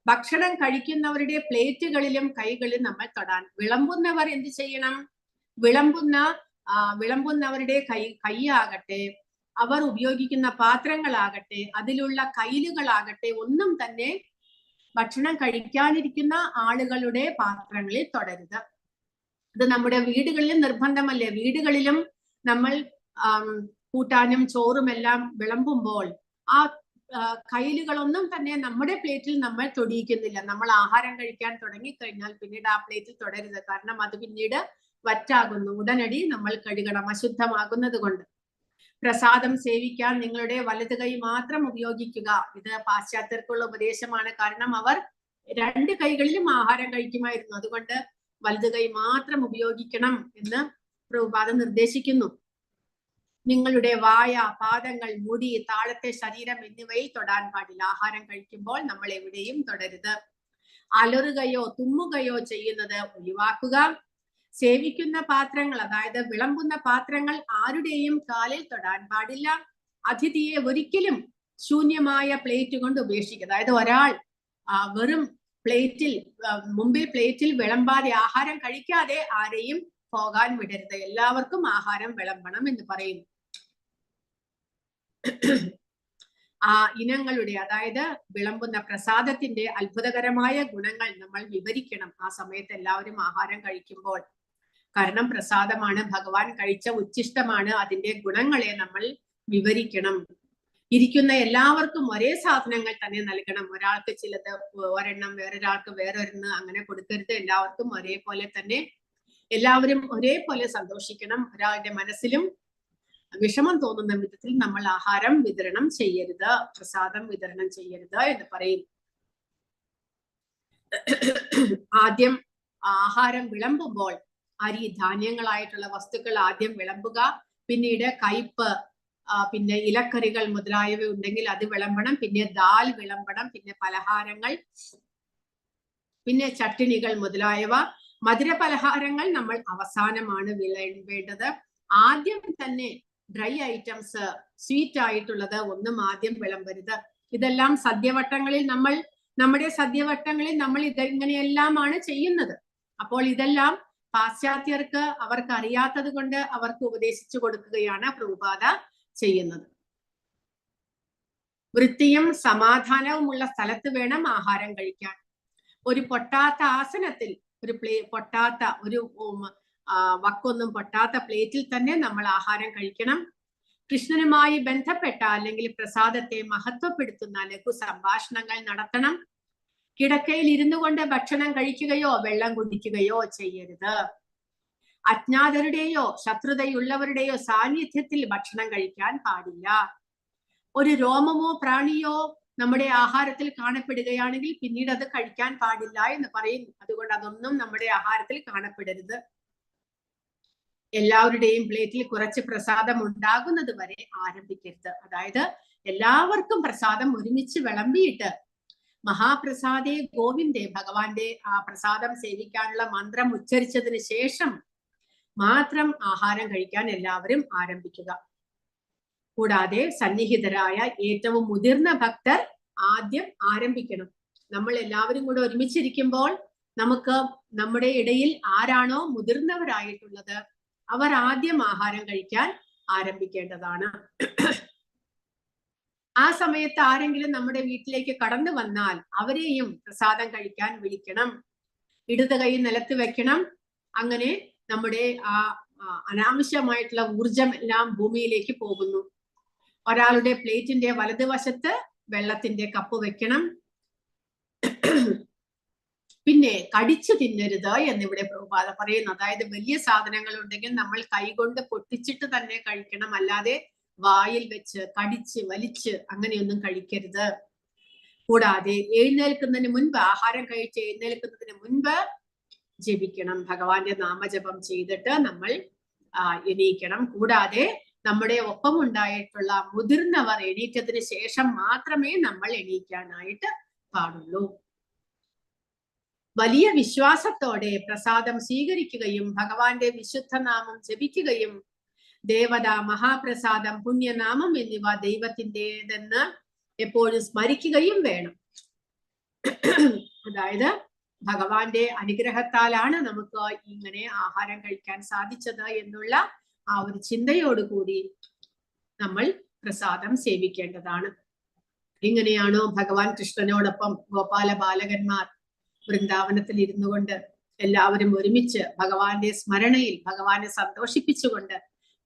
ഭക്ഷണം കഴിക്കുന്നവരുടെ പ്ലേറ്റുകളിലും കൈകളിലും നമ്മൾ തൊടാൻ, വിളമ്പുന്നവർ എന്ത് ചെയ്യണം? വിളമ്പുന്നവരുടെ കൈയാകട്ടെ, അവർ ഉപയോഗിക്കുന്ന പാത്രങ്ങളാകട്ടെ, അതിലുള്ള കൈലുകളാകട്ടെ, ഒന്നും തന്നെ ഭക്ഷണം കഴിക്കാനിരിക്കുന്ന ആളുകളുടെ പാത്രങ്ങളിൽ തൊടരുത്. ഇത് നമ്മുടെ വീടുകളിലും നിർബന്ധമല്ലേ? വീടുകളിലും നമ്മൾ കൂട്ടാനും ചോറും എല്ലാം വിളമ്പുമ്പോൾ ആ കൈലുകളൊന്നും തന്നെ നമ്മുടെ പ്ലേറ്റിൽ നമ്മൾ തൊടിയിക്കുന്നില്ല. നമ്മൾ ആഹാരം കഴിക്കാൻ തുടങ്ങിക്കഴിഞ്ഞാൽ പിന്നീട് ആ പ്ലേറ്റിൽ തൊടരുത്. കാരണം അത് പിന്നീട് വറ്റാകുന്നു. ഉടനടി നമ്മൾ കഴുകണം, അശുദ്ധമാകുന്നത് കൊണ്ട്. പ്രസാദം സേവിക്കാൻ നിങ്ങളുടെ വലത് കൈ മാത്രം ഉപയോഗിക്കുക. ഇത് പാശ്ചാത്യർക്കുള്ള ഉപദേശമാണ്. കാരണം അവർ 2 കൈകളിലും ആഹാരം കഴിക്കുമായിരുന്നു. അതുകൊണ്ട് വലത് കൈ മാത്രം ഉപയോഗിക്കണം എന്ന് പ്രഭുപാദ നിർദ്ദേശിക്കുന്നു. നിങ്ങളുടെ വായ, പാദങ്ങൾ, മുടി, താഴത്തെ ശരീരം എന്നിവയിൽ തൊടാൻ പാടില്ല. ആഹാരം കഴിക്കുമ്പോൾ നമ്മൾ എവിടെയും തൊടരുത്. അലറുകയോ തുമ്മുകയോ ചെയ്യുന്നത് ഒഴിവാക്കുക. സേവിക്കുന്ന പാത്രങ്ങൾ, അതായത് വിളമ്പുന്ന പാത്രങ്ങൾ ആരുടെയും കാലിൽ തൊടാൻ പാടില്ല. അതിഥിയെ ഒരിക്കലും ശൂന്യമായ പ്ലേറ്റ് കൊണ്ട് ഉപേക്ഷിക്കുക. അതായത് ഒരാൾ വെറും മുമ്പിൽ പ്ലേറ്റിൽ വിളമ്പാതെ, ആഹാരം കഴിക്കാതെ ആരെയും പോകാൻ വിടരുത്. എല്ലാവർക്കും ആഹാരം വിളമ്പണം എന്ന് പറയുന്നു. ആ ഇനങ്ങളുടെ, അതായത് വിളമ്പുന്ന പ്രസാദത്തിന്റെ അത്ഭുതകരമായ ഗുണങ്ങൾ നമ്മൾ വിവരിക്കണം ആ സമയത്ത് എല്ലാവരും ആഹാരം കഴിക്കുമ്പോൾ. കാരണം പ്രസാദമാണ്, ഭഗവാൻ കഴിച്ച ഉച്ഛിഷ്ടമാണ്. അതിന്റെ ഗുണങ്ങളെ നമ്മൾ വിവരിക്കണം. ഇരിക്കുന്ന എല്ലാവർക്കും ഒരേ സാധനങ്ങൾ തന്നെ നൽകണം. ഒരാൾക്ക് ചിലത് ഒരെണ്ണം, വേറൊരാൾക്ക് വേറൊരെണ്ണം, അങ്ങനെ കൊടുക്കരുത്. എല്ലാവർക്കും ഒരേപോലെ തന്നെ, എല്ലാവരും ഒരേപോലെ സന്തോഷിക്കണം. ഒരാളുടെ മനസ്സിലും വിഷമം തോന്നുന്ന വിധത്തിൽ നമ്മൾ ആഹാരം വിതരണം ചെയ്യരുത്, പ്രസാദം വിതരണം ചെയ്യരുത് എന്ന് പറയും. ആദ്യം ആഹാരം വിളമ്പുമ്പോൾ അരി, ധാന്യങ്ങളായിട്ടുള്ള വസ്തുക്കൾ ആദ്യം വിളമ്പുക. പിന്നീട് കയ്പ്, പിന്നെ ഇലക്കറികൾ മുതലായവ ഉണ്ടെങ്കിൽ അത് വിളമ്പണം. പിന്നെ ദാൽ വിളമ്പണം. പിന്നെ പലഹാരങ്ങൾ, പിന്നെ ചട്ടിണികൾ മുതലായവ. മധുര പലഹാരങ്ങൾ നമ്മൾ അവസാനമാണ് വിളമ്പേണ്ടത്. ആദ്യം തന്നെ ഡ്രൈ ഐറ്റംസ്, സ്വീറ്റ് ആയിട്ടുള്ളത് ഒന്നും ആദ്യം വിളമ്പരുത്. ഇതെല്ലാം സദ്യവട്ടങ്ങളിൽ നമ്മുടെ സദ്യവട്ടങ്ങളിൽ നമ്മൾ ഇങ്ങനെയെല്ലാമാണ് ചെയ്യുന്നത്. അപ്പോൾ ഇതെല്ലാം പാശ്ചാത്യർക്ക് അവർക്ക് അറിയാത്തത് കൊണ്ട് അവർക്ക് ഉപദേശിച്ചു കൊടുക്കുകയാണ് പ്രഭുപാദ ചെയ്യുന്നത്. വൃത്തിയും സമാധാനവുമുള്ള സ്ഥലത്ത് വേണം ആഹാരം കഴിക്കാൻ. ഒരു പൊട്ടാത്ത ആസനത്തിൽ, ഒരു വക്കൊന്നും പൊട്ടാത്ത പ്ലേറ്റിൽ തന്നെ നമ്മൾ ആഹാരം കഴിക്കണം. കൃഷ്ണനുമായി ബന്ധപ്പെട്ട അല്ലെങ്കിൽ പ്രസാദത്തെ മഹത്വപ്പെടുത്തുന്ന ലഘു സംഭാഷണങ്ങൾ നടത്തണം. കിടക്കയിൽ ഇരുന്നു കൊണ്ട് ഭക്ഷണം കഴിക്കുകയോ വെള്ളം കുടിക്കുകയോ ചെയ്യരുത്. അജ്ഞാതരുടെയോ ശത്രുതയുള്ളവരുടെയോ സാന്നിധ്യത്തിൽ ഭക്ഷണം കഴിക്കാൻ പാടില്ല. ഒരു രോമമോ പ്രാണിയോ നമ്മുടെ ആഹാരത്തിൽ കാണപ്പെടുകയാണെങ്കിൽ പിന്നീട് അത് കഴിക്കാൻ പാടില്ല എന്ന് പറയുന്നു. അതുകൊണ്ട് അതൊന്നും നമ്മുടെ ആഹാരത്തിൽ കാണപ്പെടരുത്. എല്ലാവരുടെയും പ്ലേറ്റിൽ കുറച്ച് പ്രസാദം ഉണ്ടാകുന്നത് വരെ ആരംഭിക്കരുത്. അതായത് എല്ലാവർക്കും പ്രസാദം ഒരുമിച്ച് വിളമ്പിയിട്ട് മഹാപ്രസാദേ ഗോവിന്ദേ, ഭഗവാന്റെ ആ പ്രസാദം സേവിക്കാനുള്ള മന്ത്രം ഉച്ചരിച്ചതിന് ശേഷം മാത്രം ആഹാരം കഴിക്കാൻ എല്ലാവരും ആരംഭിക്കുക. കൂടാതെ സന്നിഹിതരായ ഏറ്റവും മുതിർന്ന ഭക്തർ ആദ്യം ആരംഭിക്കണം. നമ്മൾ എല്ലാവരും കൂടെ ഒരുമിച്ചിരിക്കുമ്പോൾ നമുക്ക് നമ്മുടെ ഇടയിൽ ആരാണോ മുതിർന്നവരായിട്ടുള്ളത് അവർ ആദ്യം ആഹാരം കഴിക്കാൻ ആരംഭിക്കേണ്ടതാണ്. ആ സമയത്ത് ആരെങ്കിലും നമ്മുടെ വീട്ടിലേക്ക് കടന്നു വന്നാൽ അവരെയും പ്രസാദം കഴിക്കാൻ വിളിക്കണം. ഇടത് കൈ നിലത്ത് വെക്കണം. അങ്ങനെ നമ്മുടെ ആ അനാവശ്യമായിട്ടുള്ള ഊർജം എല്ലാം ഭൂമിയിലേക്ക് പോകുന്നു. ഒരാളുടെ പ്ലേറ്റിന്റെ വലതുവശത്ത് വെള്ളത്തിന്റെ കപ്പ് വെക്കണം. പിന്നെ കടിച്ചു തിന്നരുത് എന്നിവിടെ പ്രഭുപാദ പറയുന്നു. അതായത് വലിയ സാധനങ്ങൾ ഉണ്ടെങ്കിൽ നമ്മൾ കൈകൊണ്ട് പൊട്ടിച്ചിട്ട് തന്നെ കഴിക്കണം, അല്ലാതെ വായിൽ വെച്ച് കടിച്ച് വലിച്ച് അങ്ങനെയൊന്നും കഴിക്കരുത്. കൂടാതെ എഴുന്നേൽക്കുന്നതിന് മുൻപ്, ആഹാരം കഴിച്ച് എഴുന്നേൽക്കുന്നതിന് മുൻപ് ജപിക്കണം. ഭഗവാന്റെ നാമജപം ചെയ്തിട്ട് നമ്മൾ എണീക്കണം. കൂടാതെ നമ്മുടെ ഒപ്പം ഉണ്ടായിട്ടുള്ള മുതിർന്നവർ എണീറ്റതിന് ശേഷം മാത്രമേ നമ്മൾ എണീക്കാനായിട്ട് പാടുള്ളൂ. വലിയ വിശ്വാസത്തോടെ പ്രസാദം സ്വീകരിക്കുകയും ഭഗവാന്റെ വിശുദ്ധ നാമം ജപിക്കുകയും ദേവത, മഹാപ്രസാദം, പുണ്യനാമം എന്നിവ ദൈവത്തിൻ്റെതെന്ന് എപ്പോഴും സ്മരിക്കുകയും വേണം. അതായത് ഭഗവാന്റെ അനുഗ്രഹത്താലാണ് നമുക്ക് ഇങ്ങനെ ആഹാരം കഴിക്കാൻ സാധിച്ചത് എന്നുള്ള ആ ഒരു ചിന്തയോടുകൂടി നമ്മൾ പ്രസാദം സേവിക്കേണ്ടതാണ്. എങ്ങനെയാണോ ഭഗവാൻ കൃഷ്ണനോടൊപ്പം ഗോപാല ബാലകന്മാർ വൃന്ദാവനത്തിൽ ഇരുന്നു കൊണ്ട് എല്ലാവരും ഒരുമിച്ച് ഭഗവാന്റെ സ്മരണയിൽ ഭഗവാനെ സന്തോഷിപ്പിച്ചുകൊണ്ട്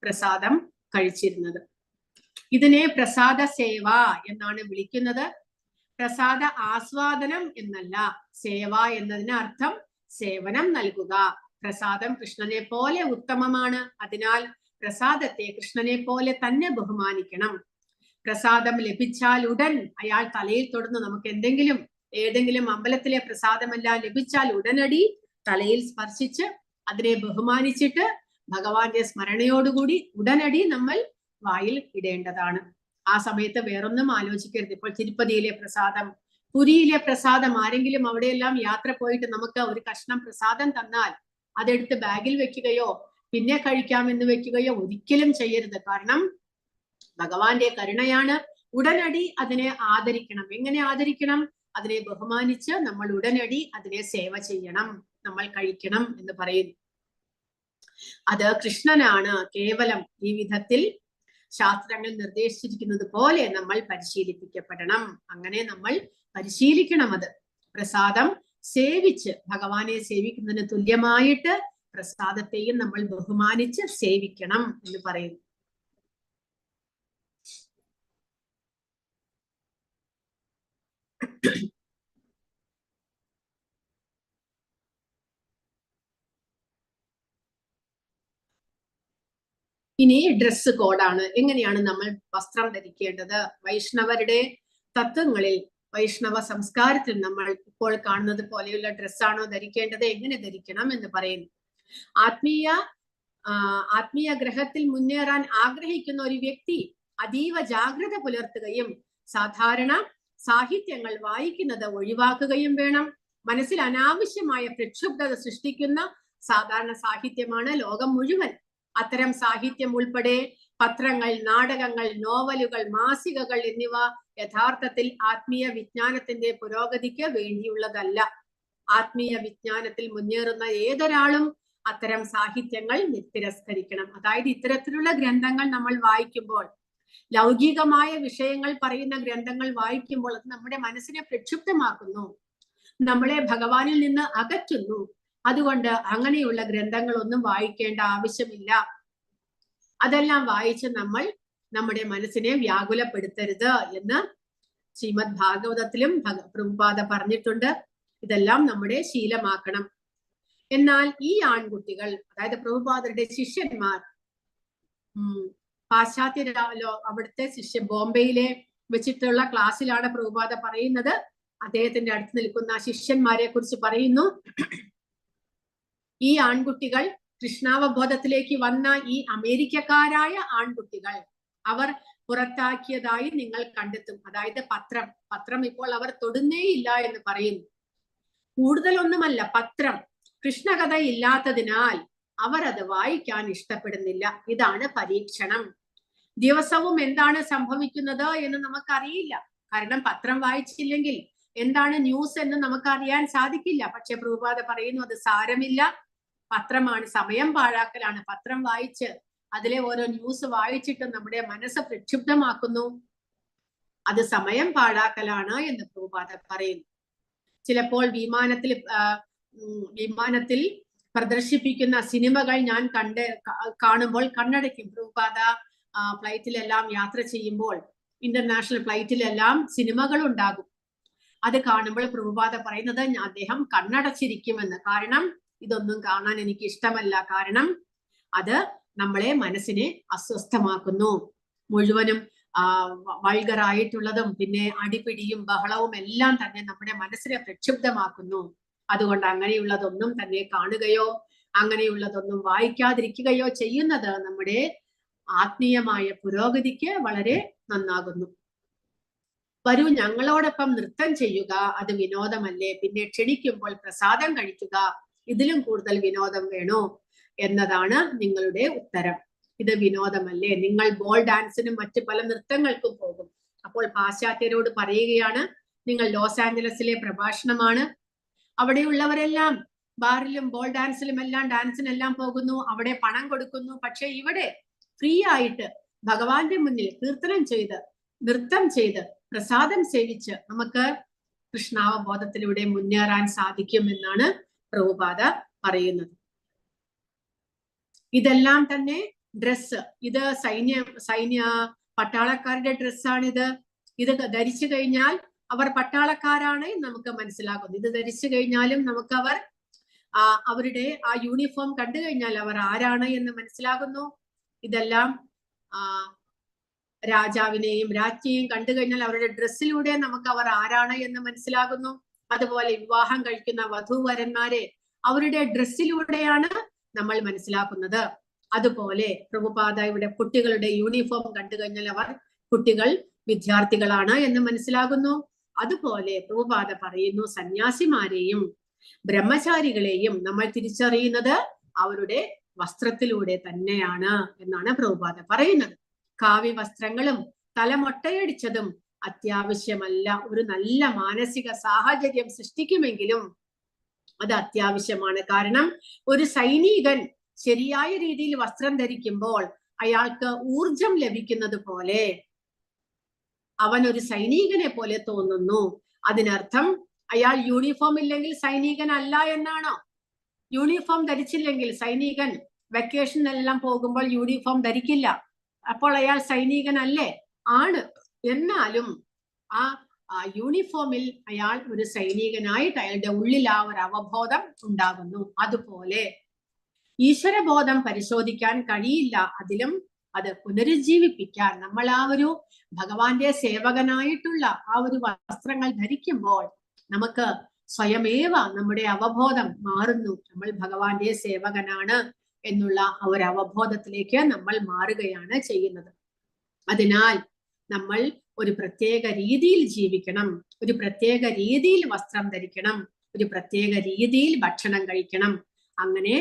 പ്രസാദം കഴിച്ചിരുന്നത്. ഇതിനെ പ്രസാദ സേവ എന്നാണ് വിളിക്കുന്നത്. പ്രസാദ ആസ്വാദനം എന്നല്ല. സേവ എന്നതിന് അർത്ഥം സേവനം നൽകുക. പ്രസാദം കൃഷ്ണനെ പോലെ ഉത്തമമാണ്. അതിനാൽ പ്രസാദത്തെ കൃഷ്ണനെ പോലെ തന്നെ ബഹുമാനിക്കണം. പ്രസാദം ലഭിച്ചാൽ ഉടൻ അയാൾ തലയിൽ തൊടുന്നു. നമുക്ക് ഏതെങ്കിലും അമ്പലത്തിലെ പ്രസാദമെല്ലാം ലഭിച്ചാൽ ഉടനടി തലയിൽ സ്പർശിച്ച് അതിനെ ബഹുമാനിച്ചിട്ട് ഭഗവാന്റെ സ്മരണയോടുകൂടി ഉടനടി നമ്മൾ വായിൽ ഇടേണ്ടതാണ്. ആ സമയത്ത് വേറൊന്നും ആലോചിക്കരുത്. ഇപ്പോൾ തിരുപ്പതിയിലെ പ്രസാദം, പുരിയിലെ പ്രസാദം, ആരെങ്കിലും അവിടെയെല്ലാം യാത്ര പോയിട്ട് നമുക്ക് ഒരു കഷ്ണം പ്രസാദം തന്നാൽ അതെടുത്ത് ബാഗിൽ വെക്കുകയോ പിന്നെ കഴിക്കാമെന്ന് വെക്കുകയോ ഒരിക്കലും ചെയ്യരുത്. കാരണം ഭഗവാന്റെ കരുണയാണ്. ഉടനടി അതിനെ ആദരിക്കണം. എങ്ങനെ ആദരിക്കണം? അതിനെ ബഹുമാനിച്ച് നമ്മൾ ഉടനടി അതിനെ സേവ ചെയ്യണം, നമ്മൾ കഴിക്കണം എന്ന് പറയുന്നു. അത് കൃഷ്ണനാണ്. കേവലം ഈ വിധത്തിൽ ശാസ്ത്രങ്ങൾ നിർദ്ദേശിച്ചിരിക്കുന്നത് പോലെ നമ്മൾ പരിശീലിപ്പിക്കപ്പെടണം. അങ്ങനെ നമ്മൾ പരിശീലിക്കണം. അത് പ്രസാദം സേവിച്ച് ഭഗവാനെ സേവിക്കുന്നതിന് തുല്യമായിട്ട് പ്രസാദത്തെയും നമ്മൾ ബഹുമാനിച്ച് സേവിക്കണം എന്ന് പറയുന്നു. ഇനി ഡ്രസ് കോഡാണ്. എങ്ങനെയാണ് നമ്മൾ വസ്ത്രം ധരിക്കേണ്ടത്? വൈഷ്ണവരുടെ തത്വങ്ങളിൽ, വൈഷ്ണവ സംസ്കാരത്തിൽ നമ്മൾ ഇപ്പോൾ കാണുന്നത് പോലെയുള്ള ഡ്രസ്സാണോ ധരിക്കേണ്ടത്? എങ്ങനെ ധരിക്കണം എന്ന് പറയുന്നു. ആത്മീയ ഗ്രഹത്തിൽ മുന്നേറാൻ ആഗ്രഹിക്കുന്ന ഒരു വ്യക്തി അതീവ ജാഗ്രത പുലർത്തുകയും സാധാരണ സാഹിത്യങ്ങൾ വായിക്കുന്നത് ഒഴിവാക്കുകയും വേണം. മനസ്സിൽ അനാവശ്യമായ പ്രക്ഷുബ്ധത സൃഷ്ടിക്കുന്ന സാധാരണ സാഹിത്യമാണ് ലോകം മുഴുവൻ. അത്തരം സാഹിത്യം ഉൾപ്പെടെ പത്രങ്ങൾ, നാടകങ്ങൾ, നോവലുകൾ, മാസികകൾ എന്നിവ യഥാർത്ഥത്തിൽ ആത്മീയ വിജ്ഞാനത്തിന്റെ പുരോഗതിക്ക് വേണ്ടിയുള്ളതല്ല. ആത്മീയ വിജ്ഞാനത്തിൽ മുന്നേറുന്ന ഏതൊരാളും അത്തരം സാഹിത്യങ്ങൾ തിരസ്കരിക്കണം. അതായത് ഇത്തരത്തിലുള്ള ഗ്രന്ഥങ്ങൾ നമ്മൾ വായിക്കുമ്പോൾ, ലൗകികമായ വിഷയങ്ങൾ പറയുന്ന ഗ്രന്ഥങ്ങൾ വായിക്കുമ്പോൾ അത് നമ്മുടെ മനസ്സിനെ പ്രക്ഷുബ്ധമാക്കുന്നു, നമ്മളെ ഭഗവാനിൽ നിന്ന് അകറ്റുന്നു. അതുകൊണ്ട് അങ്ങനെയുള്ള ഗ്രന്ഥങ്ങളൊന്നും വായിക്കേണ്ട ആവശ്യമില്ല. അതെല്ലാം വായിച്ച് നമ്മൾ നമ്മുടെ മനസ്സിനെ വ്യാകുലപ്പെടുത്തരുത് എന്ന് ശ്രീമദ് ഭാഗവതത്തിലും പ്രഭുപാദ പറഞ്ഞിട്ടുണ്ട്. ഇതെല്ലാം നമ്മുടെ ശീലമാക്കണം. എന്നാൽ ഈ ആൺകുട്ടികൾ, അതായത് പ്രഭുപാദരുടെ ശിഷ്യന്മാർ, പാശ്ചാത്യ അവിടുത്തെ ബോംബെയിലെ വെച്ചിട്ടുള്ള ക്ലാസ്സിലാണ് പ്രഭുപാദ പറയുന്നത്. അദ്ദേഹത്തിന്റെ അടുത്ത് നിൽക്കുന്ന ശിഷ്യന്മാരെ കുറിച്ച് പറയുന്നു. ഈ ആൺകുട്ടികൾ കൃഷ്ണാവബോധത്തിലേക്ക് വന്ന ഈ അമേരിക്കക്കാരായ ആൺകുട്ടികൾ, അവർ പുറത്താക്കിയതായി നിങ്ങൾ കണ്ടെത്തും. അതായത് പത്രം ഇപ്പോൾ അവർ തൊടുന്നേയില്ല എന്ന് പറയുന്നു. കൂടുതലൊന്നുമല്ല, പത്രം കൃഷ്ണകഥ ഇല്ലാത്തതിനാൽ അവർ അത് വായിക്കാൻ ഇഷ്ടപ്പെടുന്നില്ല. ഇതാണ് പരീക്ഷണം. ദിവസവും എന്താണ് സംഭവിക്കുന്നത് എന്ന് നമുക്കറിയില്ല. കാരണം പത്രം വായിച്ചില്ലെങ്കിൽ എന്താണ് ന്യൂസ് എന്ന് നമുക്ക് അറിയാൻ സാധിക്കില്ല. പക്ഷെ പ്രഭുപാദ പറയുന്നു അത് സാരമില്ല, പത്രമാണ്, സമയം പാഴാക്കലാണ്. പത്രം വായിച്ച് അതിലെ ഓരോ ന്യൂസ് വായിച്ചിട്ട് നമ്മുടെ മനസ്സ് പ്രക്ഷുബ്ധമാക്കുന്നു, അത് സമയം പാഴാക്കലാണ് എന്ന് പ്രഭുപാദ പറയുന്നു. ചിലപ്പോൾ വിമാനത്തിൽ പ്രദർശിപ്പിക്കുന്ന സിനിമകൾ ഞാൻ കാണുമ്പോൾ കണ്ണടയ്ക്കും. പ്രഭുപാദ ഫ്ലൈറ്റിലെല്ലാം യാത്ര ചെയ്യുമ്പോൾ, ഇന്റർനാഷണൽ ഫ്ലൈറ്റിലെല്ലാം സിനിമകൾ ഉണ്ടാകും. അത് കാണുമ്പോൾ പ്രഭുപാദ പറയുന്നത് അദ്ദേഹം കണ്ണടച്ചിരിക്കുമെന്ന്. കാരണം ഇതൊന്നും കാണാൻ എനിക്ക് ഇഷ്ടമല്ല. കാരണം അത് നമ്മളെ മനസ്സിനെ അസ്വസ്ഥമാക്കുന്നു. മുഴുവനും വൾഗറായിട്ടുള്ളതും പിന്നെ അടിപിടിയും ബഹളവും എല്ലാം തന്നെ നമ്മുടെ മനസ്സിനെ പ്രക്ഷുബ്ധമാക്കുന്നു. അതുകൊണ്ട് അങ്ങനെയുള്ളതൊന്നും തന്നെ കാണുകയോ അങ്ങനെയുള്ളതൊന്നും വായിക്കാതിരിക്കുകയോ ചെയ്യുന്നത് നമ്മുടെ ആത്മീയമായ പുരോഗതിക്ക് വളരെ നന്നാകുന്നു. വരൂ, ഞങ്ങളോടൊപ്പം നൃത്തം ചെയ്യുക, അത് വിനോദമല്ലേ? പിന്നെ ക്ഷണിക്കുമ്പോൾ പ്രസാദം കഴിക്കുക, ഇതിലും കൂടുതൽ വിനോദം വേണോ എന്നതാണ് നിങ്ങളുടെ ഉത്തരം. ഇത് വിനോദമല്ലേ? നിങ്ങൾ ബോൾ ഡാൻസിനും മറ്റു പല നൃത്തങ്ങൾക്കും പോകും. അപ്പോൾ പാശ്ചാത്യരോട് പറയുകയാണ്, നിങ്ങൾ ലോസ് ആഞ്ചലസിലെ പ്രഭാഷണമാണ്, അവിടെയുള്ളവരെല്ലാം ബാറിലും ബോൾ ഡാൻസിലും എല്ലാം ഡാൻസിനെല്ലാം പോകുന്നു, അവിടെ പണം കൊടുക്കുന്നു. പക്ഷെ ഇവിടെ ഫ്രീ ആയിട്ട് ഭഗവാന്റെ മുന്നിൽ കീർത്തനം ചെയ്ത് നൃത്തം ചെയ്ത് പ്രസാദം സേവിച്ച് നമുക്ക് കൃഷ്ണാവബോധത്തിലൂടെ മുന്നേറാൻ സാധിക്കും എന്നാണ് പ്രഭുപാദ പറയുന്നത്. ഇതെല്ലാം തന്നെ ഡ്രസ്സ്, ഇത് സൈന്യ പട്ടാളക്കാരുടെ ഡ്രസ്സാണിത്. ഇത് ധരിച്ചു കഴിഞ്ഞാൽ അവർ പട്ടാളക്കാരാണ് നമുക്ക് മനസ്സിലാകുന്നു. ഇത് ധരിച്ചു കഴിഞ്ഞാലും നമുക്ക് അവരുടെ ആ യൂണിഫോം കണ്ടു കഴിഞ്ഞാൽ അവർ ആരാണ് എന്ന് മനസ്സിലാകുന്നു. ഇതെല്ലാം രാജാവിനെയും രാജ്ഞിയെയും കണ്ടു കഴിഞ്ഞാൽ അവരുടെ ഡ്രസ്സിലൂടെ നമുക്ക് അവർ ആരാണ് എന്ന് മനസ്സിലാകുന്നു. അതുപോലെ വിവാഹം കഴിക്കുന്ന വധൂവരന്മാരെ അവരുടെ ഡ്രസ്സിലൂടെയാണ് നമ്മൾ മനസ്സിലാക്കുന്നത്. അതുപോലെ പ്രഭുപാദ ഇവിടെ കുട്ടികളുടെ യൂണിഫോം കണ്ടു കഴിഞ്ഞാൽ കുട്ടികൾ വിദ്യാർത്ഥികളാണ് എന്ന് മനസ്സിലാകുന്നു. അതുപോലെ പ്രഭുപാദ പറയുന്നു, സന്യാസിമാരെയും ബ്രഹ്മചാരികളെയും നമ്മൾ തിരിച്ചറിയുന്നത് അവരുടെ വസ്ത്രത്തിലൂടെ തന്നെയാണ് എന്നാണ് പ്രഭുപാദ പറയുന്നത്. കാവ്യ വസ്ത്രങ്ങളും തലമൊട്ടയടിച്ചതും അത്യാവശ്യമല്ല. ഒരു നല്ല മാനസിക സാഹചര്യം സൃഷ്ടിക്കുമെങ്കിലും അത് അത്യാവശ്യമാണ്. കാരണം ഒരു സൈനികൻ ശരിയായ രീതിയിൽ വസ്ത്രം ധരിക്കുമ്പോൾ അയാൾക്ക് ഊർജം ലഭിക്കുന്നത് പോലെ അവൻ ഒരു സൈനികനെ പോലെ തോന്നുന്നു. അതിനർത്ഥം അയാൾ യൂണിഫോം ഇല്ലെങ്കിൽ സൈനികൻ അല്ല എന്നാണോ? യൂണിഫോം ധരിച്ചില്ലെങ്കിൽ സൈനികൻ വെക്കേഷനെല്ലാം പോകുമ്പോൾ യൂണിഫോം ധരിക്കില്ല, അപ്പോൾ അയാൾ സൈനികൻ അല്ലേ? ആണ്. എന്നാലും ആ യൂണിഫോമിൽ അയാൾ ഒരു സൈനികനായിട്ട് അയാളുടെ ഉള്ളിൽ ആ ഒരു അവബോധം ഉണ്ടാകുന്നു. അതുപോലെ ഈശ്വരബോധം പരിശോധിക്കാൻ കഴിയില്ല, അതിലും അത് പുനരുജ്ജീവിപ്പിക്കാൻ നമ്മൾ ആ ഒരു ഭഗവാന്റെ സേവകനായിട്ടുള്ള ആ ഒരു വസ്ത്രങ്ങൾ ധരിക്കുമ്പോൾ നമുക്ക് സ്വയമേവ നമ്മുടെ അവബോധം മാറുന്നു. നമ്മൾ ഭഗവാന്റെ സേവകനാണ് എന്നുള്ള ഒരു അവബോധത്തിലേക്ക് നമ്മൾ മാറുകയാണ് ചെയ്യുന്നത്. അതിനാൽ നമ്മൾ ഒരു പ്രത്യേക രീതിയിൽ ജീവിക്കണം, ഒരു പ്രത്യേക രീതിയിൽ വസ്ത്രം ധരിക്കണം, ഒരു പ്രത്യേക രീതിയിൽ ഭക്ഷണം കഴിക്കണം. അങ്ങനെ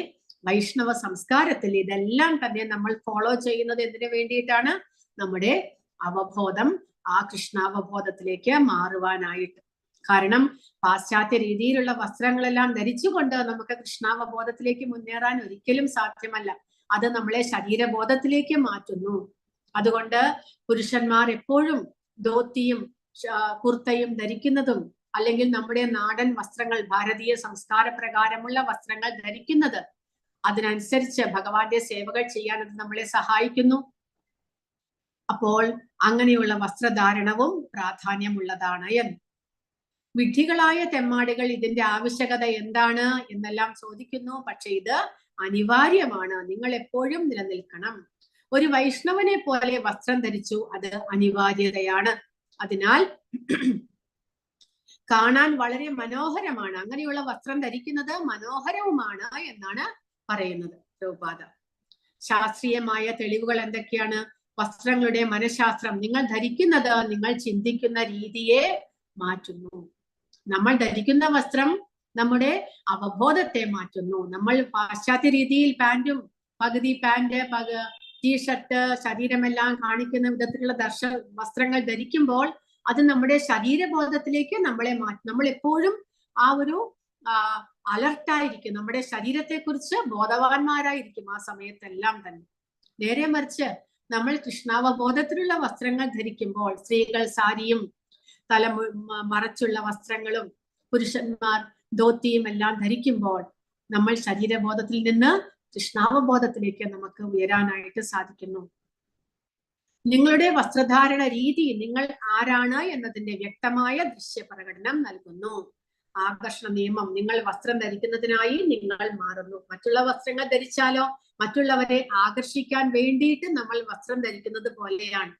വൈഷ്ണവ സംസ്കാരത്തിൽ ഇതെല്ലാം തന്നെ നമ്മൾ ഫോളോ ചെയ്യുന്നത് എന്തിനു വേണ്ടിയിട്ടാണ്? നമ്മുടെ അവബോധം ആ കൃഷ്ണാവബോധത്തിലേക്ക് മാറുവാനായിട്ട്. കാരണം പാശ്ചാത്യ രീതിയിലുള്ള വസ്ത്രങ്ങളെല്ലാം ധരിച്ചുകൊണ്ട് നമുക്ക് കൃഷ്ണാവബോധത്തിലേക്ക് മുന്നേറാൻ ഒരിക്കലും സാധ്യമല്ല. അത് നമ്മളെ ശരീരബോധത്തിലേക്ക് മാറ്റുന്നു. അതുകൊണ്ട് പുരുഷന്മാർ എപ്പോഴും ധോത്തിയും കുർത്തയും ധരിക്കുന്നതും അല്ലെങ്കിൽ നമ്മുടെ നാടൻ വസ്ത്രങ്ങൾ, ഭാരതീയ സംസ്കാര പ്രകാരമുള്ള വസ്ത്രങ്ങൾ ധരിക്കുന്നത് അതിനനുസരിച്ച് ഭഗവാന്റെ സേവകൾ ചെയ്യാൻ അത് നമ്മളെ സഹായിക്കുന്നു. അപ്പോൾ അങ്ങനെയുള്ള വസ്ത്രധാരണവും പ്രാധാന്യമുള്ളതാണ് എന്ന്. വിഡ്ഢികളായ തെമ്മാടികൾ ഇതിന്റെ ആവശ്യകത എന്താണ് എന്നെല്ലാം ചോദിക്കുന്നു. പക്ഷെ ഇത് അനിവാര്യമാണ്, നിങ്ങൾ എപ്പോഴും നിലനിൽക്കണം. ഒരു വൈഷ്ണവനെ പോലെ വസ്ത്രം ധരിച്ചു, അത് അനിവാര്യതയാണ്. അതിനാൽ കാണാൻ വളരെ മനോഹരമാണ്, അങ്ങനെയുള്ള വസ്ത്രം ധരിക്കുന്നത് മനോഹരവുമാണ് എന്നാണ് പറയുന്നത് പ്രഭുപാദ. ശാസ്ത്രീയമായ തെളിവുകൾ എന്തൊക്കെയാണ്? വസ്ത്രങ്ങളുടെ മനഃശാസ്ത്രം, നിങ്ങൾ ധരിക്കുന്നത് നിങ്ങൾ ചിന്തിക്കുന്ന രീതിയെ മാറ്റുന്നു. നമ്മൾ ധരിക്കുന്ന വസ്ത്രം നമ്മുടെ അവബോധത്തെ മാറ്റുന്നു. നമ്മൾ പാശ്ചാത്യ രീതിയിൽ പാന്റും പകുതി പാന്റ് ടീഷർട്ട് ശരീരമെല്ലാം കാണിക്കുന്ന വിധത്തിലുള്ള വസ്ത്രങ്ങൾ ധരിക്കുമ്പോൾ അത് നമ്മുടെ ശരീരബോധത്തിലേക്ക് നമ്മളെ മാറ്റും. നമ്മൾ എപ്പോഴും ആ ഒരു അലർട്ടായിരിക്കും, നമ്മുടെ ശരീരത്തെ കുറിച്ച് ബോധവാന്മാരായിരിക്കും ആ സമയത്തെല്ലാം തന്നെ. നേരെ മറിച്ച് നമ്മൾ കൃഷ്ണാവബോധത്തിലുള്ള വസ്ത്രങ്ങൾ ധരിക്കുമ്പോൾ, സ്ത്രീകൾ സാരിയും തല മറച്ചുള്ള വസ്ത്രങ്ങളും പുരുഷന്മാർ ധോത്തിയും എല്ലാം ധരിക്കുമ്പോൾ നമ്മൾ ശരീരബോധത്തിൽ നിന്ന് കൃഷ്ണാവബോധത്തിലേക്ക് നമുക്ക് ഉയരാനായിട്ട് സാധിക്കുന്നു. നിങ്ങളുടെ വസ്ത്രധാരണ രീതി നിങ്ങൾ ആരാണ് എന്നതിന്റെ വ്യക്തമായ ദൃശ്യപ്രകടനം നൽകുന്നു. ആകർഷണ നിയമം, നിങ്ങൾ വസ്ത്രം ധരിക്കുന്നതിനായി നിങ്ങൾ മാറുന്നു. മറ്റുള്ള വസ്ത്രങ്ങൾ ധരിച്ചാലോ മറ്റുള്ളവരെ ആകർഷിക്കാൻ വേണ്ടിയിട്ട് നമ്മൾ വസ്ത്രം ധരിക്കുന്നത് പോലെയാണ്.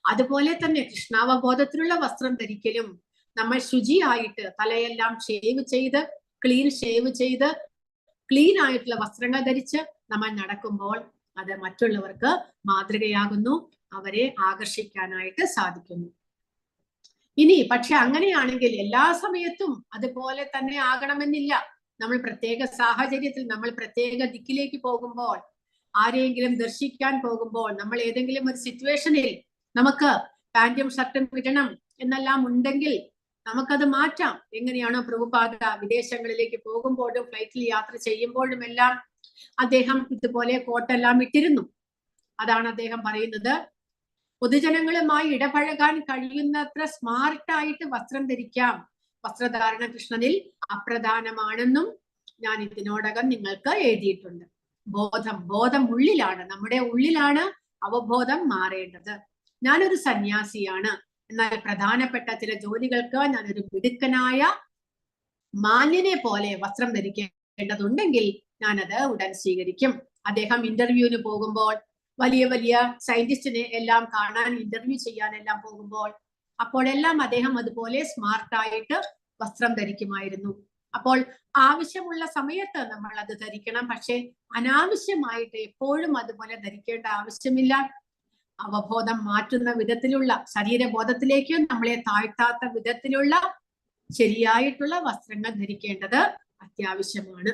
അതുപോലെ തന്നെ കൃഷ്ണാവബോധത്തിലുള്ള വസ്ത്രം ധരിക്കലും, നമ്മൾ ശുചിയായിട്ട് തലയെല്ലാം ഷേവ് ചെയ്ത് ക്ലീൻ ആയിട്ടുള്ള വസ്ത്രങ്ങൾ ധരിച്ച് നമ്മൾ നടക്കുമ്പോൾ അത് മറ്റുള്ളവർക്ക് മാതൃകയാകുന്നു, അവരെ ആകർഷിക്കാനായിട്ട് സാധിക്കുന്നു. ഇനി പക്ഷെ അങ്ങനെയാണെങ്കിൽ എല്ലാ സമയത്തും അതുപോലെ തന്നെ ആകണമെന്നില്ല. നമ്മൾ പ്രത്യേക സാഹചര്യത്തിൽ, നമ്മൾ പ്രത്യേക ദിക്കിലേക്ക് പോകുമ്പോൾ, ആരെയെങ്കിലും ദർശിക്കാൻ പോകുമ്പോൾ, നമ്മൾ ഏതെങ്കിലും ഒരു സിറ്റുവേഷനിൽ നമുക്ക് പാന്റും ഷർട്ടും ഇടണം എന്നെല്ലാം ഉണ്ടെങ്കിൽ നമുക്കത് മാറ്റാം. എങ്ങനെയാണോ പ്രഭുപാദ വിദേശങ്ങളിലേക്ക് പോകുമ്പോഴും ഫ്ലൈറ്റിൽ യാത്ര ചെയ്യുമ്പോഴും എല്ലാം അദ്ദേഹം ഇതുപോലെ കോട്ടെല്ലാം ഇട്ടിരുന്നു. അതാണ് അദ്ദേഹം പറയുന്നത്, പൊതുജനങ്ങളുമായി ഇടപഴകാൻ കഴിയുന്നത്ര സ്മാർട്ടായിട്ട് വസ്ത്രം ധരിക്കാം. വസ്ത്രധാരണ കൃഷ്ണനിൽ അപ്രധാനമാണെന്നും ഞാൻ ഇതിനോടകം നിങ്ങൾക്ക് എഴുതിയിട്ടുണ്ട്. ബോധം ഉള്ളിലാണ്, നമ്മുടെ ഉള്ളിലാണ് അവബോധം മാറേണ്ടത്. ഞാനൊരു സന്യാസിയാണ്, എന്നാൽ പ്രധാനപ്പെട്ട ചില ജോലികൾക്ക് ഞാനൊരു മിടുക്കനായ മാന്യനെ പോലെ വസ്ത്രം ധരിക്കേണ്ടതുണ്ടെങ്കിൽ ഞാനത് ഉടൻ സ്വീകരിക്കും. അദ്ദേഹം ഇന്റർവ്യൂവിന് പോകുമ്പോൾ, വലിയ സയന്റിസ്റ്റിനെ എല്ലാം കാണാൻ ഇന്റർവ്യൂ ചെയ്യാനെല്ലാം പോകുമ്പോൾ അപ്പോഴെല്ലാം അദ്ദേഹം അതുപോലെ സ്മാർട്ടായിട്ട് വസ്ത്രം ധരിക്കുമായിരുന്നു. അപ്പോൾ ആവശ്യമുള്ള സമയത്ത് നമ്മൾ അത് ധരിക്കണം, പക്ഷെ അനാവശ്യമായിട്ട് എപ്പോഴും അതുപോലെ ധരിക്കേണ്ട ആവശ്യമില്ല. അവബോധം മാറ്റുന്ന വിധത്തിലുള്ള, ശരീരബോധത്തിലേക്ക് നമ്മളെ താഴ്ത്താത്ത വിധത്തിലുള്ള ശരിയായിട്ടുള്ള വസ്ത്രങ്ങൾ ധരിക്കേണ്ടത് അത്യാവശ്യമാണ്.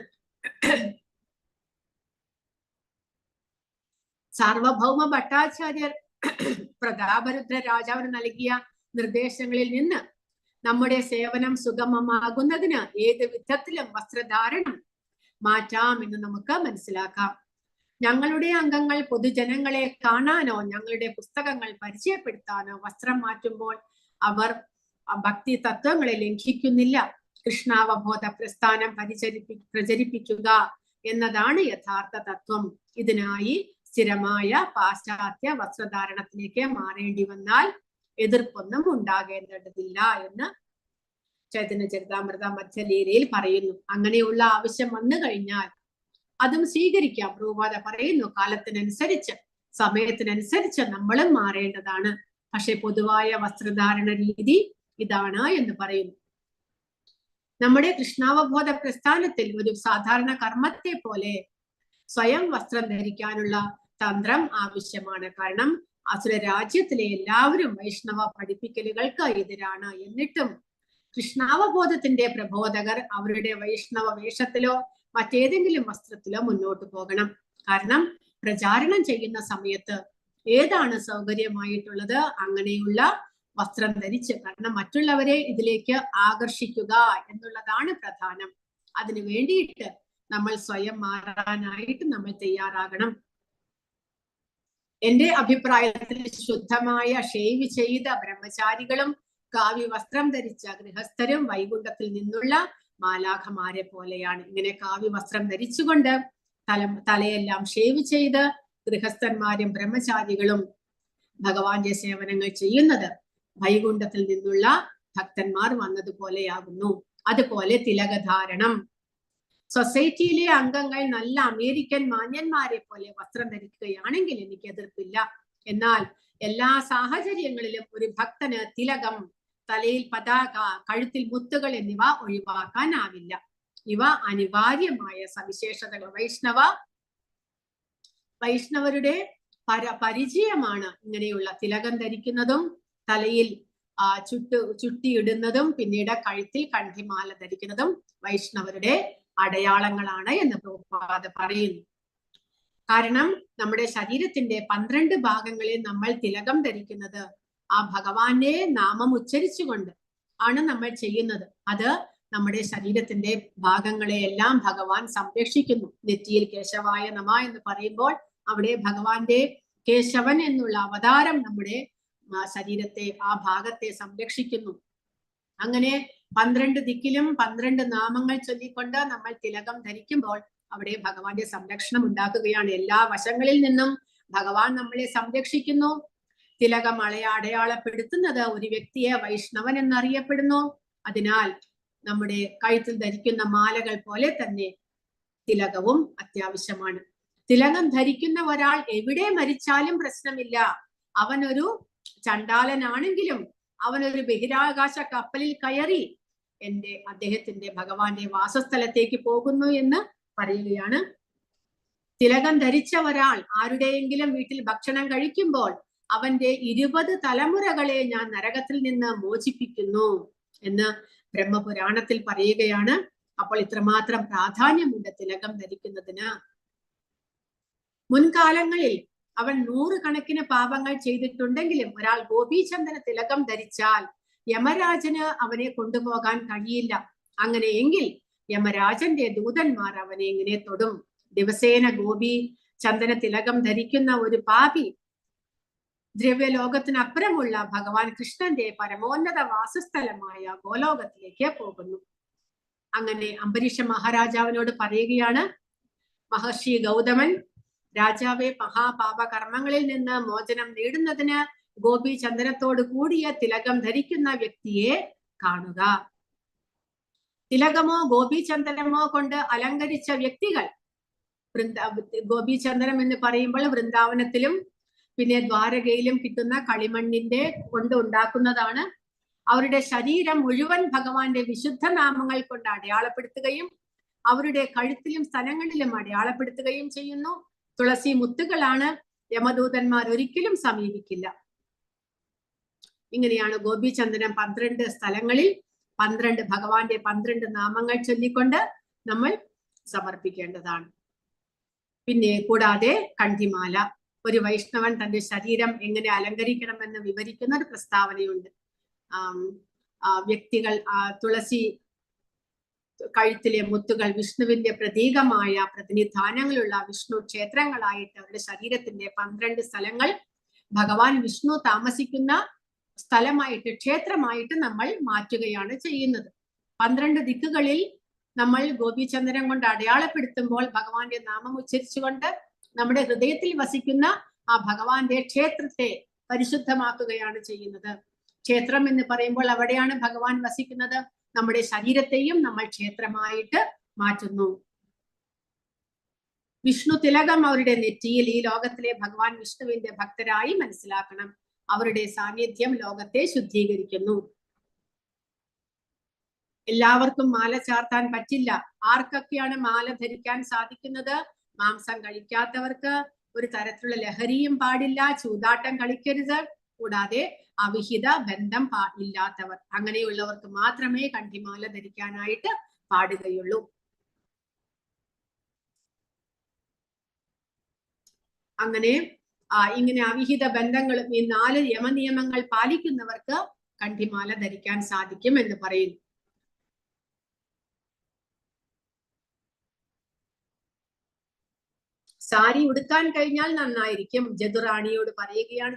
സാർവഭൗമ ഭട്ടാചാര്യർ പ്രതാപരുദ്ര രാജാവിന് നൽകിയ നിർദ്ദേശങ്ങളിൽ നിന്ന് നമ്മുടെ സേവനം സുഗമമാകുന്നതിന് ഏത് വിധത്തിലും വസ്ത്രധാരണം മാറ്റാം എന്ന് നമുക്ക് മനസ്സിലാക്കാം. ഞങ്ങളുടെ അംഗങ്ങൾ പൊതുജനങ്ങളെ കാണാനോ ഞങ്ങളുടെ പുസ്തകങ്ങൾ പരിചയപ്പെടുത്താനോ വസ്ത്രം മാറ്റുമ്പോൾ അവർ ഭക്തി തത്വങ്ങളെ ലംഘിക്കുന്നില്ല. കൃഷ്ണാവബോധ പ്രസ്ഥാനം പ്രചരിപ്പിക്കുക എന്നതാണ് യഥാർത്ഥ തത്വം. ഇതിനായി സ്ഥിരമായ പാശ്ചാത്യ വസ്ത്രധാരണത്തിലേക്ക് മാറേണ്ടി വന്നാൽ എതിർപ്പൊന്നും ഉണ്ടാകേണ്ടതില്ല എന്ന് ചൈതന്യ ചരിതാമൃത മധ്യലീലയിൽ പറയുന്നു. അങ്ങനെയുള്ള ആവശ്യം വന്നു കഴിഞ്ഞാൽ അതും സ്വീകരിക്കാം. പ്രഭുപാദ പറയുന്നു, കാലത്തിനനുസരിച്ച് സമയത്തിനനുസരിച്ച് നമ്മളും മാറേണ്ടതാണ്. പക്ഷെ പൊതുവായ വസ്ത്രധാരണ രീതി ഇതാണ് എന്ന് പറയുന്നു. നമ്മുടെ കൃഷ്ണാവബോധ പ്രസ്ഥാനത്തിൽ ഒരു സാധാരണ കർമ്മത്തെ പോലെ സ്വയം വസ്ത്രം ധരിക്കാനുള്ള തന്ത്രം ആവശ്യമാണ്. കാരണം അസുര രാജ്യത്തിലെ എല്ലാവരും വൈഷ്ണവ പഠിപ്പിക്കലുകൾക്ക് എതിരാണ്. എന്നിട്ടും കൃഷ്ണാവബോധത്തിന്റെ പ്രബോധകർ അവരുടെ വൈഷ്ണവ വേഷത്തിലോ മറ്റേതെങ്കിലും വസ്ത്രത്തിലോ മുന്നോട്ട് പോകണം. കാരണം പ്രചാരണം ചെയ്യുന്ന സമയത്ത് ഏതാണ് സൗകര്യമായിട്ടുള്ളത് അങ്ങനെയുള്ള വസ്ത്രം ധരിച്ച്, കാരണം മറ്റുള്ളവരെ ഇതിലേക്ക് ആകർഷിക്കുക എന്നുള്ളതാണ് പ്രധാനം. അതിനു വേണ്ടിയിട്ട് നമ്മൾ സ്വയം മാറാനായിട്ട് നമ്മൾ തയ്യാറാകണം. എന്റെ അഭിപ്രായത്തിൽ ശുദ്ധമായ ഷേവ് ചെയ്ത ബ്രഹ്മചാരികളും കാവ്യ വസ്ത്രം ധരിച്ച ഗൃഹസ്ഥരും വൈകുണ്ഠത്തിൽ നിന്നുള്ള മാലാഖമാരെ പോലെയാണ്. ഇങ്ങനെ കാവ്യ വസ്ത്രം ധരിച്ചുകൊണ്ട് തലയെല്ലാം ഷേവ് ചെയ്ത് ഗൃഹസ്ഥന്മാരും ബ്രഹ്മചാരികളും ഭഗവാന്റെ സേവനങ്ങൾ ചെയ്യുന്നത് വൈകുണ്ഠത്തിൽ നിന്നുള്ള ഭക്തന്മാർ വന്നതുപോലെയാകുന്നു. അതുപോലെ തിലകധാരണം. സൊസൈറ്റിയിലെ അംഗങ്ങൾ നല്ല അമേരിക്കൻ മാന്യന്മാരെ പോലെ വസ്ത്രം ധരിക്കുകയാണെങ്കിൽ എനിക്ക് എതിർപ്പില്ല. എന്നാൽ എല്ലാ സാഹചര്യങ്ങളിലും ഒരു ഭക്തന് തിലകം, തലയിൽ പതാക, കഴുത്തിൽ മുത്തുകൾ എന്നിവ ഒഴിവാക്കാനാവില്ല. ഇവ അനിവാര്യമായ സവിശേഷതകൾ. വൈഷ്ണവരുടെ പരിചയമാണ് ഇങ്ങനെയുള്ള തിലകം ധരിക്കുന്നതും തലയിൽ ചുട്ടിയിടുന്നതും പിന്നീട് കഴുത്തിൽ കണ്ഠിമാല ധരിക്കുന്നതും വൈഷ്ണവരുടെ അടയാളങ്ങളാണ് എന്ന് പ്രഭുപാദ പറയുന്നു. കാരണം നമ്മുടെ ശരീരത്തിന്റെ 12 ഭാഗങ്ങളിൽ നമ്മൾ തിലകം ധരിക്കുന്നത് ആ ഭഗവാന്റെ നാമം ഉച്ചരിച്ചുകൊണ്ട് ആണ് നമ്മൾ ചെയ്യുന്നത്. അത് നമ്മുടെ ശരീരത്തിന്റെ ഭാഗങ്ങളെ എല്ലാം ഭഗവാൻ സംരക്ഷിക്കുന്നു. നെറ്റിയിൽ കേശവായ നമ എന്ന് പറയുമ്പോൾ അവിടെ ഭഗവാന്റെ കേശവൻ എന്നുള്ള അവതാരം നമ്മുടെ ശരീരത്തെ, ആ ഭാഗത്തെ സംരക്ഷിക്കുന്നു. അങ്ങനെ 12 ദിക്കിലും 12 നാമങ്ങൾ ചൊല്ലിക്കൊണ്ട് നമ്മൾ തിലകം ധരിക്കുമ്പോൾ അവിടെ ഭഗവാന്റെ സംരക്ഷണം ഉണ്ടാക്കുകയാണ്. എല്ലാ വശങ്ങളിൽ നിന്നും ഭഗവാൻ നമ്മളെ സംരക്ഷിക്കുന്നു. തിലകം അടയാളപ്പെടുത്തുന്നത് ഒരു വ്യക്തിയെ വൈഷ്ണവൻ എന്നറിയപ്പെടുന്നു. അതിനാൽ നമ്മുടെ കഴുത്തിൽ ധരിക്കുന്ന മാലകൾ പോലെ തന്നെ തിലകവും അത്യാവശ്യമാണ്. തിലകം ധരിക്കുന്ന ഒരാൾ എവിടെ മരിച്ചാലും പ്രശ്നമില്ല. അവനൊരു ചണ്ടാലനാണെങ്കിലും അവനൊരു ബഹിരാകാശ കപ്പലിൽ കയറി അദ്ദേഹത്തിന്റെ ഭഗവാന്റെ വാസസ്ഥലത്തേക്ക് പോകുന്നു എന്ന് പറയുകയാണ്. തിലകം ധരിച്ച ഒരാൾ ആരുടെയെങ്കിലും വീട്ടിൽ ഭക്ഷണം കഴിക്കുമ്പോൾ അവന്റെ 20 തലമുറകളെ ഞാൻ നരകത്തിൽ നിന്ന് മോചിപ്പിക്കുന്നു എന്ന് ബ്രഹ്മപുരാണത്തിൽ പറയുകയാണ്. അപ്പോൾ ഇത്രമാത്രം പ്രാധാന്യമുണ്ട് തിലകം ധരിക്കുന്നതിന്. മുൻകാലങ്ങളിൽ അവൻ 100 കണക്കിന് പാപങ്ങൾ ചെയ്തിട്ടുണ്ടെങ്കിലും ഒരാൾ ഗോപീചന്ദന തിലകം ധരിച്ചാൽ യമരാജന് അവനെ കൊണ്ടുപോകാൻ കഴിയില്ല. അങ്ങനെയെങ്കിൽ യമരാജന്റെ ദൂതന്മാർ അവനെ ഇങ്ങനെ തൊടും. ദിവസേന ഗോപി ചന്ദന തിലകം ധരിക്കുന്ന ഒരു പാപി ദ്രവ്യലോകത്തിനപ്പുറമുള്ള ഭഗവാൻ കൃഷ്ണന്റെ പരമോന്നത വാസസ്ഥലമായ ഗോലോകത്തിലേക്ക് പോകുന്നു. അങ്ങനെ അംബരീഷ മഹാരാജാവിനോട് പറയുകയാണ്, മഹർഷി ഗൗതമൻ രാജാവെ, മഹാപാപകർമ്മങ്ങളിൽ നിന്ന് മോചനം നേടുന്നതിന് ഗോപി ചന്ദനത്തോട് കൂടിയ തിലകം ധരിക്കുന്ന വ്യക്തിയെ കാണുക. തിലകമോ ഗോപീചന്ദനമോ കൊണ്ട് അലങ്കരിച്ച വ്യക്തികൾ, ഗോപീചന്ദനം എന്ന് പറയുമ്പോൾ വൃന്ദാവനത്തിലും പിന്നെ ദ്വാരകയിലും കിട്ടുന്ന കളിമണ്ണിന്റെ കൊണ്ട് ഉണ്ടാക്കുന്നതാണ്. അവരുടെ ശരീരം മുഴുവൻ ഭഗവാന്റെ വിശുദ്ധ നാമങ്ങൾ കൊണ്ട് അടയാളപ്പെടുത്തുകയും അവരുടെ കഴുത്തിലും സ്ഥലങ്ങളിലും അടയാളപ്പെടുത്തുകയും ചെയ്യുന്നു. തുളസി മുത്തുകളാണ്. യമദൂതന്മാർ ഒരിക്കലും സമീപിക്കില്ല. ഇങ്ങനെയാണ് ഗോപീചന്ദനം 12 സ്ഥലങ്ങളിൽ 12 ഭഗവാന്റെ 12 നാമങ്ങൾ ചൊല്ലിക്കൊണ്ട് നമ്മൾ സമർപ്പിക്കേണ്ടതാണ്. പിന്നെ കൂടാതെ കണ്ഠിമാല, ഒരു വൈഷ്ണവൻ തന്റെ ശരീരം എങ്ങനെ അലങ്കരിക്കണമെന്ന് വിവരിക്കുന്ന ഒരു പ്രസ്താവനയുണ്ട്. വ്യക്തികൾ തുളസി കഴുത്തിലെ മുത്തുകൾ വിഷ്ണുവിന്റെ പ്രതീകമായ പ്രതിനിധാനങ്ങളുള്ള വിഷ്ണു ക്ഷേത്രങ്ങളായിട്ട് അവരുടെ ശരീരത്തിന്റെ 12 സ്ഥലങ്ങൾ ഭഗവാൻ വിഷ്ണു താമസിക്കുന്ന സ്ഥലമായിട്ട്, ക്ഷേത്രമായിട്ട് നമ്മൾ മാറ്റുകയാണ് ചെയ്യുന്നത്. 12 ദിക്കുകളിൽ നമ്മൾ ഗോപീചന്ദനം കൊണ്ട് അടയാളപ്പെടുത്തുമ്പോൾ ഭഗവാന്റെ നാമം ഉച്ചരിച്ചുകൊണ്ട് നമ്മുടെ ഹൃദയത്തിൽ വസിക്കുന്ന ആ ഭഗവാന്റെ ക്ഷേത്രത്തെ പരിശുദ്ധമാക്കുകയാണ് ചെയ്യുന്നത്. ക്ഷേത്രം എന്ന് പറയുമ്പോൾ അവിടെയാണ് ഭഗവാൻ വസിക്കുന്നത്. നമ്മുടെ ശരീരത്തെയും നമ്മൾ ക്ഷേത്രമായിട്ട് മാറ്റുന്നു. വിഷ്ണു തിലകം അവരുടെ നെറ്റിയിൽ ഈ ലോകത്തിലെ ഭഗവാൻ വിഷ്ണുവിന്റെ ഭക്തരായി മനസ്സിലാക്കണം. അവരുടെ സാന്നിധ്യം ലോകത്തെ ശുദ്ധീകരിക്കുന്നു. എല്ലാവർക്കും മാല ചാർത്താൻ പറ്റില്ല. ആർക്കൊക്കെയാണ് മാല ധരിക്കാൻ സാധിക്കുന്നത്? മാംസം കഴിക്കാത്തവർക്ക്, ഒരു തരത്തിലുള്ള ലഹരിയും പാടില്ല, ചൂതാട്ടം കളിക്കരുത്, കൂടാതെ അവിഹിത ബന്ധം ഇല്ലാത്തവർ, അങ്ങനെയുള്ളവർക്ക് മാത്രമേ കണ്ഠിമാല ധരിക്കാനായിട്ട് പാടുകയുള്ളൂ. അങ്ങനെ ഇങ്ങനെ അവിഹിത ബന്ധങ്ങളും ഈ 4 യമനിയമങ്ങൾ പാലിക്കുന്നവർക്ക് കണ്ഠിമാല ധരിക്കാൻ സാധിക്കും എന്ന് പറയുന്നു. സാരി ഉടുക്കാൻ കഴിഞ്ഞാൽ നന്നായിരിക്കും. ജദുറാണിയോട് പറയുകയാണ്,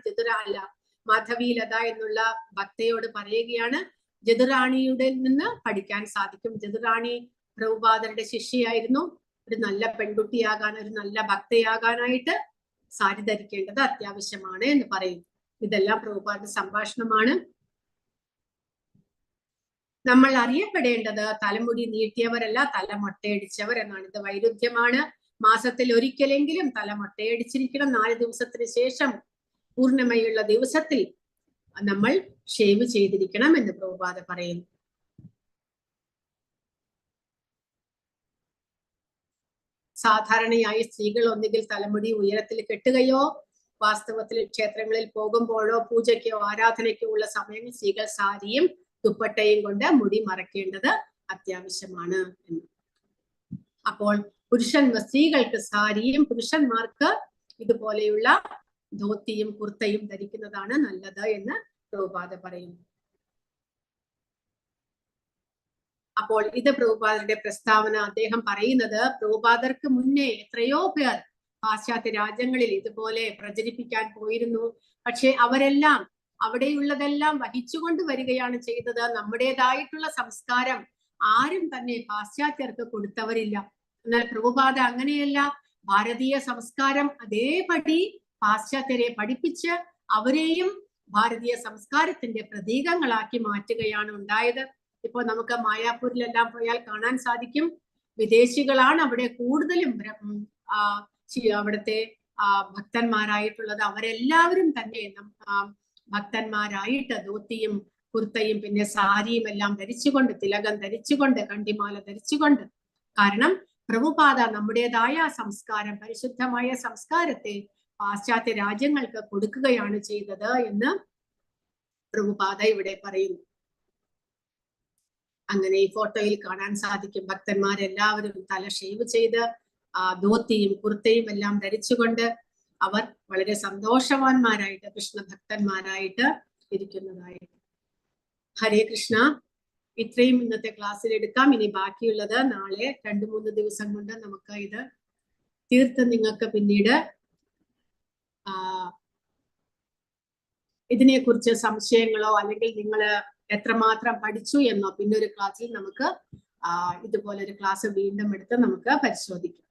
മാധവീലത എന്നുള്ള ഭക്തയോട് പറയുകയാണ്, ജദുറാണിയുടെ നിന്ന് പഠിക്കാൻ സാധിക്കും. ജദുറാണി പ്രഭുപാദരുടെ ശിഷ്യയായിരുന്നു. ഒരു നല്ല പെൺകുട്ടിയാകാൻ, ഒരു നല്ല ഭക്തയാകാനായിട്ട് സാരി ധരിക്കേണ്ടത് അത്യാവശ്യമാണ് എന്ന് പറയുന്നു. ഇതെല്ലാം പ്രഭുപാദ സംഭാഷണമാണ്. നമ്മൾ അറിയപ്പെടേണ്ടത് തലമുടി നീട്ടിയവരല്ല, തല മൊട്ടയടിച്ചവർ എന്നാണ്. ഇത് വൈരുദ്ധ്യമാണ്. മാസത്തിൽ ഒരിക്കലെങ്കിലും തല മൊട്ടയടിച്ചിരിക്കണം. 4 ദിവസത്തിന് ശേഷം പൂർണിമയുള്ള ദിവസത്തിൽ നമ്മൾ ഷേവ് ചെയ്തിരിക്കണം എന്ന് പ്രഭുപാദ പറയുന്നു. സാധാരണയായി സ്ത്രീകൾ ഒന്നുകിൽ തലമുടി ഉയരത്തിൽ കെട്ടുകയോ വാസ്തവത്തിൽ ക്ഷേത്രങ്ങളിൽ പോകുമ്പോഴോ പൂജയ്ക്കോ ആരാധനയ്ക്കോ ഉള്ള സമയങ്ങളിൽ സ്ത്രീകൾ സാരിയും ദുപ്പട്ടയും കൊണ്ട് മുടി മറയ്ക്കേണ്ടത് അത്യാവശ്യമാണ് എന്ന്. അപ്പോൾ സ്ത്രീകൾക്ക് സാരിയും പുരുഷന്മാർക്ക് ഇതുപോലെയുള്ള ധോത്തിയും കുർത്തയും ധരിക്കുന്നതാണ് നല്ലത് എന്ന് പ്രഭുപാദ പറയുന്നു. അപ്പോൾ ഇത് പ്രഭുപാദരുടെ പ്രസ്താവന. അദ്ദേഹം പറയുന്നത് പ്രഭുപാദർക്ക് മുന്നേ എത്രയോ പേർ പാശ്ചാത്യ രാജ്യങ്ങളിൽ ഇതുപോലെ പ്രചരിപ്പിക്കാൻ പോയിരുന്നു. പക്ഷെ അവരെല്ലാം അവിടെയുള്ളതെല്ലാം വഹിച്ചുകൊണ്ട് വരികയാണ് ചെയ്തത്. നമ്മുടേതായിട്ടുള്ള സംസ്കാരം ആരും തന്നെ പാശ്ചാത്യർക്ക് കൊടുത്തവരില്ല. എന്നാൽ പ്രഭുപാദ അങ്ങനെയല്ല. ഭാരതീയ സംസ്കാരം അതേപടി പാശ്ചാത്യരെ പഠിപ്പിച്ച് അവരെയും ഭാരതീയ സംസ്കാരത്തിന്റെ പ്രതീകങ്ങളാക്കി മാറ്റുകയാണ് ഉണ്ടായത്. ഇപ്പൊ നമുക്ക് മായാപൂരിലെല്ലാം പോയാൽ കാണാൻ സാധിക്കും, വിദേശികളാണ് അവിടെ കൂടുതലും അവിടുത്തെ ഭക്തന്മാരായിട്ടുള്ളത്. അവരെല്ലാവരും തന്നെ ഭക്തന്മാരായിട്ട് ധോത്തിയും കുർത്തയും പിന്നെ സാരിയും എല്ലാം ധരിച്ചുകൊണ്ട്, തിലകം ധരിച്ചുകൊണ്ട്, കണ്ടിമാല ധരിച്ചുകൊണ്ട്. കാരണം പ്രഭുപാദ നമ്മുടേതായ സംസ്കാരം, പരിശുദ്ധമായ സംസ്കാരത്തെ പാശ്ചാത്യ രാജ്യങ്ങൾക്ക് കൊടുക്കുകയാണ് ചെയ്തത് എന്ന് പ്രഭുപാദ ഇവിടെ പറയുന്നു. അങ്ങനെ ഈ ഫോട്ടോയിൽ കാണാൻ സാധിക്കും ഭക്തന്മാരെല്ലാവരും തല ഷേവ് ചെയ്ത് ധോത്തിയും കുർത്തയും എല്ലാം ധരിച്ചുകൊണ്ട് അവർ വളരെ സന്തോഷവാന്മാരായിട്ട് കൃഷ്ണ ഭക്തന്മാരായിട്ട് ഇരിക്കുന്നതായിട്ട്. ഹരേ കൃഷ്ണ. ഇത്രയും ഇന്നത്തെ ക്ലാസ്സിൽ എടുക്കാം. ഇനി ബാക്കിയുള്ളത് നാളെ 2-3 ദിവസം കൊണ്ട് നമുക്ക് ഇത് തീർത്ത് നിങ്ങൾക്ക് പിന്നീട് ഇതിനെക്കുറിച്ച് സംശയങ്ങളോ അല്ലെങ്കിൽ നിങ്ങൾ എത്രമാത്രം പഠിച്ചു എന്നോ പിന്നൊരു ക്ലാസ്സിൽ നമുക്ക് ഇതുപോലൊരു ക്ലാസ് വീണ്ടും എടുത്ത് നമുക്ക് പരിശോധിക്കാം.